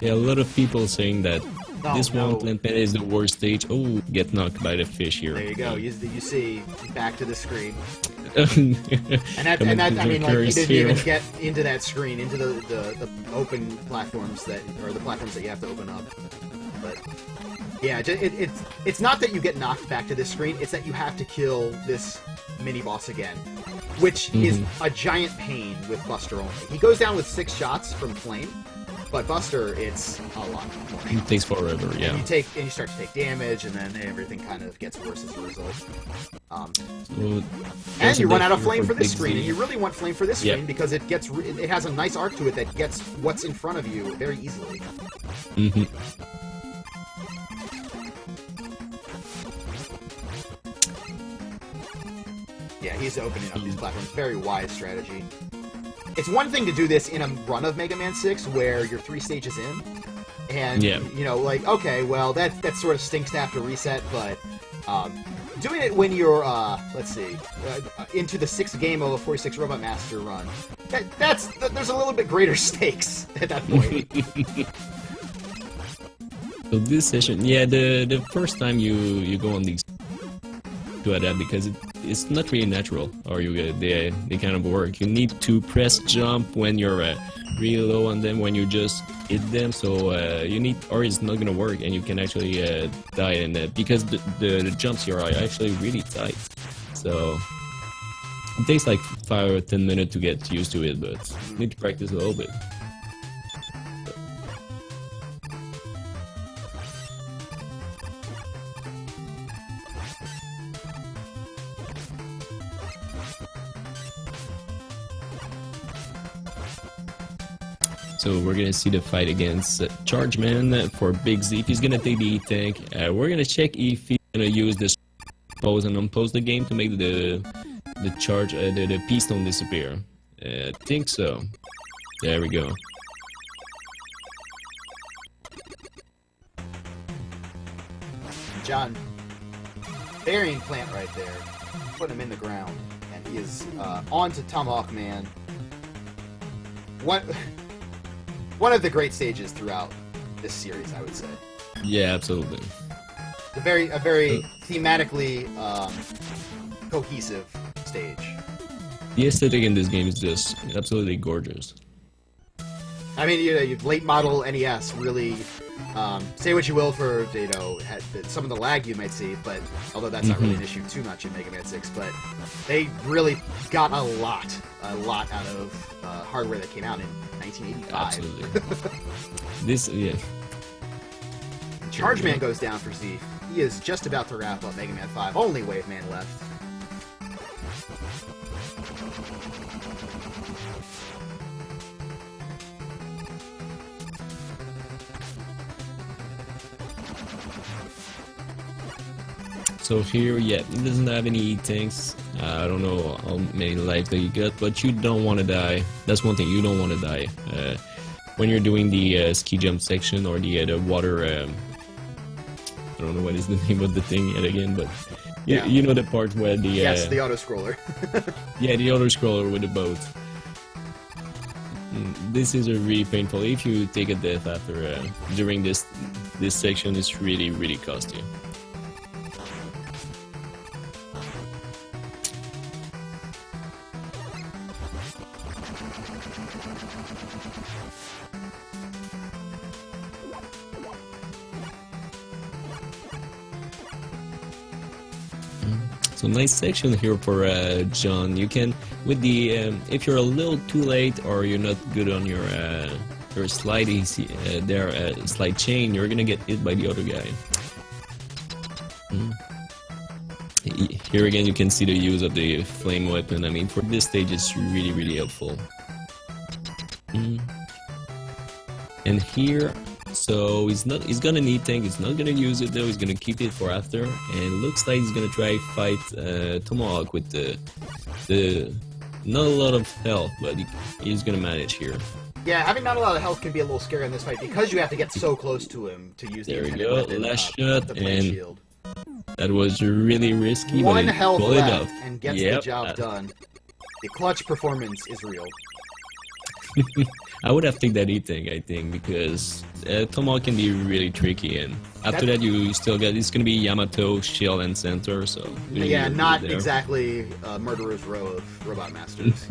[SPEAKER 2] Yeah, a lot of people saying that one Plant Man is the worst stage. Oh, get knocked by the fish here.
[SPEAKER 1] There you go. You see, back to the screen. and that I mean, like, he didn't even get into that screen, into the open platforms the platforms that you have to open up. But yeah, it's not that you get knocked back to this screen; it's that you have to kill this mini boss again, which is a giant pain with Buster only. He goes down with 6 shots from Flame. But Buster, it's a lot more.
[SPEAKER 2] It takes forever, yeah.
[SPEAKER 1] And you start to take damage, and then everything kind of gets worse as a result. And you run out of flame for this screen, and you really want flame for this screen because it has a nice arc to it that gets what's in front of you very easily. Yeah, he's opening up these platforms. Very wise strategy. It's one thing to do this in a run of Mega Man 6 where you're 3 stages in, and, you know, like, okay, well, that sort of stinks to have to reset, but doing it when you're, let's see, into the 6th game of a 46 Robot Master run, there's a little bit greater stakes at that point.
[SPEAKER 2] So this session, the first time you go on these to adapt, because it's not really natural, or they kind of work. You need to press jump when you're really low on them, when you just hit them, so you need, or it's not gonna work, and you can actually die in that, because the jumps here are actually really tight. So it takes like 5 or 10 minutes to get used to it, but you need to practice a little bit. So we're gonna see the fight against Chargeman for BigZeef. He's gonna take the tank. We're gonna check if he's gonna use this pause and unpause the game to make the charge the P-stone disappear. I think so. There we go.
[SPEAKER 1] John burying Plant right there, putting him in the ground, and he is on to Tomahawk Man. One of the great stages throughout this series, I would say.
[SPEAKER 2] Yeah, absolutely.
[SPEAKER 1] A very thematically cohesive stage.
[SPEAKER 2] The aesthetic in this game is just absolutely gorgeous.
[SPEAKER 1] I mean, you late model NES really, say what you will for, some of the lag you might see, but although that's not really an issue too much in Mega Man 6, but they really got a lot out of hardware that came out in 1985.
[SPEAKER 2] Absolutely. Yeah.
[SPEAKER 1] Charge Man goes down for Zeef. He is just about to wrap up Mega Man 5. Only Wave Man left.
[SPEAKER 2] So here, yeah, it doesn't have any tanks. I don't know how many lives that you got, but you don't want to die. That's one thing, you don't want to die. When you're doing the ski jump section or the water, I don't know what is the name of the thing yet again, but you know the part where the...
[SPEAKER 1] yes, the auto-scroller.
[SPEAKER 2] Yeah, the auto-scroller with the boat. This is a really painful. If you take a death after during this section, it's really costly. So nice section here for John. You can, with the if you're a little too late or you're not good on your slide slide chain, you're gonna get hit by the other guy. Here again, you can see the use of the flame weapon. I mean, for this stage, it's really helpful. And here. So he's gonna need tank, he's not gonna use it though, he's gonna keep it for after, and looks like he's gonna try fight Tomahawk with the not a lot of health, but he's gonna manage here.
[SPEAKER 1] Yeah, having not a lot of health can be a little scary in this fight because you have to get so close to him to use the
[SPEAKER 2] There we go,
[SPEAKER 1] weapon,
[SPEAKER 2] last shot, and
[SPEAKER 1] shield.
[SPEAKER 2] That was really risky,
[SPEAKER 1] One
[SPEAKER 2] but
[SPEAKER 1] health
[SPEAKER 2] pulled it
[SPEAKER 1] left
[SPEAKER 2] off.
[SPEAKER 1] and gets the job done. The clutch performance is real.
[SPEAKER 2] I would have taken that E-Tank, I think, because Tomahawk can be really tricky, and after that you still get, it's gonna be Yamato, Shield, and Center, so...
[SPEAKER 1] Yeah, not exactly Murderer's Row of Robot Masters.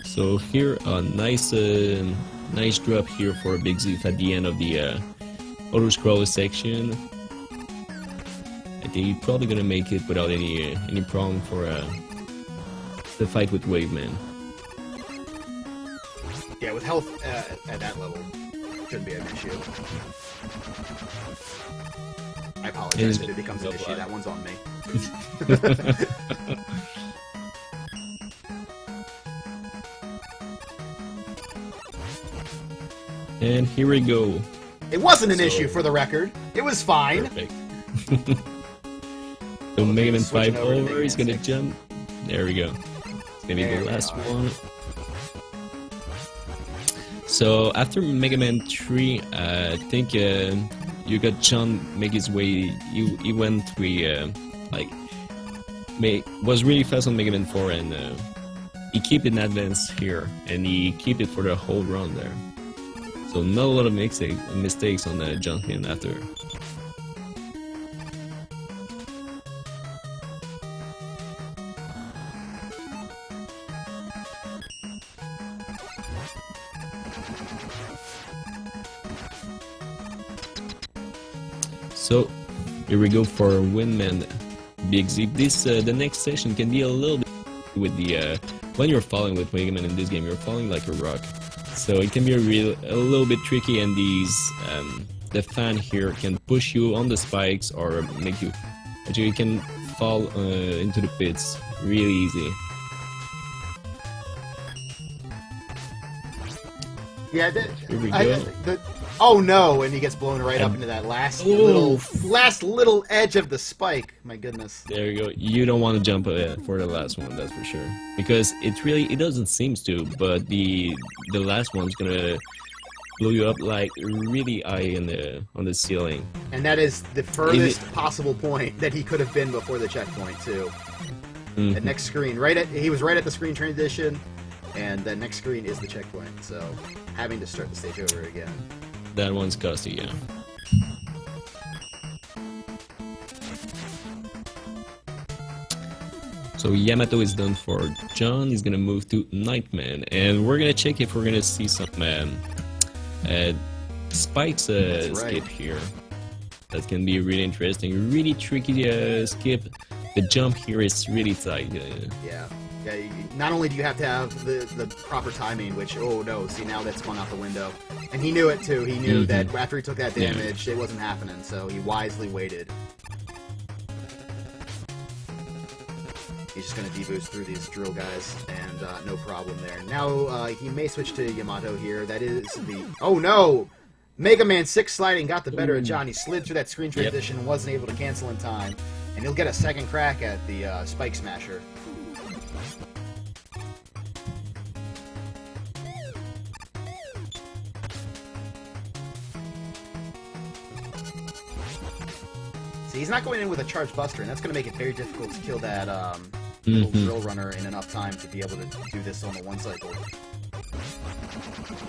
[SPEAKER 2] So here, a nice drop here for BigZeef at the end of the auto-scroller section. I think he's probably gonna make it without any problem for the fight with Waveman.
[SPEAKER 1] Yeah, with health at that level, shouldn't be an issue. I apologize if it becomes an issue. That one's on me.
[SPEAKER 2] And here we go.
[SPEAKER 1] It wasn't an issue, for the record. It was fine.
[SPEAKER 2] Perfect. So Mega Man 5 over, he's gonna jump. There we go. It's gonna be the last one. So after Mega Man 3, I think you got John make his way. He went was really fast on Mega Man 4, and he kept in advance here, and he kept it for the whole run there. So not a lot of mistakes on John Hinn after. So here we go for Windman BigZeef. This the next session can be a little bit with the when you're falling with Mega Man in this game, you're falling like a rock. So it can be a little bit tricky, and these the fan here can push you on the spikes or make you. Actually, you can fall into the pits really easy.
[SPEAKER 1] Yeah,
[SPEAKER 2] Here we go.
[SPEAKER 1] oh no! And he gets blown right up into that last little edge of the spike. My goodness.
[SPEAKER 2] There you go. You don't want to jump for the last one, that's for sure. Because it doesn't seem to, but the last one's gonna blow you up like really high on the ceiling.
[SPEAKER 1] And that is the furthest possible point that he could have been before the checkpoint too. The next screen, he was right at the screen transition, and the next screen is the checkpoint. So having to start the stage over again.
[SPEAKER 2] That one's costly, yeah. So Yamato is done for John. He's gonna move to Nightman, and we're gonna check if we're gonna see some spikes skip here. That can be really interesting. Really tricky skip. The jump here is really tight.
[SPEAKER 1] Yeah. Not only do you have to have the proper timing, which, oh no, see, now that's gone out the window. And he knew it too. He knew that after he took that damage, it wasn't happening, so he wisely waited. He's just going to deboost through these drill guys, and no problem there. Now, he may switch to Yamato here. That is the... Oh no! Mega Man 6 sliding got the better of John. He slid through that screen transition and wasn't able to cancel in time. And he'll get a second crack at the Spike Smasher. See, he's not going in with a Charge Buster, and that's going to make it very difficult to kill that little drill runner in enough time to be able to do this on the one cycle.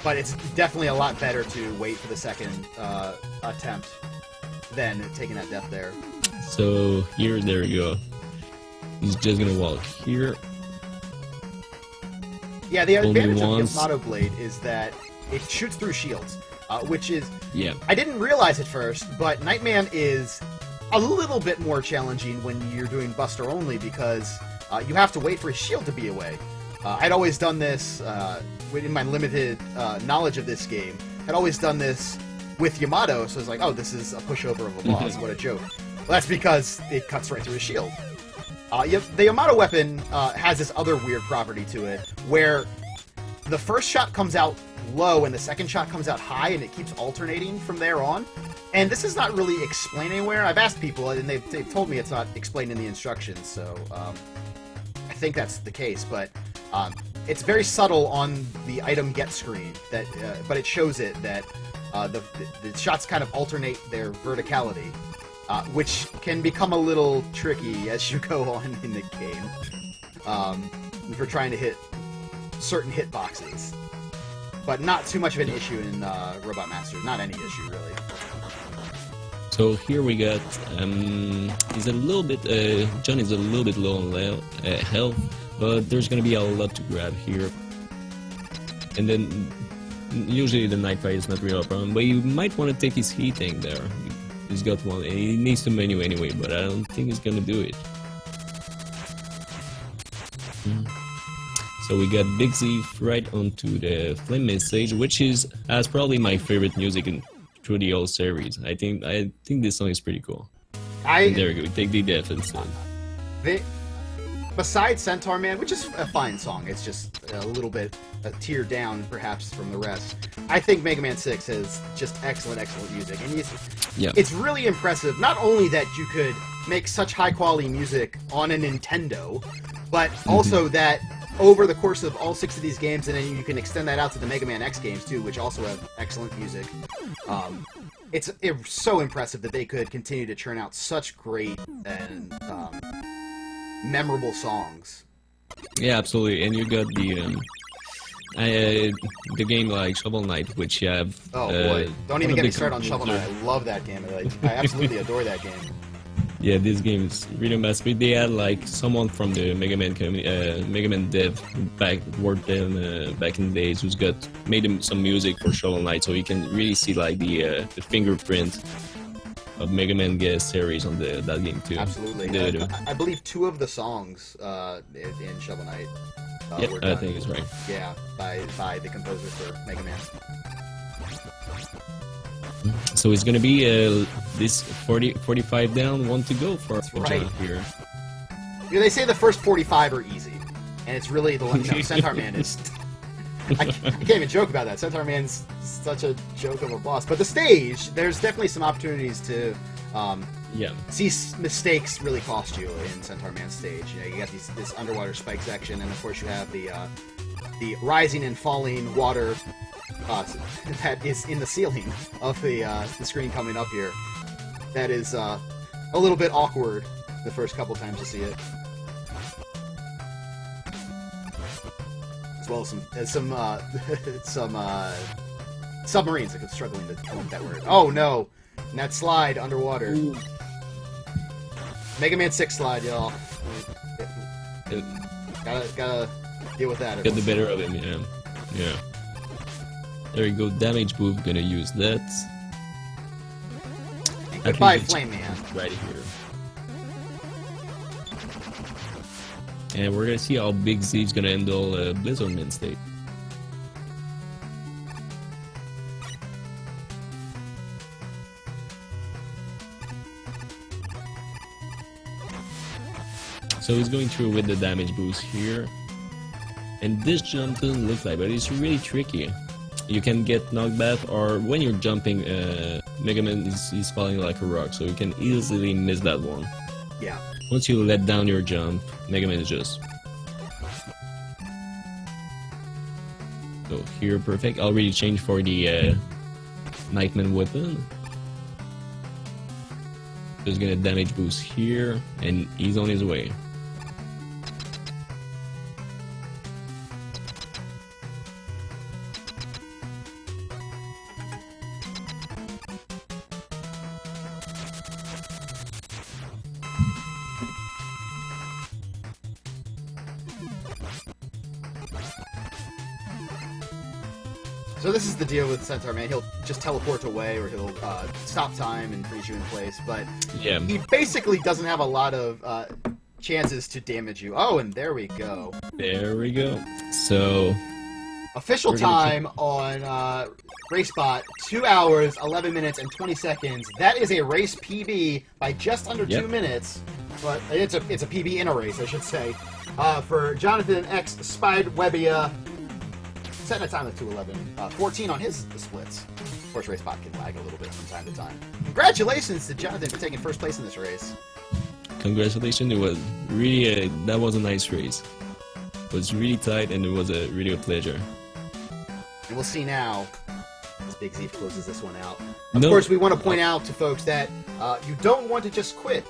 [SPEAKER 1] But it's definitely a lot better to wait for the second attempt than taking that death there.
[SPEAKER 2] So here, there you go. He's just gonna walk here.
[SPEAKER 1] Yeah, the advantage of the Yamato Blade is that it shoots through shields, which is...
[SPEAKER 2] Yeah.
[SPEAKER 1] I didn't realize at first, but Nightman is a little bit more challenging when you're doing Buster only because you have to wait for his shield to be away. I'd always done this, in my limited knowledge of this game, I'd always done this with Yamato, so it's like, oh, this is a pushover of a boss, what a joke. Well, that's because it cuts right through his shield. The Yamato weapon has this other weird property to it, where the first shot comes out low and the second shot comes out high, and it keeps alternating from there on. And this is not really explained anywhere. I've asked people, and they've told me it's not explained in the instructions, so I think that's the case, but it's very subtle on the item get screen, but it shows it that the shots kind of alternate their verticality, which can become a little tricky as you go on in the game if you're trying to hit certain hitboxes. But not too much of an issue in Robot Master. Not any issue, really.
[SPEAKER 2] So here we got, he's a little bit, John is a little bit low on health, but there's gonna be a lot to grab here. And then, usually the Night Fight is not really a problem, but you might want to take his heating there. He's got one, and he needs to menu anyway, but I don't think he's gonna do it. So we got BigZeef right onto the Flame Message, which has probably my favorite music through the whole series. I think this song is pretty cool. There we go. We take the death instead.
[SPEAKER 1] Besides Centaur Man, which is a fine song, it's just a little bit a tier down perhaps from the rest. I think Mega Man 6 has just excellent music, and it's really impressive. Not only that you could make such high quality music on a Nintendo, but also that over the course of all 6 of these games, and then you can extend that out to the Mega Man X games too, which also have excellent music. It's so impressive that they could continue to churn out such great and memorable songs.
[SPEAKER 2] Yeah, absolutely. And you got the game like Shovel Knight, which you have.
[SPEAKER 1] Oh boy! Don't even get me started on Shovel Knight. I love that game. I absolutely adore that game.
[SPEAKER 2] Yeah, this game is really massive. They had like someone from the Mega Man dev worked in back in the days who's made him some music for Shovel Knight, so you can really see like the fingerprint of Mega Man series on that game too.
[SPEAKER 1] Absolutely. I believe 2 of the songs in Shovel Knight.
[SPEAKER 2] Were done, I think it's right.
[SPEAKER 1] Yeah, by the composer for Mega Man.
[SPEAKER 2] So it's gonna be this 45 down, 1 to go for John here.
[SPEAKER 1] You know, they say the first 45 are easy, and it's really the no, Centaur Man is. I can't even joke about that. Centaur Man's such a joke of a boss. But the stage, there's definitely some opportunities to see mistakes really cost you in Centaur Man's stage. You know, you got this underwater spike section, and of course you have the rising and falling water that is in the ceiling of the screen coming up here. That is a little bit awkward the first couple times you see it. As well as some submarines. I'm struggling to come up with that word. Oh no! And that slide underwater. Ooh. Mega Man 6 slide, y'all. Gotta deal with that.
[SPEAKER 2] Get the better of him, yeah. Yeah. There you go, damage boost, gonna use that.
[SPEAKER 1] And goodbye, Flame Man.
[SPEAKER 2] Right here. And we're gonna see how BigZeef's gonna handle Blizzard Man state. So he's going through with the damage boost here. And this jump doesn't look like, but it's really tricky. You can get knocked back, or when you're jumping, Mega Man is falling like a rock, so you can easily miss that one.
[SPEAKER 1] Yeah.
[SPEAKER 2] Once you let down your jump, Mega Man is just... So here, perfect. Already changed for the Nightman weapon. Just gonna damage boost here, and he's on his way.
[SPEAKER 1] So this is the deal with Centaur Man. He'll just teleport away, or he'll stop time and freeze you in place. But
[SPEAKER 2] yeah,
[SPEAKER 1] he basically doesn't have a lot of chances to damage you. Oh, and there we go.
[SPEAKER 2] There we go. So
[SPEAKER 1] official time on RaceBot: 2 hours, 11 minutes, and 20 seconds. That is a race PB by just under 2 minutes. But it's a PB in a race, I should say. For JonathanXSpidewebia. Setting a time of 2:11, 14 on his splits. Of course, RaceBot can lag a little bit from time to time. Congratulations to Jonathan for taking first place in this race.
[SPEAKER 2] Congratulations! It was really that was a nice race. It was really tight, and it was really a pleasure.
[SPEAKER 1] And we'll see now as BigZeef closes this one out. Of course, we want to point out to folks that you don't want to just quit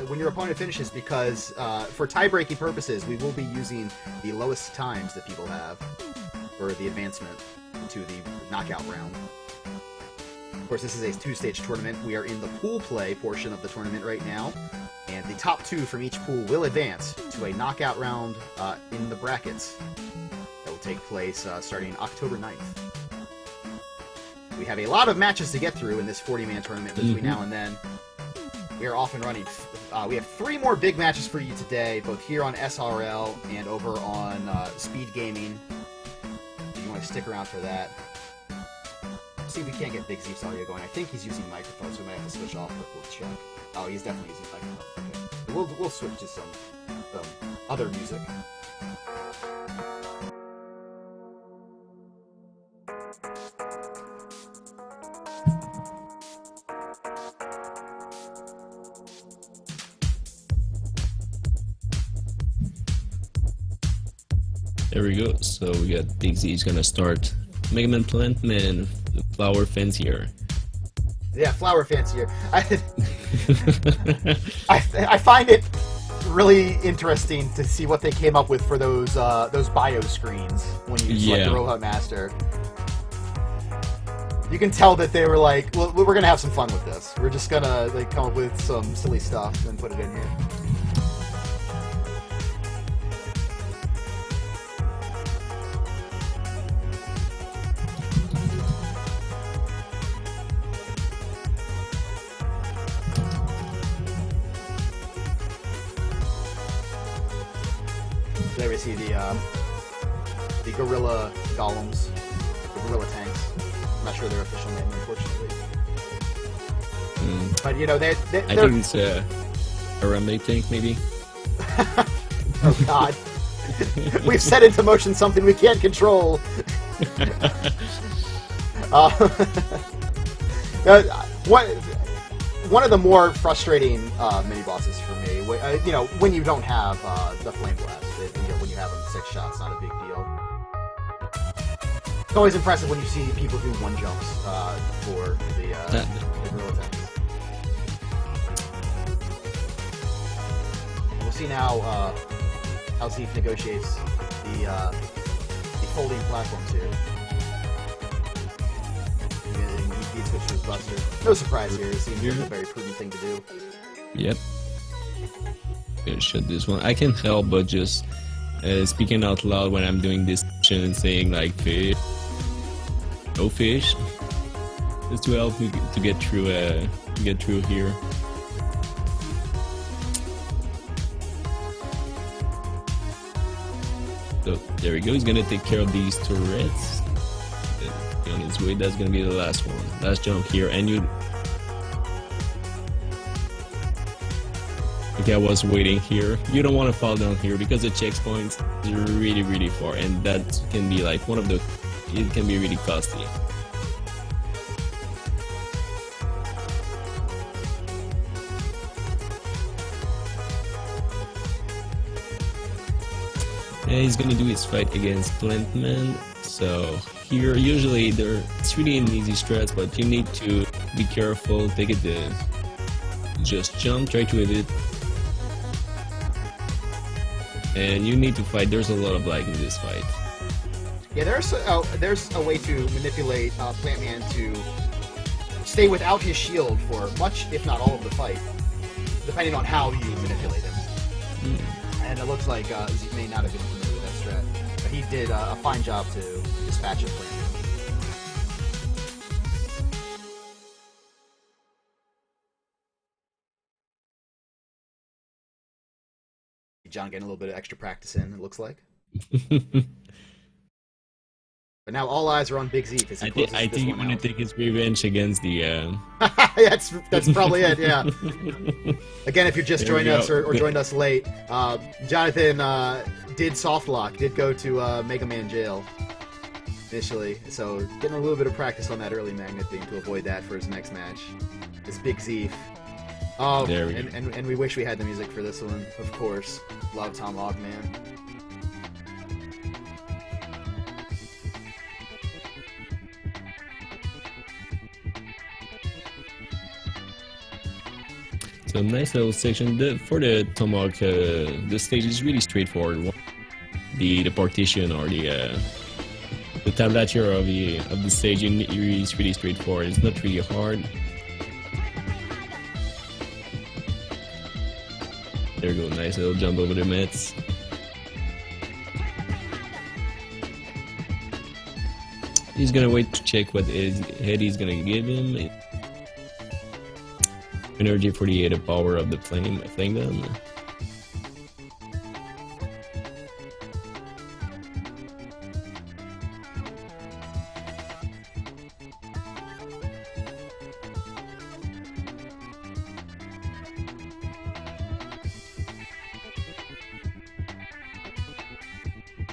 [SPEAKER 1] when your opponent finishes, because for tie-breaking purposes, we will be using the lowest times that people have for the advancement into the knockout round. Of course, this is a 2-stage tournament. We are in the pool play portion of the tournament right now, and the top 2 from each pool will advance to a knockout round in the brackets that will take place starting October 9th. We have a lot of matches to get through in this 40-man tournament between now and then. We are off and running. We have 3 more big matches for you today, both here on SRL and over on Speed Gaming. Stick around for that. See if we can't get BigZeef's audio going. I think he's using microphone, so we might have to switch off, but we'll check. Oh, he's definitely using microphone. Okay. We'll switch to some other music.
[SPEAKER 2] There we go. So we got BigZeef's gonna start Mega Man Plant Man, the flower fancier.
[SPEAKER 1] Yeah, flower fancier. I find it really interesting to see what they came up with for those bio screens when you select the Robot Master. You can tell that they were like, well, we're gonna have some fun with this. We're just gonna like come up with some silly stuff and put it in here. There we see the gorilla golems, the gorilla tanks. I'm not sure their official name, unfortunately. But you know, they're
[SPEAKER 2] I think it's a Arambe tank, maybe.
[SPEAKER 1] Oh God. We've set into motion something we can't control. One of the more frustrating mini bosses for me, you know, when you don't have the flame blast, you know, when you have them 6 shots, not a big deal. It's always impressive when you see people do 1 jumps for the grill attacks. We'll see now how Zeef negotiates the folding platforms here. He switched to his Buster. No surprise here. It seems like a very prudent thing to do.
[SPEAKER 2] Yep. Gonna shut this one. I can't help but just speaking out loud when I'm doing this and saying like fish, no fish, just to help me to get through here. So there we go. He's gonna take care of these turrets. On his way, that's gonna be the last one. Last jump here, and you. Okay, I was waiting here. You don't want to fall down here because the checkpoints is really far, and that can be like one of the. It can be really costly. And he's gonna do his fight against Plantman. So here, usually it's really an easy strat, but you need to be careful. Take it just jump, try to hit it, and you need to fight. There's a lot of lag in this fight.
[SPEAKER 1] Yeah, there's a way to manipulate Plantman to stay without his shield for much, if not all, of the fight, depending on how you manipulate him. And it looks like Zeef may not have been familiar with that strat, but he did a fine job to dispatch it for him. John getting a little bit of extra practice in, it looks like. But now all eyes are on BigZeef.
[SPEAKER 2] I think he's going to take his revenge against the...
[SPEAKER 1] That's probably it, yeah. Again, if you're just joining us or joined us late, Jonathan did soft lock, did go to Mega Man jail initially, so getting a little bit of practice on that early magnet thing to avoid that for his next match. This BigZeef. Oh, and we wish we had the music for this one, of course. Love Tomahawk Man.
[SPEAKER 2] So nice little section. For the Tomahawk, the stage is really straightforward. The partition or the tablature of the stage is really straightforward. It's not really hard. There we go, nice little jump over the mats. He's gonna wait to check what his head he's gonna give him. Energy for the power of the flame gun.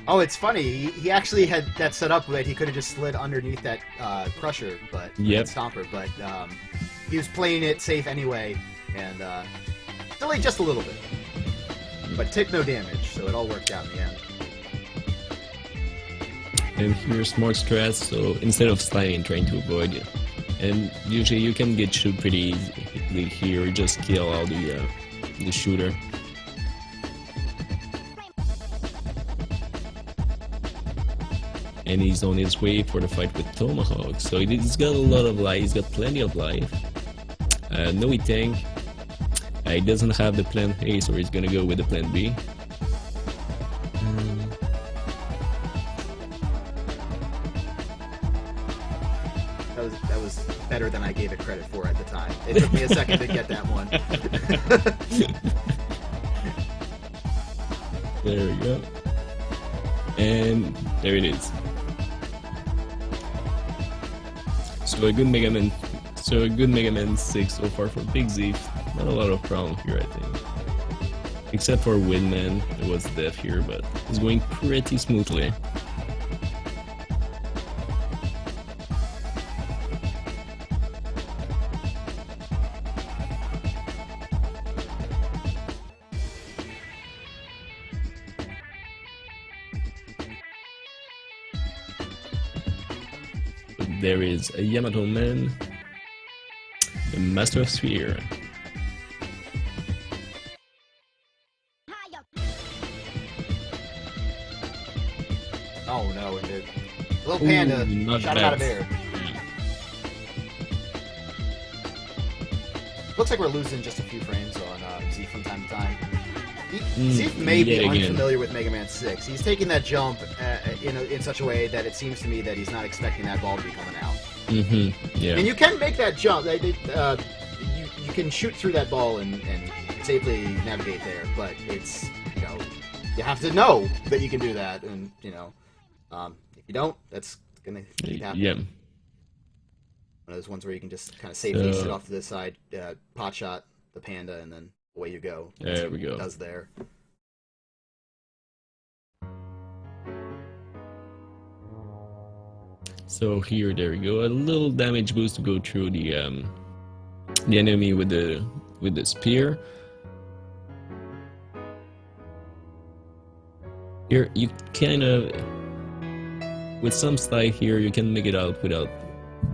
[SPEAKER 1] Oh, it's funny. He actually had that set up that he could have just slid underneath that crusher, but stomper. But he was playing it safe anyway, and delayed just a little bit, but took no damage, so it all worked out in the end.
[SPEAKER 2] And here's smart strats. So instead of sliding, trying to avoid it, and usually you can get shoot pretty easily here. Just kill all the shooter. And he's on his way for the fight with Tomahawk. So he's got a lot of life, he's got plenty of life. No E tank. He doesn't have the plan A, so he's gonna go with the plan B.
[SPEAKER 1] That was better than I gave it credit for at the time. It took me a second to get that one.
[SPEAKER 2] There we go. And there it is. So a good Mega Man 6 so far for BigZeef. Not a lot of problem here, I think. Except for Windman, it was death here, but it's going pretty smoothly. There is a Yamato Man, the Master of Sphere.
[SPEAKER 1] Oh no, and the little panda shot him out of air. Looks like we're losing just a few frames on Zeef from time to time. Zeef may be unfamiliar with Mega Man 6. He's taking that jump in such a way that it seems to me that he's not expecting that ball to be coming out.
[SPEAKER 2] Yeah.
[SPEAKER 1] And you can make that jump. You can shoot through that ball and safely navigate there, but it's, you have to know that you can do that, and if you don't, that's gonna keep happening.
[SPEAKER 2] Yeah.
[SPEAKER 1] One of those ones where you can just kind of safely sit off to the side, pot shot the panda, and then away you go.
[SPEAKER 2] There we go.
[SPEAKER 1] It does there.
[SPEAKER 2] So here, there we go. A little damage boost to go through the enemy with the spear. Here, you kind of, with some slide here, you can make it out without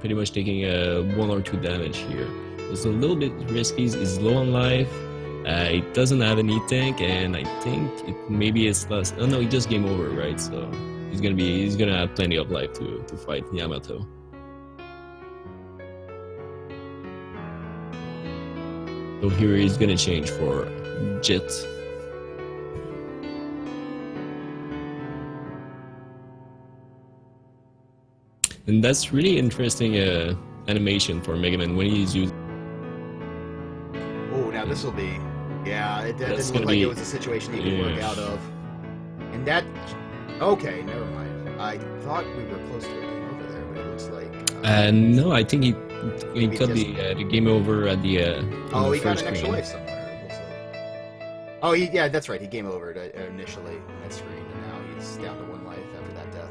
[SPEAKER 2] pretty much taking 1 or 2 damage here. It's a little bit risky. It's low on life. It doesn't have any tank, and I think maybe it's less. Oh no, he just game over, right? So he's gonna have plenty of life to fight Yamato. So here he's gonna change for Jet. And that's really interesting animation for Mega Man when he's using.
[SPEAKER 1] Oh, now this will be. Yeah, it didn't look like it was a situation he could work out of. And that. Okay, never mind. I thought we were close to a game over there, but it looks like.
[SPEAKER 2] No, I think he cut the game over at the.
[SPEAKER 1] Oh, he got an extra life somewhere. Oh, yeah, that's right. He game overed initially on that screen, and now he's down to 1 life after that death.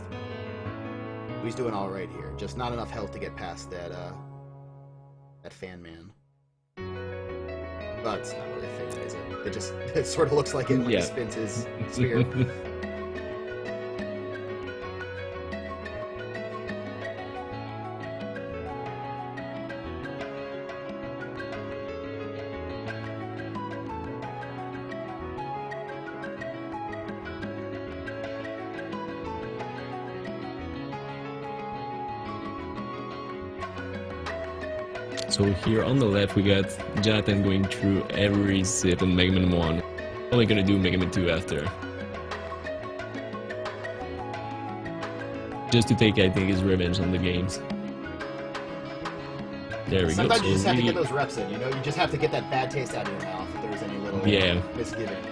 [SPEAKER 1] He's doing all right here. Just not enough health to get past that fan man. But it's not really a thing, is it? It sort of looks like it when he spins his spear.
[SPEAKER 2] So here on the left we got Jonathan going through every zip in Mega Man 1. Only gonna do Mega Man 2 after. Just to take, I think, his revenge on the games. There we go.
[SPEAKER 1] Sometimes you just have to get those reps in, you just have to get that bad taste out of your mouth if there's any little misgiving.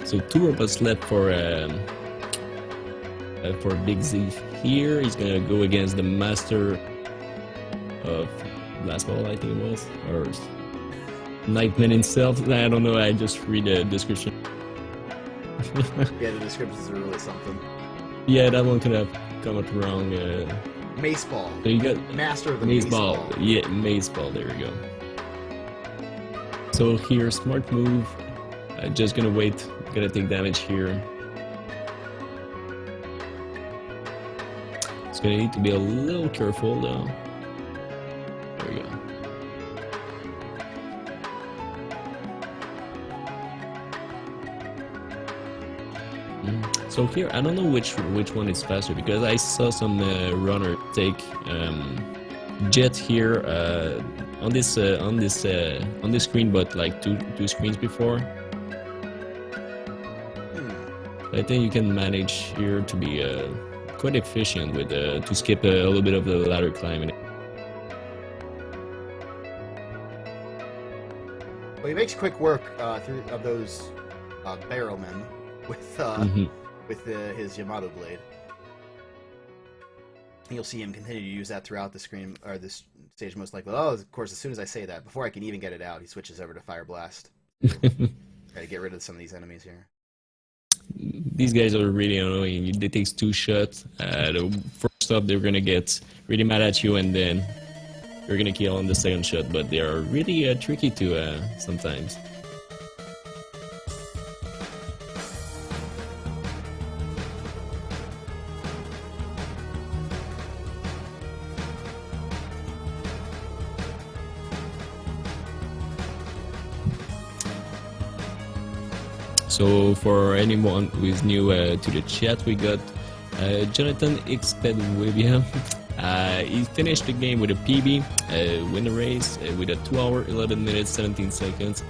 [SPEAKER 2] So 2 robots left for BigZeef. Here he's gonna go against the master of Blast Ball, I think it was, or Nightman himself. I don't know. I just read the description.
[SPEAKER 1] Yeah, the descriptions are really something.
[SPEAKER 2] Yeah, that one could have come out wrong.
[SPEAKER 1] Mace Ball.
[SPEAKER 2] So you got
[SPEAKER 1] master of the Mace Ball.
[SPEAKER 2] Yeah, Mace Ball. There we go. So here, smart move. Just gonna wait. Gonna take damage here. It's gonna need to be a little careful though. There we go. So here, I don't know which one is faster because I saw some runner take jet here on this screen, but like two screens before. I think you can manage here to be quite efficient with to skip a little bit of the ladder climbing.
[SPEAKER 1] Well, he makes quick work through of those barrelmen with his Yamato blade. And you'll see him continue to use that throughout the screen or this stage, most likely. Oh, of course, as soon as I say that, before I can even get it out, he switches over to Fire Blast. Gotta get rid of some of these enemies here.
[SPEAKER 2] These guys are really annoying. They take 2 shots. First up, they're gonna get really mad at you, and then you're gonna kill on the second shot. But they are really tricky to sometimes. So for anyone who is new to the chat, we got JonathanXSpidewebia. He finished the game with a PB, win the race with a 2 hour, 11 minutes, 17 seconds.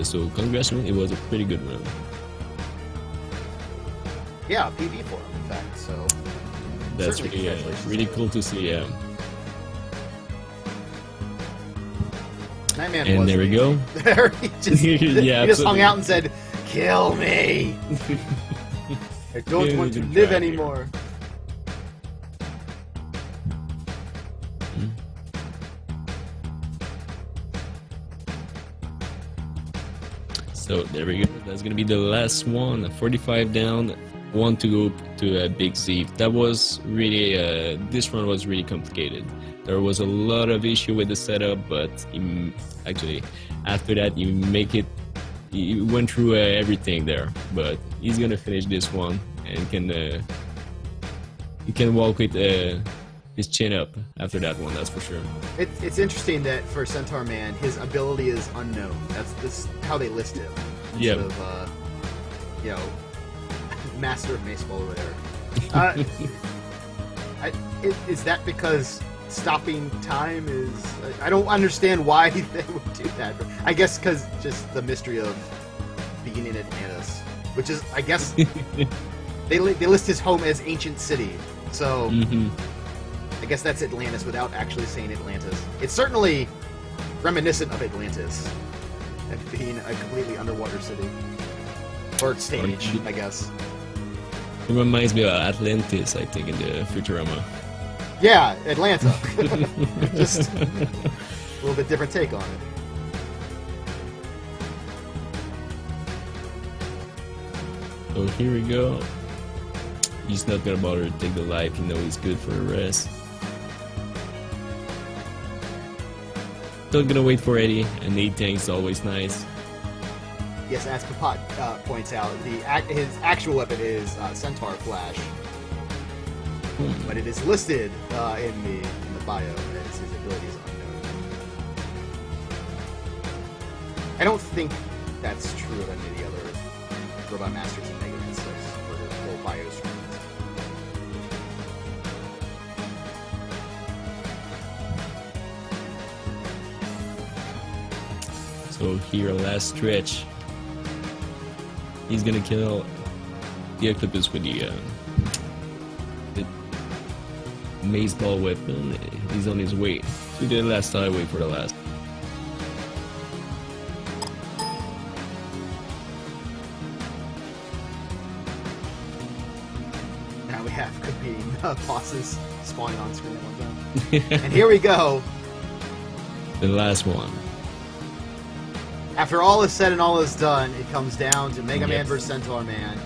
[SPEAKER 2] So congratulations, it was a pretty good run.
[SPEAKER 1] Yeah, PB for him, in fact. So
[SPEAKER 2] that's really cool to see.
[SPEAKER 1] Nightman
[SPEAKER 2] and
[SPEAKER 1] was
[SPEAKER 2] there we go.
[SPEAKER 1] There, he just hung out and said, "Kill me! I don't want to live anymore."
[SPEAKER 2] So there we go. That's gonna be the last one. 45 down, 1 to go to BigZeef. That was really this run was really complicated. There was a lot of issue with the setup, but actually after that you make it. He went through everything there, but he's gonna finish this one and he can walk with his chin up after that one. That's for sure.
[SPEAKER 1] It's interesting that for Centaur Man, his ability is unknown. That's how they list him.
[SPEAKER 2] Yeah.
[SPEAKER 1] Instead of you know, Master of Maceball or whatever. Is that because stopping time is... I don't understand why they would do that. I guess because just the mystery of being in Atlantis, which is, I guess, they list his home as Ancient City, so I guess that's Atlantis without actually saying Atlantis. It's certainly reminiscent of Atlantis, and being a completely underwater city. Or stage, I guess.
[SPEAKER 2] It reminds me of Atlantis, I think, in the Futurama.
[SPEAKER 1] Yeah, Atlanta. Just a little bit different take on it.
[SPEAKER 2] So here we go. He's not gonna bother to take the life, you know he's good for a rest. Still gonna wait for Eddie, and 8 tanks is always nice.
[SPEAKER 1] Yes, as Papat points out, his actual weapon is Centaur Flash. But it is listed in the bio as his ability is unknown. I don't think that's true of any of the other Robot Masters and Mega Man stuff for the full bio screens.
[SPEAKER 2] So here, last stretch. He's gonna kill the octopus with the maze ball weapon. He's on his way to the last highway for the last.
[SPEAKER 1] Now we have competing bosses spawning on screen at one time. And here we go.
[SPEAKER 2] The last one.
[SPEAKER 1] After all is said and all is done, it comes down to Mega Man vs. Centaur Man.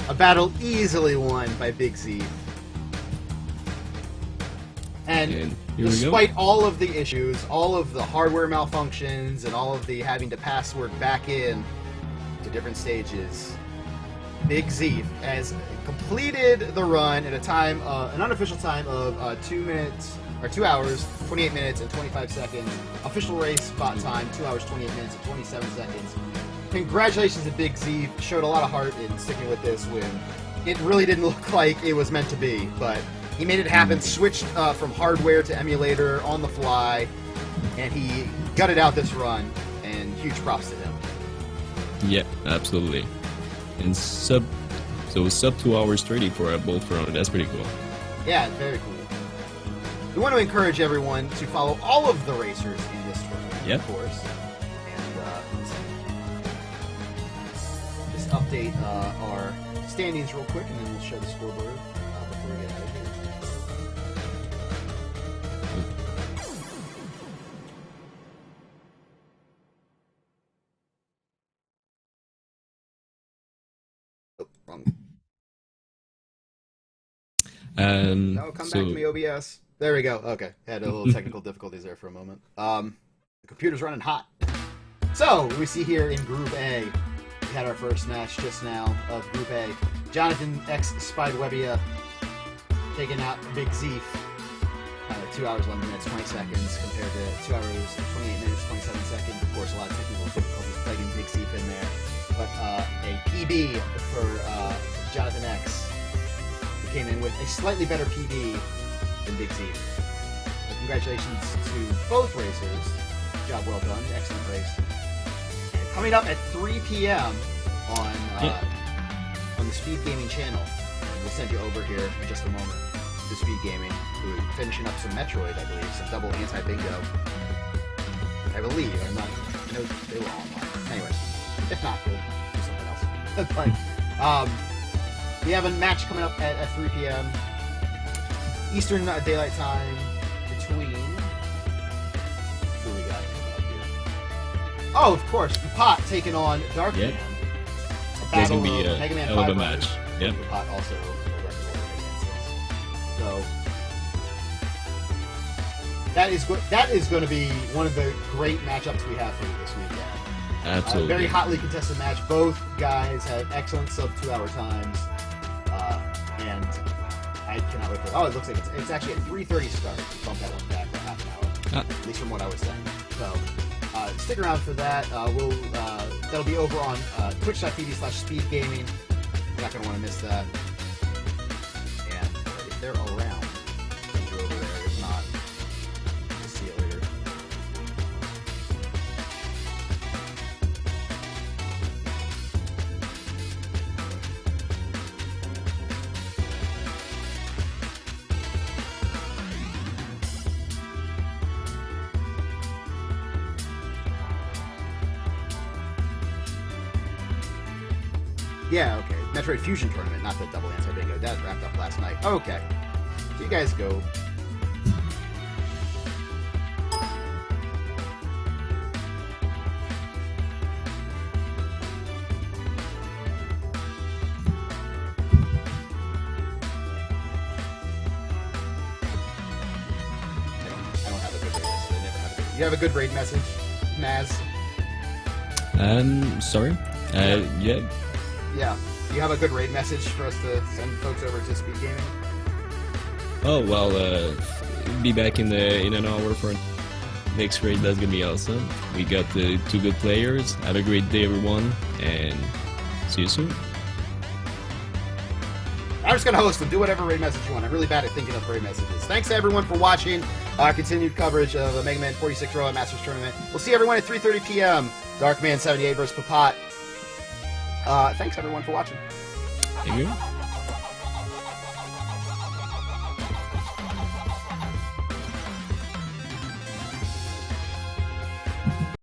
[SPEAKER 1] A battle easily won by BigZeef. And despite all of the issues, all of the hardware malfunctions, and all of the having to password back in to different stages, BigZeef has completed the run at a time, an unofficial time of 2 hours, 28 minutes, and 25 seconds. Official race spot time, 2 hours, 28 minutes, and 27 seconds. Congratulations to BigZeef. Showed a lot of heart in sticking with this when it really didn't look like it was meant to be, but He made it happen, switched from hardware to emulator on the fly, and he gutted out this run, and huge props to him.
[SPEAKER 2] Yeah, absolutely. And sub 2 hours 30 for a bolt run. That's pretty cool.
[SPEAKER 1] Yeah, very cool. We want to encourage everyone to follow all of the racers in this tournament,
[SPEAKER 2] Yep.
[SPEAKER 1] of course. And just update our standings real quick, and then we'll show the scoreboard before we get out of here. Oh, wrong. No, come back to me, OBS. There we go. Okay, had a little technical difficulties there for a moment. The computer's running hot. So, we see here in Group A, we had our first match just now of Group A. JonathanXSpidewebia taking out BigZeef. 2 hours, 11 minutes, 20 seconds compared to 2 hours, 28 minutes, 27 seconds. Of course, a lot of technical difficulties plaguing BigZeef in there. But a PB for Jonathan X, who came in with a slightly better PB than BigZeef. So congratulations to both racers. Job well done. Excellent race. And coming up at 3 p.m. on the Speed Gaming channel. And we'll send you over here in just a moment to Speed Gaming. We're finishing up some Metroid, I believe. Some double anti-bingo. I believe. I know they were online. Anyway, if not, we'll do something else. But, we have a match coming up at 3 p.m. Eastern Daylight Time between... Who we got coming up here? Oh, of course, Pot taking on Darkman.
[SPEAKER 2] Yep.
[SPEAKER 1] A
[SPEAKER 2] That's
[SPEAKER 1] battle
[SPEAKER 2] going to be
[SPEAKER 1] of Mega Man
[SPEAKER 2] hell of
[SPEAKER 1] 5
[SPEAKER 2] a match. Yep.
[SPEAKER 1] Pot also a record holder in Mega Man 6. So that is going to be one of the great matchups we have for you this weekend.
[SPEAKER 2] Absolutely.
[SPEAKER 1] Very hotly contested match. Both guys have excellent sub 2 hour times, and I cannot wait for it. Oh, it looks like it's actually at 3:30 start. We bumped that one back by half an hour, at least from what I was saying. So stick around for that. That'll be over on twitch.tv/speedgaming. You're not going to want to miss that. And if they're around, send you over there. If not, we'll see you later. Yeah, okay. Metroid Fusion Tournament, not the double anti-bingo. That wrapped up last night. Okay. So you guys go. I don't have a good raid message. I never have a good... You have a good raid message, Maz?
[SPEAKER 2] Sorry? Yeah.
[SPEAKER 1] Yeah. Do you have a good raid message for us to send folks over to Speed Gaming?
[SPEAKER 2] Oh, well, be back in an hour for next raid. That's gonna be awesome. We got two good players. Have a great day, everyone, and see you soon.
[SPEAKER 1] I'm just going to host them. Do whatever raid message you want. I'm really bad at thinking of raid messages. Thanks to everyone for watching our continued coverage of the Mega Man 46 Row Masters Tournament. We'll see everyone at 3:30 p.m. Darkman 78 versus Papat. Thanks everyone for watching.
[SPEAKER 2] Thank you.